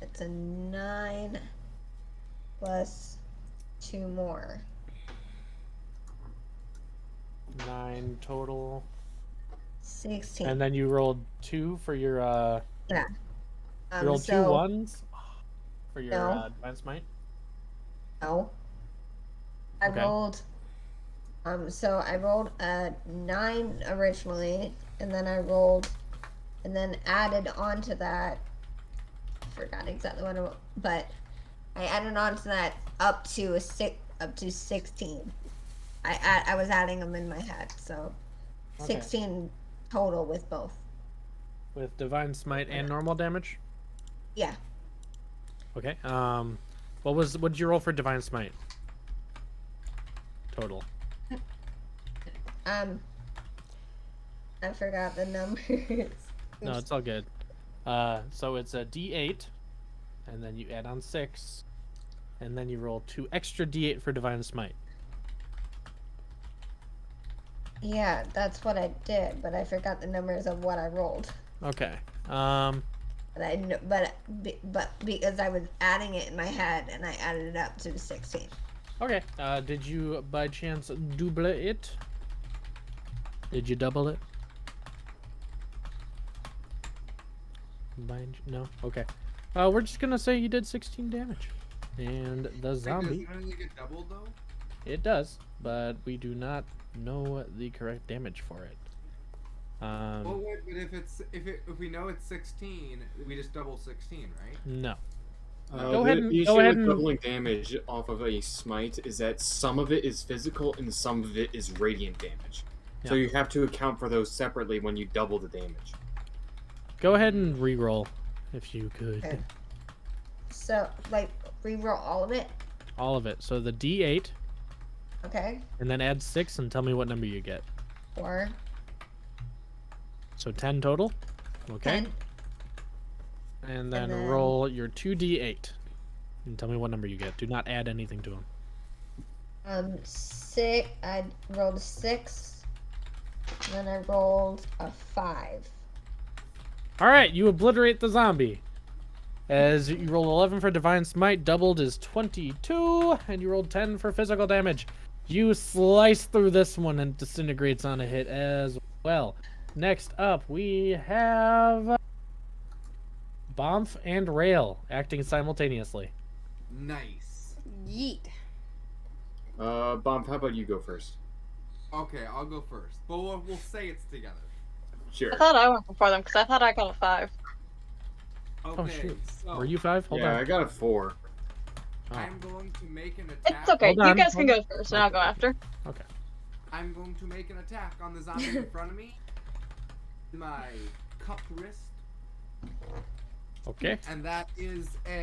E: It's a 9 plus 2 more.
D: 9 total.
E: 16.
D: And then you rolled 2 for your
E: Yeah.
D: you rolled 2
E: so,
D: 1s for your
E: No.
D: divine smite.
E: No. I
D: Okay.
E: rolled... so I rolled a 9 originally, and then I rolled... And then added on to that... I forgot exactly what I rolled, but... I added on to that up to 16. I was adding them in my head, so...
D: Okay.
E: 16 total with both.
D: With divine smite and normal damage?
E: Yeah.
D: Okay. What did you roll for divine smite? Total.
E: I forgot the numbers.
D: No, it's all good. So it's a D8, and then you add on 6, and then you roll 2 extra D8 for Divine Smite.
E: Yeah, that's what I did, but I forgot the numbers of what I rolled.
D: Okay.
E: But I kn- but because I was adding it in my head and I added it up to 16.
D: Okay. Did you by chance double it? Did you double it? No. Okay. We're just gonna say you did 16 damage, and the zombie.
C: Does it get doubled though?
D: It does, but we do not know the correct damage for it.
C: Well, wait, but if we know it's 16, we just double 16, right?
D: No.
A: Go
D: ahead
A: the
D: and- go ahead
A: with
D: and-
A: doubling damage off of a smite is that some of it is physical and some of it is radiant damage. So
D: Yeah.
A: you have to account for those separately when you double the damage.
D: Go ahead and re-roll, if you could.
E: Okay. So, like, re-roll all of it?
D: All of it. So the D8,
E: Okay.
D: and then add 6, and tell me what number you get.
E: 4,
D: So 10 total. Okay.
E: 10.
D: And then
E: then-
D: roll your 2D8, and tell me what number you get. Do not add anything to them.
E: 6. I rolled a 6. Then I rolled a 5.
D: All right, you obliterate the zombie. As you roll 11 for Divine Smite, doubled is 22, and you rolled 10 for physical damage. You slice through this one and it disintegrates on a hit as well. Next up, we have Bomf and Rail acting simultaneously.
C: Nice.
B: Yeet.
A: Bomb, how about you go first?
C: Okay, I'll go first, but we'll say it's together.
A: Sure.
F: I thought I went before them because I thought I got a 5.
C: Okay,
D: Oh shoot,
C: so
D: were you 5? Hold
A: Yeah,
D: on.
A: I got a 4.
D: Oh.
C: I'm going to make an attack.
F: It's okay.
D: Hold
F: You
D: on,
F: guys can
D: hold
F: go first, and I'll go after.
D: Okay.
C: I'm going to make an attack on the zombie in front of me. My cupped wrist,
D: Okay.
C: and that is let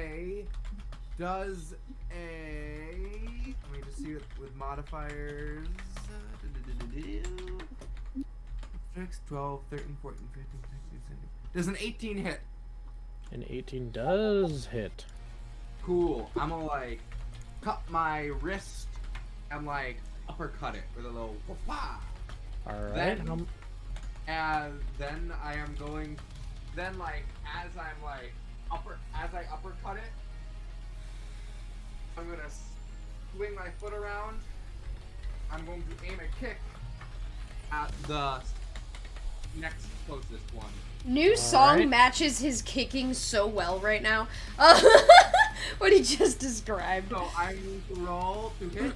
C: me just see it with modifiers. 6, 12, 13, 14, 15, 16, 17. Does an 18 hit?
D: An 18 does hit.
C: Cool. I'm gonna like cut my wrist and like uppercut it with a little whoop-ah.
D: All right.
C: Then- And then I am going, then like as I uppercut it, I'm gonna swing my foot around. I'm going to aim a kick at the next closest one.
B: New song
D: right.
B: matches his kicking so well right now. What he just described.
C: So I'm going to roll to hit.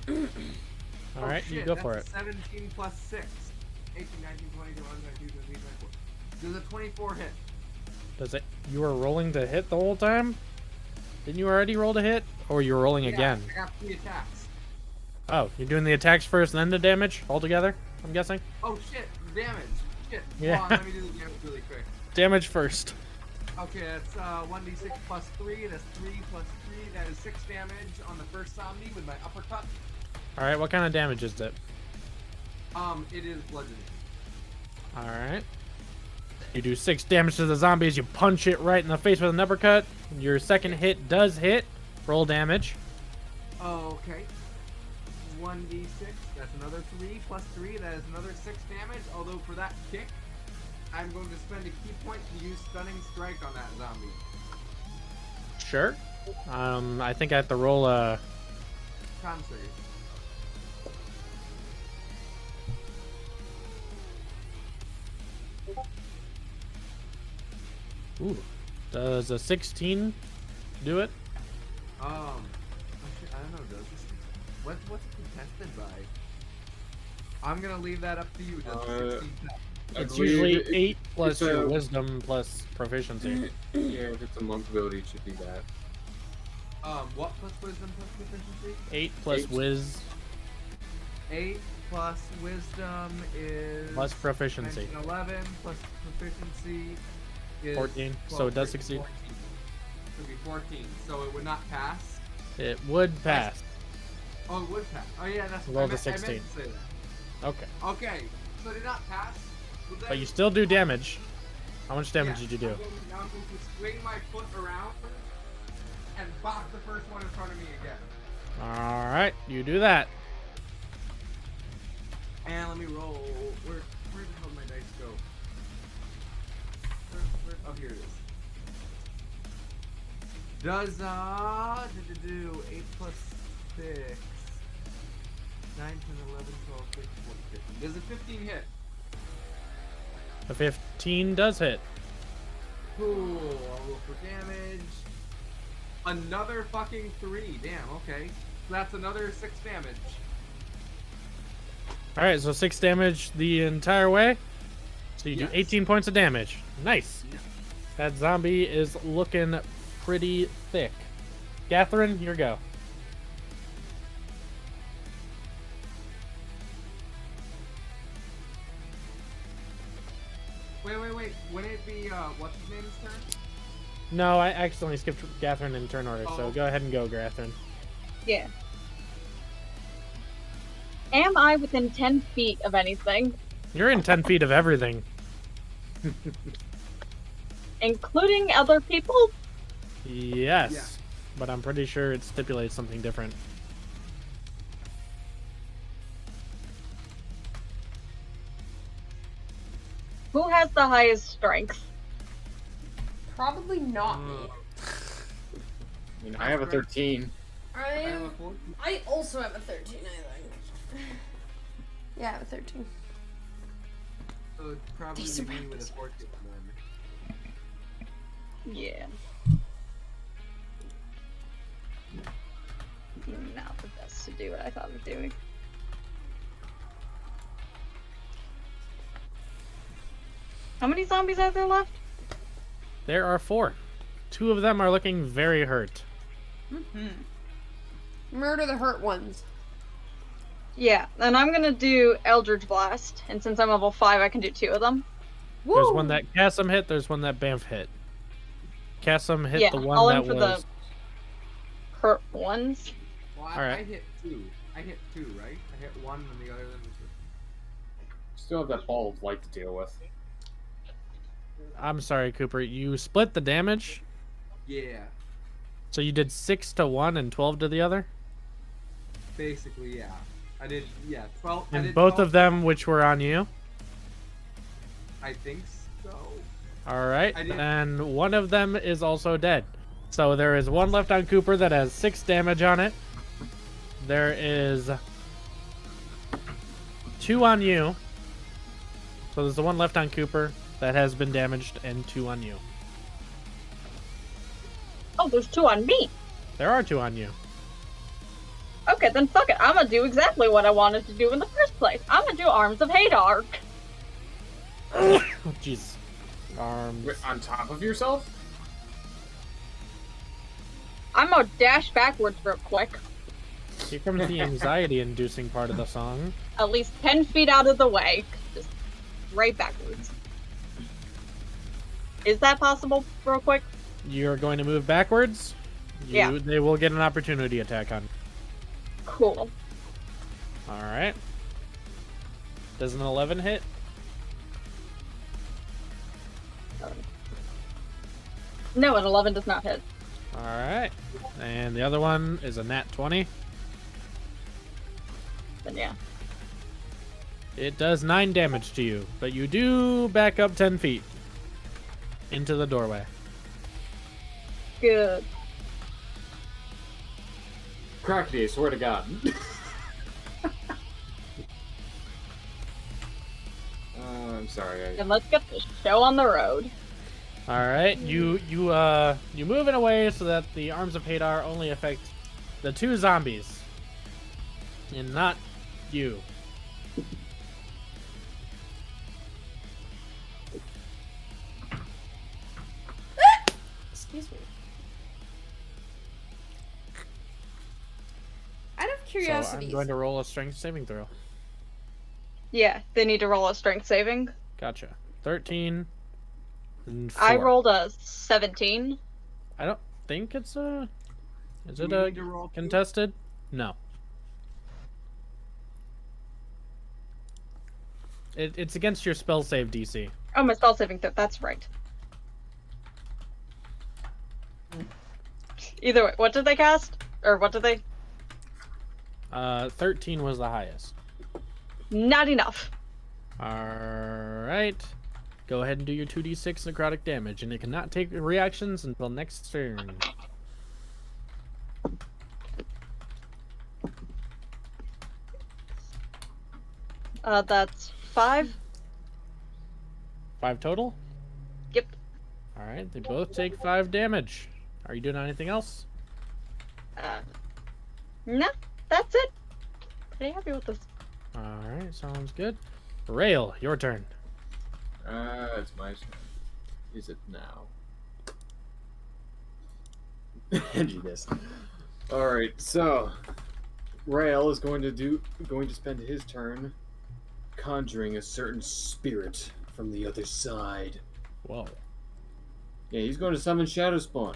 D: All right, you
C: shit,
D: go for it.
C: that's 17 plus 6. 18, 19, 20, 21, 22, 23, 24. Does a 24 hit?
D: Does it? You were rolling to hit the whole time? Didn't you already roll to hit, or you're rolling again?
C: I got 3 attacks.
D: Oh, you're doing the attacks first, and then the damage altogether. I'm guessing.
C: Oh shit, damage. Shit.
D: Yeah.
C: Hold on, let me do the damage really quick.
D: Damage first.
C: Okay, that's 1d6 plus 3. That's 3 plus 3. That is 6 damage on the first zombie with my uppercut.
D: All right, what kind of damage is it?
C: It is bludgeoning.
D: All right. You do 6 damage to the zombies. You punch it right in the face with an uppercut. Your second hit does hit. Roll damage.
C: Okay. 1d6. That's another 3 plus 3. That is another 6 damage. Although for that kick, I'm going to spend a key point to use Stunning Strike on that zombie.
D: Sure. I think I have to roll a.
C: Con save.
D: Ooh. Does a 16 do it?
C: Actually, I don't know. Does this? What's it contested by? I'm gonna leave that up to you. Does the 16 test?
D: It's
A: believe
D: usually
A: it-
D: 8 plus
A: it's
D: your
A: a-
D: wisdom plus proficiency.
A: Yeah, if it's a monk ability, it should be that.
C: What plus wisdom plus proficiency?
D: 8 plus
A: Eight.
D: whiz
C: 8 plus wisdom is
D: plus proficiency.
C: 11 plus proficiency is
D: 14, so
C: 12,
D: it does
C: 13,
D: succeed.
C: 14. It would be 14, so it would not pass.
D: It would pass.
C: Oh, it would pass. Oh yeah, that's
D: Roll
C: I
D: the
C: meant,
D: 16.
C: I meant to say that.
D: Okay.
C: Okay, so it did not pass.
D: But you still do damage. How much damage did you do?
C: Now I'm going to swing my foot around and bop the first one in front of me again.
D: Alright, you do that.
C: And let me roll. Where the hell did my dice go? Oh, here it is. Does, 8 plus 6, 9, 10, 11, 12, 13, 14, 15. Does a 15 hit?
D: A 15 does hit.
C: Cool. I'll roll for damage. Another fucking 3. Damn, okay. So that's another 6 damage.
D: Alright, so 6 damage the entire way. So you do 18 points of damage. Nice. That zombie is looking pretty thick. Catherine, your go.
C: Wait. Wouldn't it be, what's his name's turn?
D: No, I accidentally skipped Catherine in turn order, so
C: Oh.
D: go ahead and go, Catherine.
F: Yeah. Am I within 10 feet of anything,
D: You're in 10 feet of everything.
F: including other people?
D: Yes.
C: Yeah.
D: But I'm pretty sure it stipulates something different.
F: Who has the highest strength?
B: Probably not me.
A: I mean, I have a 13.
C: I have a 14.
B: I also have a 13, I think. Yeah, I have a 13.
C: So it'd probably
B: These are
C: be me with a
B: reckless.
C: 14 then.
F: Yeah. Not the best to do what I thought of doing. How many zombies are there left?
D: There are 4. 2 of them are looking very hurt.
B: Murder the hurt ones.
F: Yeah, and I'm gonna do Eldridge Blast, and since I'm level 5, I can do 2 of them.
B: Woo!
D: There's one that Cassim hit, there's one that Bamf hit. Cassim hit
F: Yeah,
D: the one
F: all in
D: that
F: for
D: was...
F: the hurt ones.
C: Well,
D: Alright.
C: I hit 2. I hit 2, right? I hit 1 and the other than
A: Still have that ball of light to deal with.
D: I'm sorry, Cooper. You split the damage,
C: Yeah,
D: so you did 6 to one and 12 to the other?
C: basically, yeah. I did, yeah, 12. I
D: And
C: did
D: both
C: 12,
D: of them which were on you?
C: I think so.
D: Alright,
C: I did-
D: and one of them is also dead. So there is one left on Cooper that has 6 damage on it. There is 2 on you. So there's the one left on Cooper that has been damaged, and 2 on you.
F: Oh, there's 2 on me!
D: There are 2 on you.
F: Okay, then fuck it. I'm gonna do exactly what I wanted to do in the first place. I'm gonna do Arms of Hadar.
D: Oh, jeez. Arms.
A: Wait, on top of yourself?
F: I'm gonna dash backwards real quick.
D: Here comes the anxiety-inducing part of the song.
F: At least 10 feet out of the way. Just right backwards. Is that possible, real quick?
D: You're going to move backwards.
F: Yeah.
D: They will get an opportunity attack on.
F: Cool.
D: All right. Does an 11 hit?
F: No, an 11 does not hit.
D: All right. And the other one is a nat 20.
F: Then yeah.
D: It does 9 damage to you, but you do back up 10 feet into the doorway.
F: Good.
A: Crackety, I swear to God. I'm sorry.
F: Then let's get this show on the road.
D: All right. You move in a way so that the Arms of Hadar only affect the 2 zombies, and not you.
B: Excuse me. Out of
D: So
B: curiosity,
D: I'm going to roll a strength saving throw.
F: Yeah, they need to roll a strength saving.
D: Gotcha. 13. And 4.
F: I rolled a 17.
D: I don't think it's a. Is
C: Do
D: it
C: we
D: a
C: need to roll 2?
D: contested? No. It's against your spell save DC.
F: Oh, my spell saving throw. That's right. Either way, what did they cast? Or what did they?
D: 13 was the highest.
F: Not enough.
D: Alright. Go ahead and do your 2d6 necrotic damage, and it cannot take reactions until next turn.
F: That's 5.
D: 5 total?
F: Yep.
D: Alright, they both take 5 damage. Are you doing anything else?
F: No, that's it. Pretty happy with this.
D: Alright, sounds good. Rail, your turn.
A: It's my turn. Is it now? Do this. Alright, so Rail is going to spend his turn conjuring a certain spirit from the other side.
D: Whoa.
A: Yeah, he's going to summon Shadow Spawn.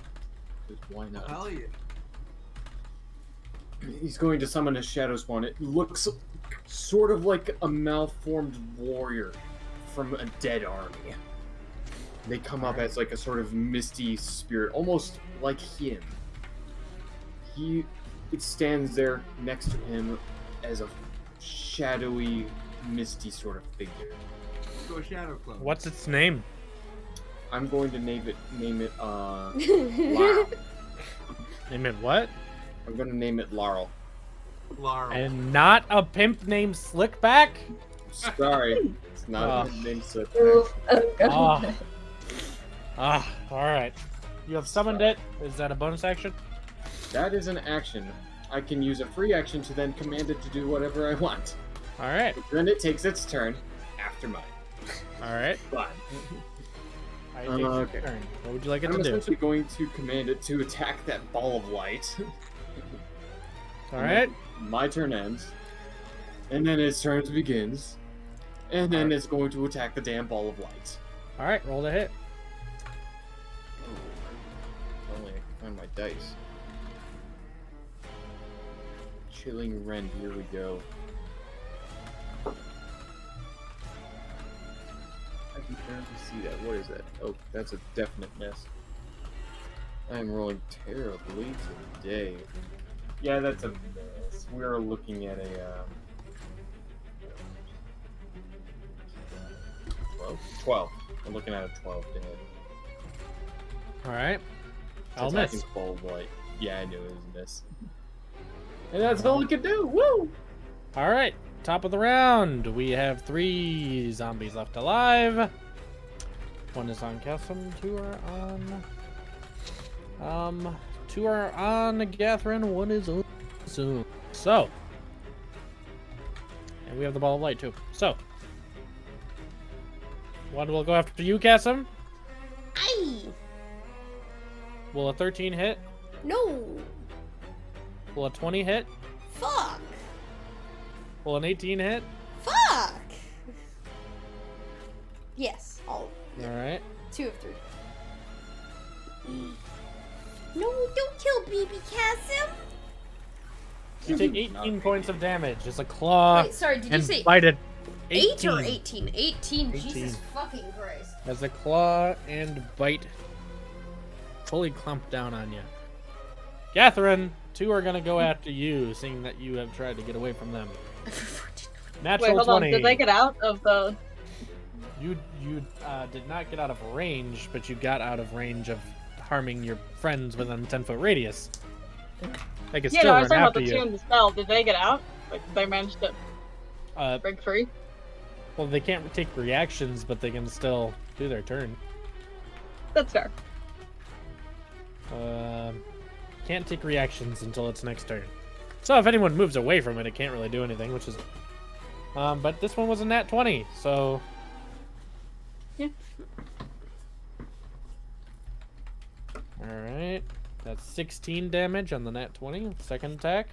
A: 'Cause why not?
C: Hell yeah.
A: He's going to summon a Shadow Spawn. It looks sort of like a malformed warrior from a dead army. They come up as like a sort of misty spirit, almost like him. It stands there next to him as a shadowy, misty sort of figure.
C: Go Shadow Club.
D: What's its name?
A: I'm going to name it Laurel.
D: Name it what?
A: I'm going to name it Laurel.
C: Laurel.
D: And not a pimp named Slickback?
A: Sorry, it's not a name so
E: Oh, God.
D: Alright. You have summoned it. Is that a bonus action?
A: That is an action. I can use a free action to then command it to do whatever I want.
D: Alright.
A: Then it takes its turn after mine.
D: Alright.
A: But
D: Okay. Turn. What would you like it
A: I'm
D: to do?
A: essentially going to command it to attack that ball of light.
D: Alright.
A: My turn ends. And then its turn begins. And then it's going to attack the damn ball of light.
D: Alright, roll the hit.
A: Oh, only I can find my dice. Chilling Rend, here we go. I can barely see that. What is that? Oh, that's a definite miss. I am rolling terribly today. Yeah, that's a miss. We're looking at a 12. I'm looking at a 12 to hit.
D: Alright. I'll
A: Attacking
D: miss.
A: ball of light. Yeah, I knew it was a miss. And that's all we can do. Woo!
D: Alright. Top of the round. We have 3 zombies left alive. One is on Cassim, 2 are on 2 are on Gathrin, 1 is on Zoom. So, and we have the ball of light too. So, one will go after you, Cassim.
B: Aye.
D: Will a 13 hit?
B: No.
D: Will a 20 hit?
B: Fuck.
D: Will an 18 hit?
B: Fuck. Yes. All.
D: Alright.
B: 2 of 3. No, don't kill baby Cassim.
D: You take 18 points of damage. It's a claw
B: Wait, sorry, did you
D: and
B: say
D: bited.
B: 8 or 18? 18.
D: 18.
B: Jesus fucking Christ.
D: As a claw and bite fully clumped down on you. Catherine, 2 are gonna go after you, seeing that you have tried to get away from them. Natural
F: Wait, hold
D: 20.
F: on. Did they get out of the?
D: You did not get out of range, but you got out of range of harming your friends within a 10-foot radius. They can
F: Yeah,
D: still
F: no, I was
D: run
F: talking about
D: after
F: the 2
D: you.
F: in the spell. Did they get out? Like, did they manage to break free?
D: Well, they can't take reactions, but they can still do their turn.
F: That's fair.
D: Can't take reactions until its next turn. So if anyone moves away from it, it can't really do anything, which is... but this one was a nat 20, so...
F: Yeah.
D: Alright. That's 16 damage on the nat 20. Second attack.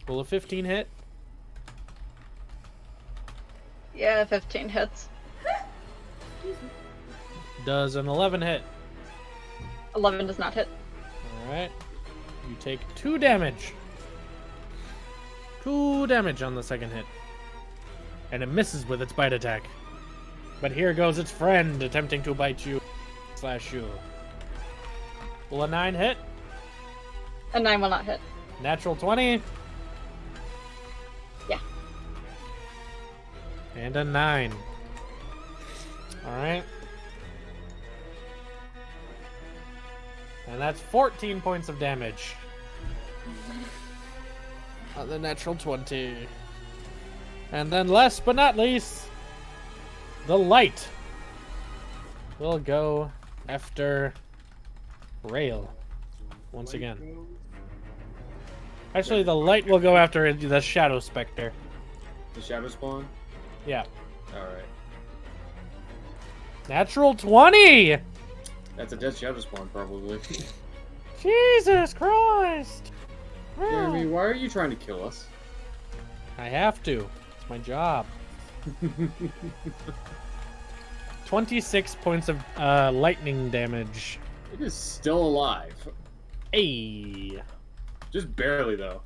D: Will a 15 hit?
F: Yeah, 15 hits.
D: Does an 11 hit?
F: 11 does not hit.
D: Alright. You take 2 damage. 2 damage on the second hit. And it misses with its bite attack. But here goes its friend attempting to bite you. / you. Will a 9 hit?
F: A 9 will not hit.
D: Natural 20.
F: Yeah.
D: And a 9. Alright. And that's 14 points of damage. On the natural 20. And then last but not least, the light will go after Rail once again. Actually, the light will go after the Shadow Spectre.
A: The Shadow Spawn?
D: Yeah.
A: Alright.
D: Natural 20!
A: That's a dead Shadow Spawn, probably.
D: Jesus Christ!
A: Jeremy, why are you trying to kill us?
D: I have to. It's my job. 26 points of lightning damage.
A: It is still alive.
D: Hey!
A: Just barely, though.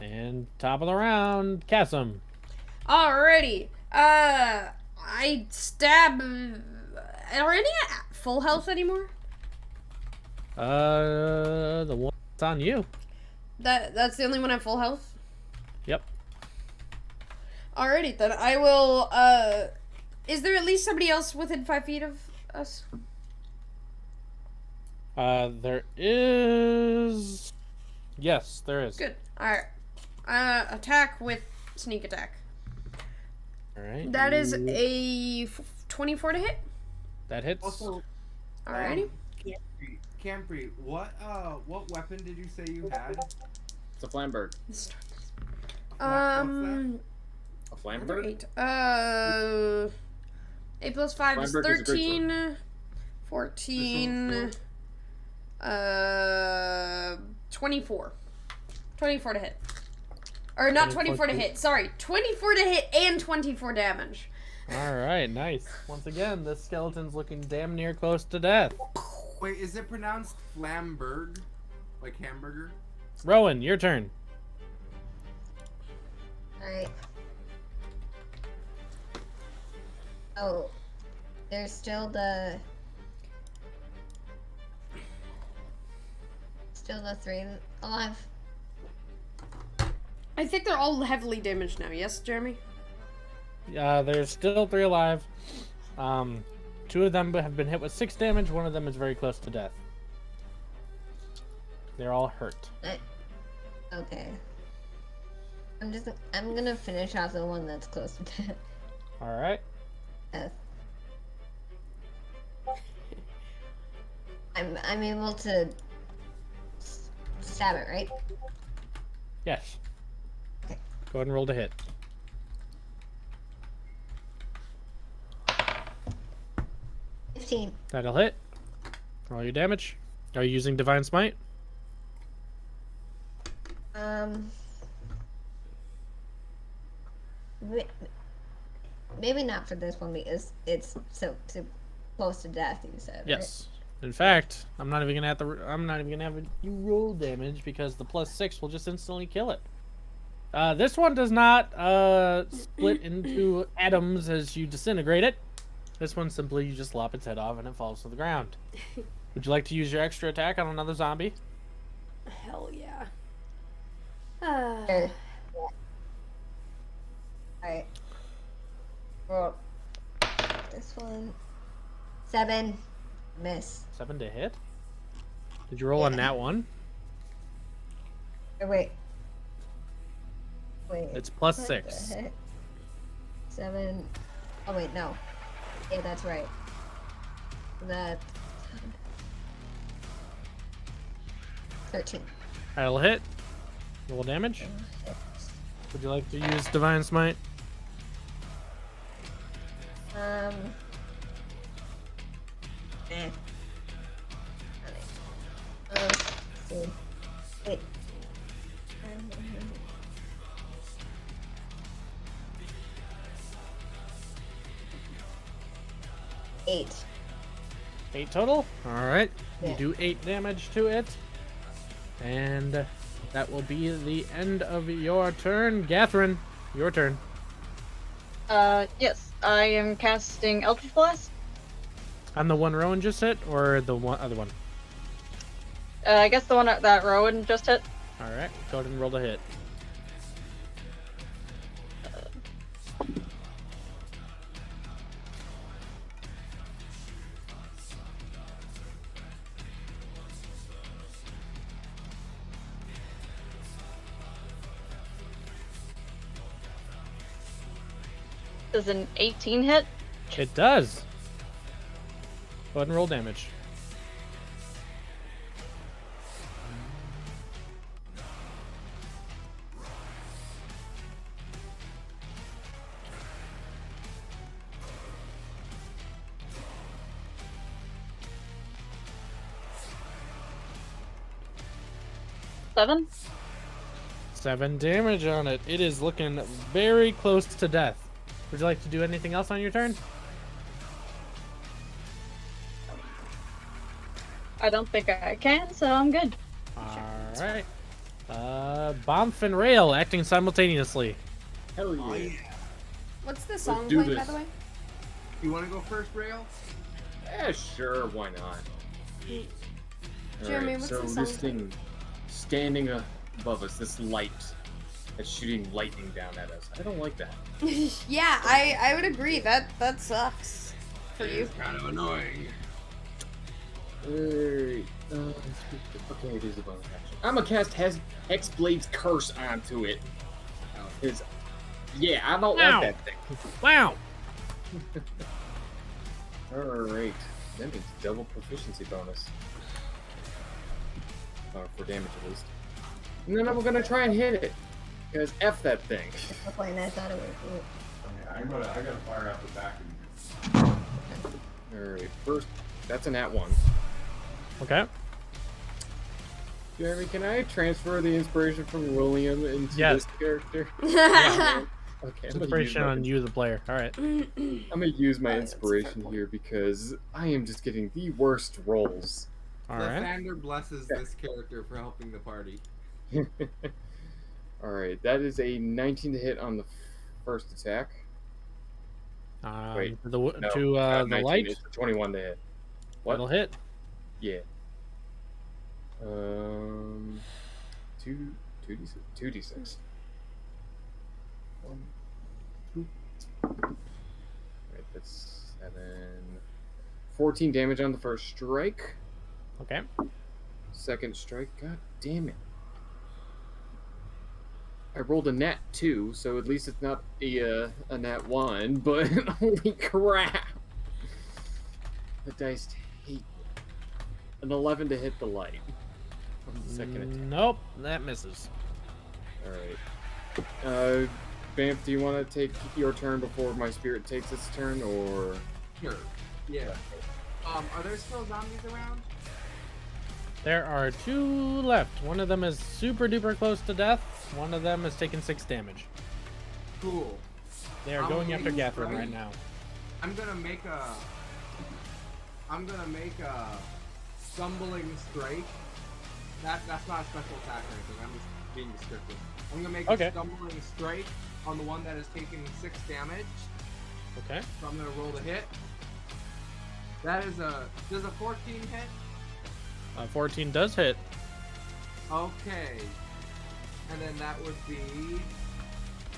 D: And top of the round, Chasm.
B: Alrighty. I stab. Are any at full health anymore?
D: The one that's on you.
B: That's the only one at full health?
D: Yep.
B: Alrighty, then I will, is there at least somebody else within 5 feet of us?
D: There is... Yes, there is.
B: Good. Alright. Attack with sneak attack.
D: Alright.
B: That is a 24 to hit.
D: That hits.
C: Also,
B: Alrighty.
C: Campy, what weapon did you say you had?
A: It's a Flamberg.
C: What's
A: A Flamberg?
B: 8 plus 5 is
A: Flamberg is a great
B: 13, 14, 24. 24 to hit. Or not 24 to hit, sorry. 24 to hit and 24 damage.
D: Alright, nice. Once again, this skeleton's looking damn near close to death.
C: Wait, is it pronounced Flamberg? Like hamburger?
D: Rowan, your turn.
E: Alright. Oh, there's still the 3 alive.
B: I think they're all heavily damaged now, yes, Jeremy?
D: There's still 3 alive. 2 of them have been hit with 6 damage. 1 of them is very close to death. They're all hurt.
E: Okay. I'm gonna finish off the one that's close to death.
D: Alright.
E: I'm able to stab it, right?
D: Yes.
E: Okay.
D: Go ahead and roll to hit. That'll hit. Roll your damage. Are you using Divine Smite?
E: Maybe not for this one because it's so close to death. You said.
D: Yes. Right? In fact, I'm not even gonna have you roll damage because the +6 will just instantly kill it. This one does not split into atoms as you disintegrate it. This one simply you just lop its head off and it falls to the ground. Would you like to use your extra attack on another zombie?
B: Hell yeah.
E: Alright. Roll. This one. 7. Miss.
D: 7 to hit? Did you roll on that one?
E: Oh, wait.
D: It's
E: what
D: +6.
E: the heck? 7. Oh wait, no. Yeah, that's right. That 13.
D: That'll hit. Roll damage. Would you like to use Divine Smite?
E: See. Wait. 8.
D: 8 total? Alright.
E: Yeah.
D: You do 8 damage to it. And that will be the end of your turn. Catherine, your turn.
F: Yes, I am casting Eldridge Blast.
D: On the one Rowan just hit, or the other one?
F: I guess the one that Rowan just hit.
D: All right, go ahead and roll the hit.
F: Does an 18 hit?
D: It does. Go ahead and roll damage.
F: Seven?
D: 7 damage on it. It is looking very close to death. Would you like to do anything else on your turn?
F: I don't think I can, so I'm good.
D: Alright. Bomf and Rail acting simultaneously.
A: Hell
C: Oh,
A: yeah.
C: yeah.
B: What's the song
A: do
B: playing, by
A: this.
B: the way?
C: You want to go first, Rail?
A: Yeah, sure, why not?
B: Jeremy,
A: Alright,
B: what's
A: so
B: the song
A: this thing standing above us, this light that's shooting lightning down at us. I don't like that.
B: Yeah, I would agree. That sucks for you.
C: It's kind of annoying.
A: Alright, okay, it is a bonus action. I'm gonna cast Hexblade's Curse onto it. Yeah, I don't
D: Ow.
A: like that thing.
D: Wow!
A: Alright, that means double proficiency bonus. For damage at least. And then I'm gonna try and hit it. Because F that thing.
E: And I thought it was.
G: I gotta fire out the back of you.
A: Alright, first, that's an @1.
D: Okay.
A: Jeremy, can I transfer the inspiration from William into
D: Yes.
A: this character?
D: Yeah.
A: Okay,
D: Inspiration on you, the player. Alright.
A: I'm gonna use my
B: That's a
A: inspiration
B: fair point.
A: here because I am just getting the worst rolls.
D: Alright.
C: Lathander blesses this character for helping the party.
A: Alright, that is a 19 to hit on the first attack. Wait,
D: The
A: No,
D: the
A: 19,
D: light.
A: it's a 21 to hit. What?
D: That'll hit.
A: Yeah. 2d6. 1, 2. Right, that's 7. 14 damage on the first strike.
D: Okay.
A: Second strike. God damn it. I rolled a nat 2, so at least it's not a nat 1, but holy crap. The dice hate me. An 11 to hit the light. On the second attack.
D: Nope, that misses.
A: Alright. Bamf, do you want to take your turn before my spirit takes its turn, or...
C: Sure. Yeah. Are there still zombies around?
D: There are 2 left. One of them is super duper close to death. One of them is taking 6 damage.
C: Cool.
D: They are
C: I'm
D: going after
C: waiting for
D: Catherine
C: you.
D: right now.
C: I'm gonna make a stumbling strike. That's not a special attack or anything. I'm just being descriptive. I'm gonna make
D: Okay.
C: a stumbling strike on the one that is taking 6 damage.
D: Okay.
C: So I'm gonna roll the hit. That is does a 14 hit?
D: 14 does hit.
C: Okay. And then that would be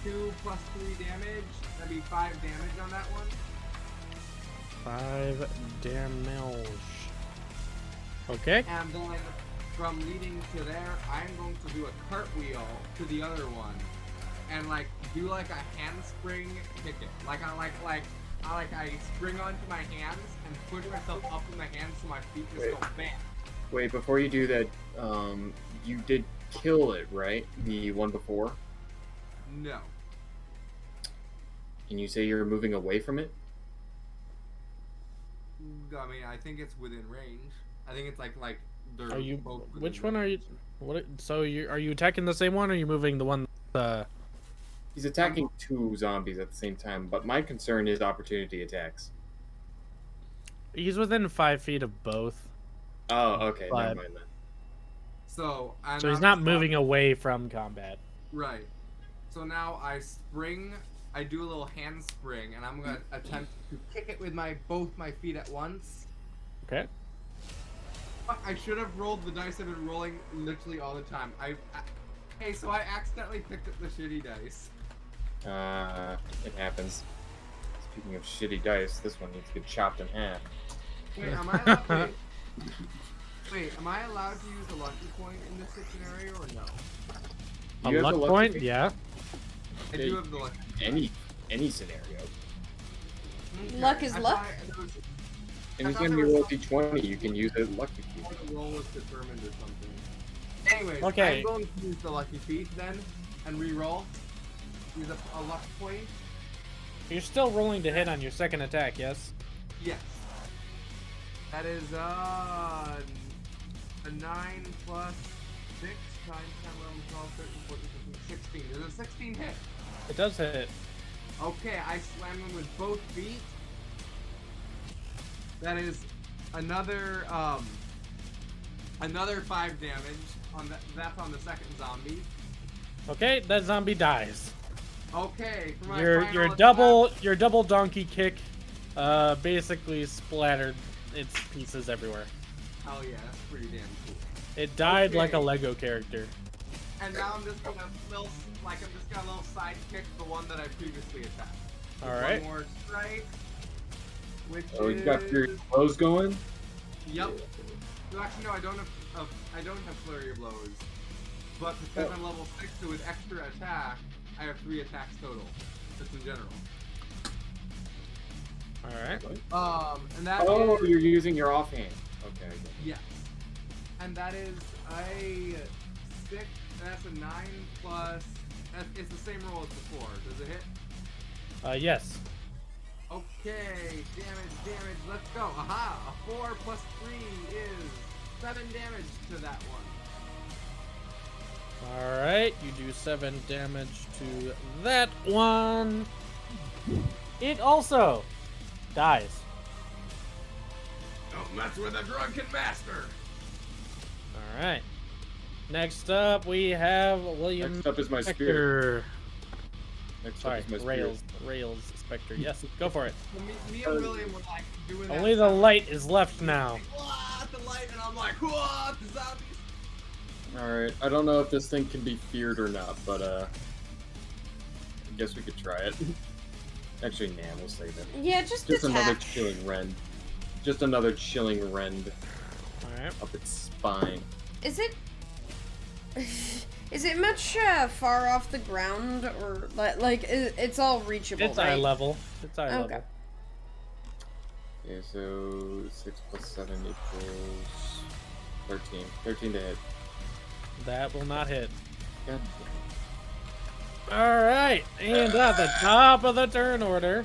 C: 2 plus 3 damage. That'd be 5 damage on that one.
D: 5 damage. Okay.
C: And then from leading to there, I'm going to do a cartwheel to the other one. And do like a handspring kick it. I spring onto my hands and push myself up in my hands so my feet just go bam.
A: Wait, before you do that, you did kill it, right? The one before?
C: No.
A: And you say you're moving away from it?
C: I mean, I think it's within range. I think it's like they're
D: Are you?
C: both within
D: Which one are you?
C: range.
D: What? So are you attacking the same one, or are you moving the one?
A: He's attacking 2 zombies at the same time, but my concern is opportunity attacks.
D: He's within 5 feet of both.
A: Oh, okay,
D: But-
A: never mind then.
C: So I'm
D: So he's not moving away from combat.
C: Right. So now I spring. I do a little hand spring, and I'm gonna attempt to kick it with both my feet at once.
D: Okay.
C: I should have rolled the dice I've been rolling literally all the time. Hey, so I accidentally picked up the shitty dice.
A: It happens. Speaking of shitty dice, this one needs to get chopped in half.
C: Wait, am I allowed? Wait, am I allowed to use a lucky point in this scenario or no?
D: A
A: You have
D: luck
A: the lucky
D: point?
A: point?
D: Yeah.
C: I do have the lucky.
A: Any scenario.
C: Okay,
B: Luck is
C: I
B: luck?
C: thought there was-
A: Anytime
C: there
A: you
C: was
A: roll
C: something-
A: d20, you can use a lucky
C: Or
A: feat.
C: the roll was determined or something. Anyways,
D: Okay.
C: I'm going to use the lucky feat then and re-roll. Use a luck point.
D: You're still rolling to hit on your second attack, yes?
C: Yes. That is a 9 plus 6 times 10, 11, 12, 13, 14, 15, 16. There's a 16 hit.
D: It does hit.
C: Okay, I slam him with both feet. That is another 5 damage on that's on the second zombie.
D: Okay, that zombie dies.
C: Okay, for my
D: Your
C: final attack-
D: double donkey kick basically splattered its pieces everywhere.
C: Oh yeah, that's pretty damn cool.
D: It died like a
C: Okay.
D: Lego character.
C: And now I'm just gonna little side kick the one that I previously attacked. With
D: Alright.
C: One more strike. Which
A: Oh,
C: is...
A: you got Fury Blows going?
C: Yep. So actually, no, I don't have flurry of blows. But because I'm level 6, so with extra attack, I have 3 attacks total. Just in general.
D: Alright.
C: And that
A: Oh,
C: is-
A: you're using your offhand. Okay. I get it.
C: Yes. And that is a 6. That's a 9 plus. It's the same roll as before. Does it hit?
D: Yes.
C: Okay, damage, let's go. Aha! A 4 plus 3 is 7 damage to that one.
D: Alright, you do 7 damage to that one. It also dies.
C: Don't mess with a drunken master!
D: Alright. Next up, we have William
A: Next up is my spear.
D: Spectre.
A: Next
D: Sorry,
A: up is my spear.
D: Rails Spectre. Yes, go for it.
C: So me and William were like doing that.
D: Only the light is left now.
C: What? The light, and I'm like, what? The zombies?
A: Alright, I don't know if this thing can be feared or not, but I guess we could try it. Actually, nah, we'll save it.
B: Yeah, just
A: another
B: attack.
A: chilling rend. Just another chilling rend
D: Alright.
A: up its spine.
B: Is it? Is it much far off the ground, or it's all reachable?
D: It's
B: right?
D: eye level. It's eye
B: Okay.
D: level.
A: Okay, so 6 plus 7 equals 13. 13 to hit.
D: That will not hit.
A: God
D: Alright, and at the top of the turn order,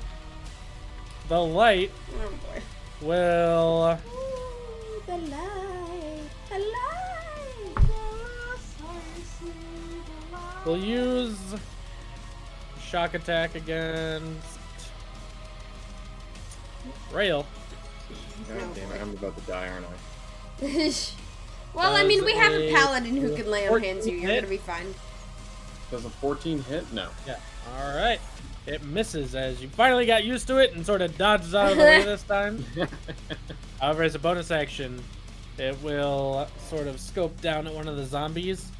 D: the light
B: Oh boy.
D: will
B: Ooh, the light, the light.
D: We'll use shock attack against Rail.
A: damn it, I'm about to die, aren't I?
B: Well, I mean, we have a
D: Does
B: paladin who can lay on
D: 14
B: hands you. You're
D: hit?
B: gonna be fine.
A: Does a 14 hit? No.
D: Yeah. Alright. It misses as you finally got used to it and sort of dodges out of the way this time. However, as a bonus action, it will sort of scope down at one of the zombies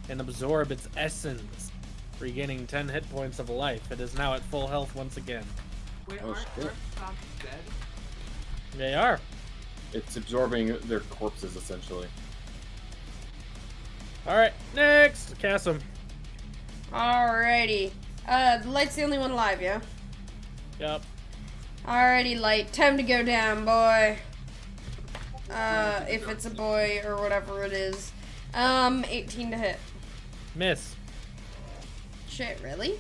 D: and absorb its essence, regaining 10 hit points of life. It is now at full health once again.
C: Wait,
A: Oh,
C: aren't
A: shit.
C: the zombies dead?
D: They are.
A: It's absorbing their corpses, essentially.
D: Alright, next! Chasm.
B: Alrighty. The light's the only one alive, yeah?
D: Yep.
B: Alrighty, light. Time to go down, boy. If it's a boy or whatever it is. 18 to hit.
D: Miss.
B: Shit, really?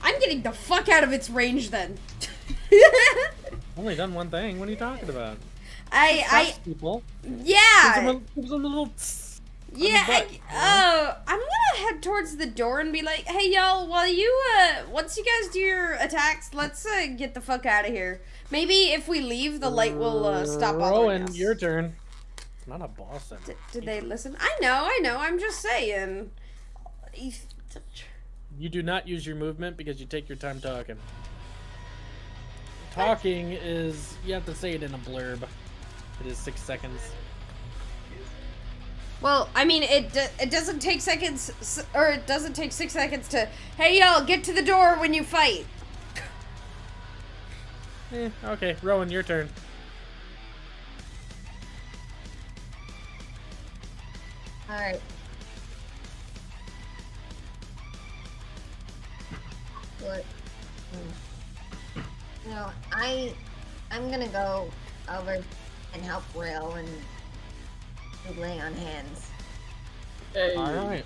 B: I'm getting the fuck out of its range then.
D: Only done one thing. What are you talking about?
B: I,
D: People.
B: yeah.
D: Give them a little tss.
B: Yeah,
D: butt,
B: I'm gonna head towards the door and be like, hey y'all, while you, once you guys do your attacks, let's, get the fuck out of here. Maybe if we leave, the light will, stop bothering
D: Rowan,
B: us.
D: your turn. It's not a boss.
B: Did they listen? I know, I'm just saying.
D: You do not use your movement because you take your time talking. Talking is, you have to say it in a blurb. It is 6 seconds.
B: Well, I mean, it doesn't take seconds, or it doesn't take 6 seconds to, hey y'all, get to the door when you fight.
D: Okay, Rowan, your turn.
E: Alright. What? No, I'm gonna go over and help Rail and lay on hands.
A: Hey,
D: Alright.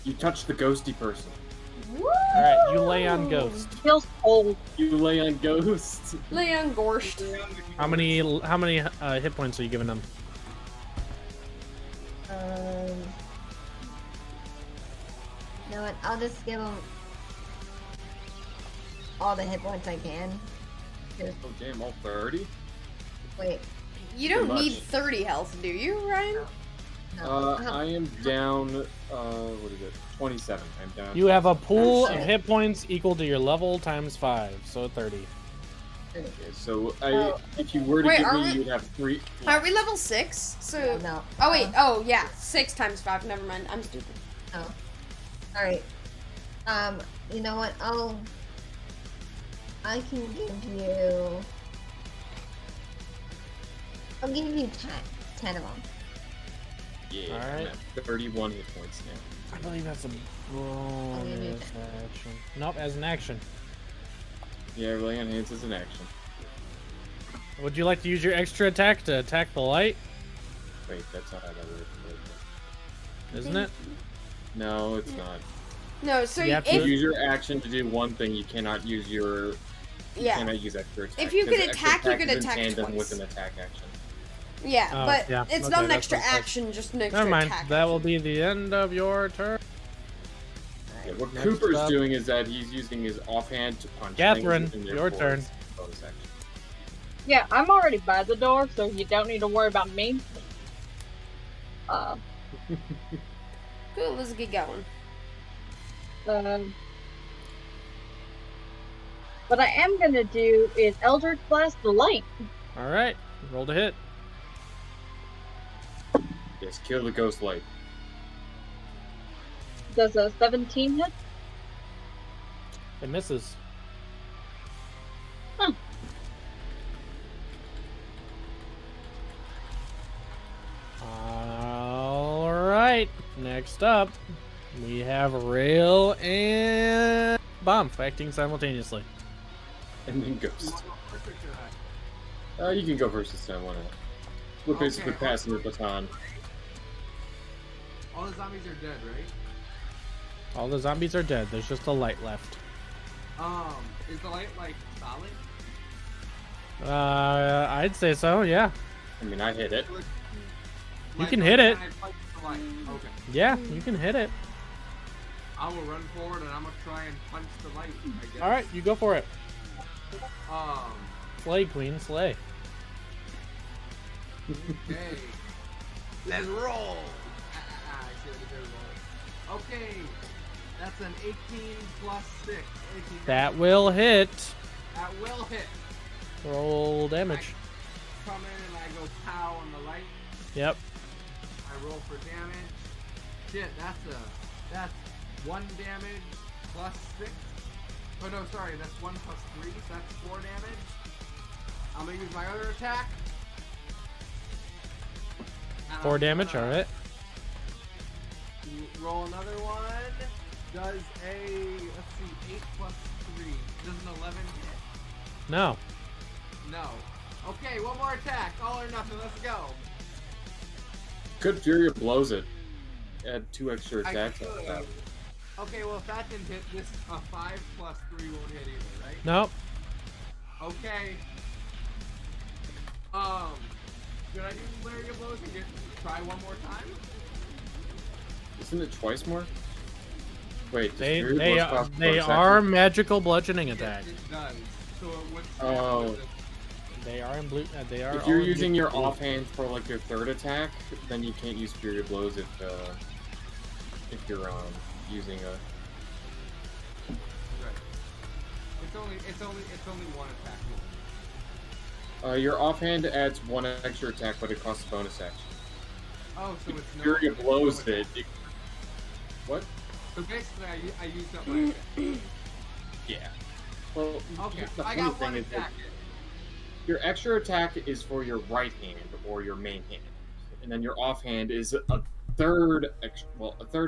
A: you touched the ghosty person.
D: Alright, you lay on Ghost.
F: Feels cold.
A: You lay on ghost.
B: Lay on Gorsht.
D: How many hit points are you giving them?
E: You know what? I'll just give him all the hit points I can. Just,
A: Oh damn, all 30?
E: wait.
B: You don't
A: Pretty
B: need
A: much.
B: 30 health, do you, Ryan?
E: No.
A: I am down, what is it? 27. I'm down.
D: You have a pool
E: Oh,
D: of
E: shit.
D: hit points equal to your level times 5, so 30.
A: Okay, so
E: Oh.
A: if you were to
B: Wait,
A: give
B: are
A: me,
B: we-
A: you'd have 3.
B: Are we level 6? So.
E: No.
B: Oh, wait. Oh, yeah. 6 times 5. Never mind. I'm stupid.
E: Oh. Alright. You know what? I can give you... I'll give you 10 of them.
A: Yeah,
D: Alright.
A: I'm at 31 hit points now.
D: I believe that's a
E: give you
D: bonus action. Nope, as an action.
A: Yeah, lay on hands is an action.
D: Would you like to use your extra attack to attack the light?
A: Wait, that's not how that works.
D: Isn't it?
A: No, it's not.
B: No, so
D: You have
A: You
D: to-
A: use your action to do one thing, you cannot use your... You
B: yeah.
A: cannot use extra attack.
B: If you could
A: 'cause extra
B: attack, you could
A: is in
B: attack
A: tandem
B: twice.
A: with an attack action.
B: Yeah,
D: Oh,
B: but
D: yeah.
B: it's
D: Okay,
B: not an
D: that's
B: extra
D: what it says.
B: action, just an extra
D: Never mind.
B: attack.
D: That will
B: action.
D: be the end of your turn.
A: Yeah, what
D: Next
A: Cooper's
D: up.
A: doing is that he's using his offhand to punch
D: Catherine,
A: things, and
D: your
A: therefore
D: turn.
A: it's a bonus action.
F: Yeah, I'm already by the door, so you don't need to worry about me.
B: Cool, let's get going.
F: What I am gonna do is Eldridge Blast the light.
D: Alright, roll to hit.
A: Yes, kill the ghost light.
F: Does a 17 hit?
D: It misses.
F: Huh.
D: Alright, next up, we have Rail and Bomb acting simultaneously.
A: And then ghost.
C: First or should I?
A: You can go first this time, why not? We're basically
C: Okay.
A: passing the baton.
C: All the zombies are dead, right?
D: All the zombies are dead, there's just a light left.
C: Is the light like solid?
D: I'd say so, yeah.
A: I mean, I hit it.
D: You can hit it.
C: I punch the light. Okay.
D: Yeah, you can hit it.
C: I will run forward and I'm gonna try and punch the light, I guess.
D: Alright, you go for it.
C: Um,
D: Slay, queen, slay.
C: okay. Let's roll! I see what they're rolling. Okay. That's an 18 plus 6. 18.
D: That will hit.
C: That will hit.
D: Roll damage.
C: I come in and I go pow on the light.
D: Yep.
C: I roll for damage. Shit, that's 1 damage plus 6. Oh no, sorry, that's 1 plus 3, so that's 4 damage. I'm gonna use my other attack. And
D: 4
C: I'm
D: damage,
C: gonna
D: alright.
C: Roll another one. Does a, let's see, 8 plus 3. Does an 11 hit?
D: No.
C: No. Okay, one more attack. All or nothing, let's go.
A: Good Fury blows it. Add 2 extra
C: I
A: attacks.
C: could.
A: on that.
C: Okay, well if that didn't hit, this a 5 plus 3 won't hit either, right?
D: Nope.
C: Okay. Should I do Larry of Blows and try one more time?
A: Isn't it twice more? Wait, does
D: They
A: Fury
D: they
A: blows
D: are,
A: cost
D: they
A: bonus
D: are
A: action?
D: magical bludgeoning attack.
C: Yes, it does. So it would.
A: Oh.
D: They are in blue. They are.
A: If you're
D: all in
A: using
D: blue-
A: your offhand for like your 3rd attack, then you can't use Fury Blows if you're using a.
C: Right. It's only one attack.
A: Your offhand adds 1 extra attack, but it costs a bonus action.
C: Oh, so it's no.
A: Fury blows it. What?
C: So basically, I used up my attack.
A: Yeah. Well,
C: Okay,
A: the
C: I
A: funny
C: got
A: thing
C: 1
A: is that
C: attack.
A: your extra attack is for your right hand or your main hand, and then your offhand is a third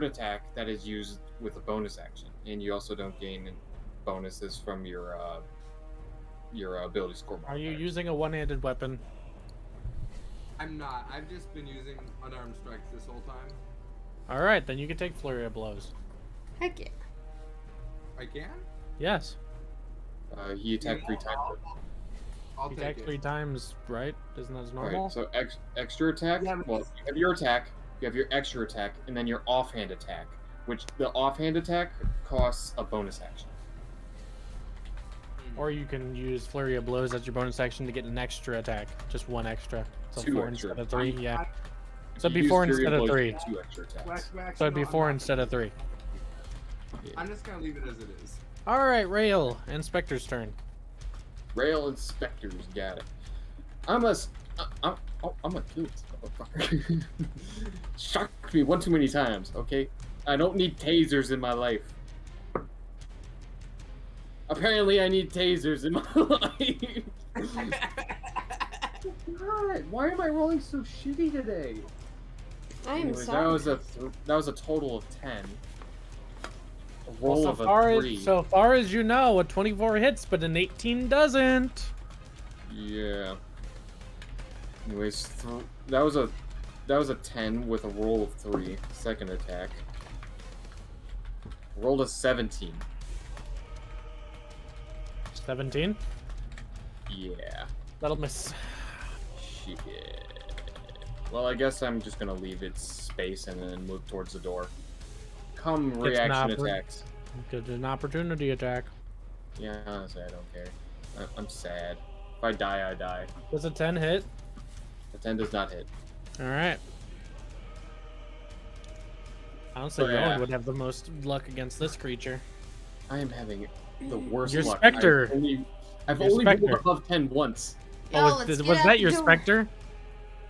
A: attack that is used with a bonus action, and you also don't gain bonuses from your ability score
D: Are you
A: modifier.
D: using a one-handed weapon?
C: I'm not. I've just been using unarmed strikes this whole time.
D: All right, then you can take flurry of blows.
B: Heck yeah.
C: I can?
D: Yes.
A: He attacked 3 times.
C: I'll
D: You
C: take
D: attack
C: it.
D: 3 times, right? Isn't that normal?
A: Right, so extra attack.
C: Yeah,
A: Well, you have your attack, you have your extra attack, and then your offhand attack. Which the offhand attack costs a bonus action.
D: Or you can use flurry of blows as your bonus action to get an extra attack, just 1 extra. So
A: 2
D: 4
A: extra.
D: instead of 3. Yeah. So
A: If
D: it'd
A: you
D: be 4
A: use Fury
D: instead of
A: Blows,
D: 3.
A: you get 2 extra attacks.
D: So it'd be 4 instead of 3.
C: I'm just gonna leave it as it is.
D: All right, Rail. Inspector's turn.
A: Rail inspectors got it. I'm gonna kill this motherfucker. Shocked me one too many times. Okay, I don't need tasers in my life. Apparently, I need tasers in my life. God, why am I rolling so shitty today?
B: I am
A: Anyways,
B: sorry.
A: that was a total of 10. A roll
D: Well,
A: of a 3.
D: so far as you know, a 24 hits, but an 18 doesn't.
A: Yeah. Anyways, that was a 10 with a roll of 3. Second attack. Rolled a 17.
D: 17.
A: Yeah.
D: That'll miss.
A: Shit. Well, I guess I'm just gonna leave its space and then move towards the door. Come
D: It's
A: reaction
D: not
A: attacks.
D: Get an opportunity attack.
A: Yeah, honestly, I don't care. I'm sad. If I die, I die.
D: Does a 10 hit?
A: The 10 does not hit.
D: All right. Honestly,
A: Oh, yeah.
D: Rowan would have the most luck against this creature.
A: I am having the worst
D: Your
A: luck.
D: Spectre.
A: I've
D: Your
A: only
D: Spectre.
A: rolled above 10 once.
B: Yo, let's
D: was
B: get out
D: that
B: the
D: your
B: door.
D: Spectre?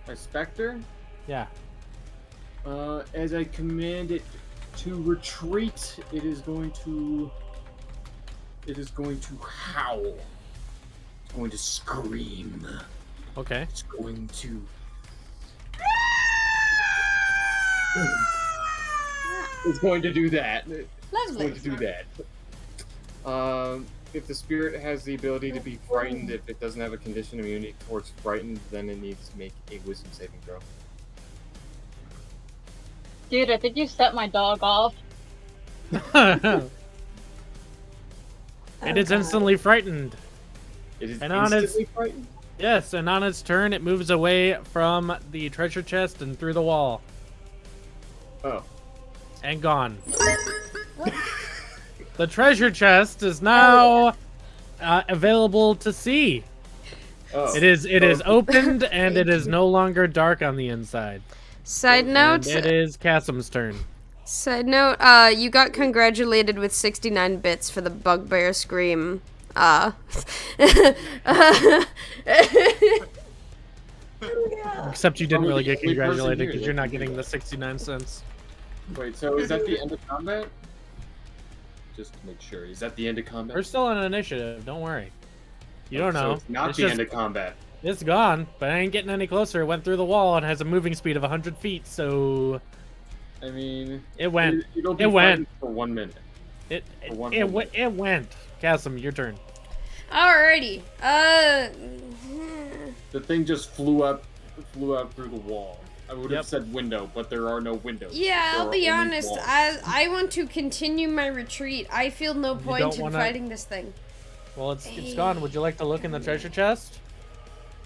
A: My Spectre?
D: Yeah.
A: As I command it to retreat, it is going to howl. It's going to scream.
D: Okay.
A: It's going to It's going to do that. It's
B: Lovely.
A: going to do that. If the spirit has the ability to be frightened, if it doesn't have a condition immunity towards frightened, then it needs to make a wisdom saving throw.
F: Dude, I think you set my dog off.
D: It is
E: God.
D: instantly frightened.
A: It is
D: And on its-
A: instantly frightened?
D: Yes, and on its turn, it moves away from the treasure chest and through the wall.
A: Oh.
D: And gone. The treasure chest is now available to see.
A: Oh.
D: It is opened and it is no longer dark on the inside.
B: Side note.
D: And it is Cassim's turn.
B: Side note. You got congratulated with 69 bits for the bugbear scream.
D: Except you didn't really get
A: Only person
D: congratulated
A: here
D: because
A: that
D: you're not
A: can do
D: getting the
A: that.
D: 69 cents.
A: Wait, so is that the end of combat? Just to make sure. Is that the end of combat?
D: We're still on initiative, don't worry. You don't
A: So
D: know.
A: it's not
D: It's
A: the
D: just-
A: end of combat.
D: It's gone, but I ain't getting any closer. It went through the wall and has a moving speed of 100 feet, so
A: I mean,
D: it went.
A: It'll be
D: It went.
A: frightened for 1 minute.
D: It
A: For one
D: it,
A: whole
D: went. It went. Cassim, your turn.
B: Alrighty.
A: The thing just flew out through the wall. I would
D: Yep.
A: have said window, but there are no windows.
B: Yeah,
A: There
B: I'll
A: are
B: be
A: only
B: honest.
A: walls.
B: I want to continue my retreat. I feel no point
D: don't
B: in
D: wanna-
B: fighting this thing.
D: Well, it's gone. Would you like to look in the treasure chest?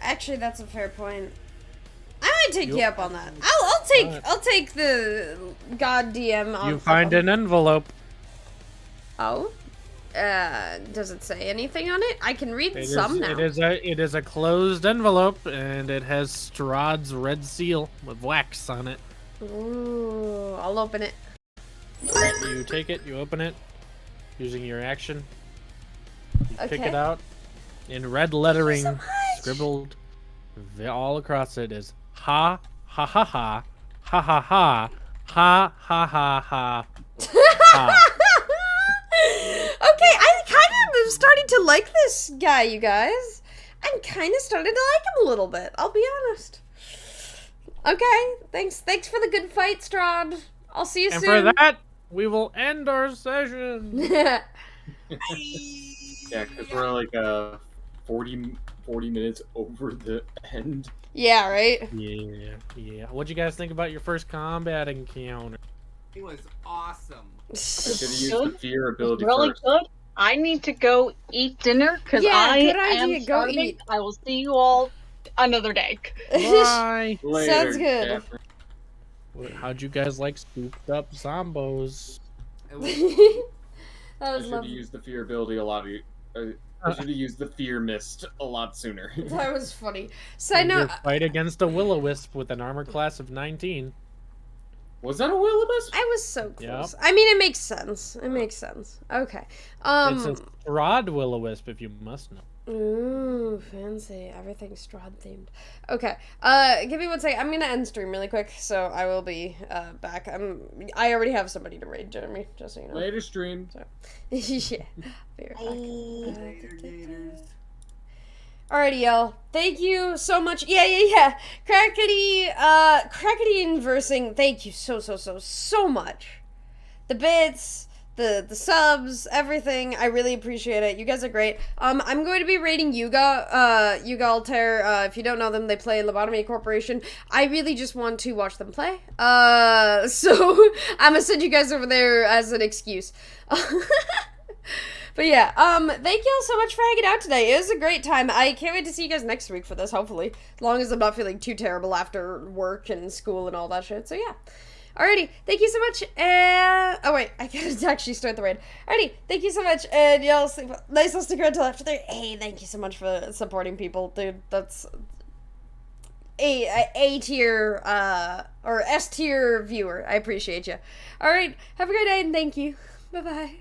B: Actually, that's a fair point. I might take you
D: You-
B: up on that.
D: Alright.
B: I'll take the god DM.
D: You find an envelope.
B: Oh. Does it say anything on it? I can read
D: It
B: some
D: is,
B: now.
D: it is a closed envelope, and it has Strahd's red seal with wax on it.
B: Ooh, I'll open it.
D: You take it, you open it, using your action. You pick
B: Okay.
D: it out. In red lettering, scribbled all across it is ha ha ha ha ha ha ha ha ha ha ha ha.
B: Okay, I kind of am starting to like this guy, you guys. I'm kind of starting to like him a little bit. I'll be honest. Okay, thanks for the good fight, Strahd. I'll see you
D: And
B: soon.
D: for that, we will end our session.
A: Yeah, because we're like 40 minutes over the end.
B: Yeah, right?
D: Yeah. What'd you guys think about your first combat encounter?
C: It was awesome.
A: I should have used the fear ability
F: Really
A: first.
F: good. I need to go eat dinner because
B: Yeah,
F: I
B: good
F: am
B: idea. Go
F: starving.
B: eat.
F: I will see you all another day.
D: Bye.
A: Later,
B: Sounds good.
A: Catherine.
D: How'd you guys like scooped up zombos?
C: It was
B: That
A: I
B: was
A: should have
B: lovely.
A: used the fear ability a lot. I should have used the fear mist a lot sooner.
B: That was funny. Side
D: In
B: note,
D: your fight against a will-o-wisp with an armor class of 19.
A: Was that a will-o-wisp?
B: I was so
D: Yep.
B: close. I mean, it makes sense. It makes sense. Okay.
D: It's a Strahd will-o-wisp, if you must know.
B: Ooh, fancy. Everything's Strahd themed. Okay. Give me one second. I'm gonna end stream really quick, so I will be back. I already have somebody to raid, Jeremy. Just so you know.
A: Later, stream.
B: Yeah. Be right back.
C: Later, gators.
B: Alrighty, y'all. Thank you so much. Yeah. Crackety inversing. Thank you so much. The bits, the subs, everything. I really appreciate it. You guys are great. I'm going to be rating Yuga. Yuga Altair. If you don't know them, they play Lobotomy Corporation. I really just want to watch them play. So I'm gonna send you guys over there as an excuse. But yeah, thank y'all so much for hanging out today. It was a great time. I can't wait to see you guys next week for this, hopefully. As long as I'm not feeling too terrible after work and school and all that shit. So yeah. Alrighty, thank you so much, and... Oh wait, I gotta actually start the raid. Alrighty, thank you so much, and y'all sleep well. Nice to stick around until after 3. Hey, thank you so much for supporting people, dude. That's... A tier, or S tier viewer. I appreciate you. Alright, have a great day, and thank you. Bye-bye.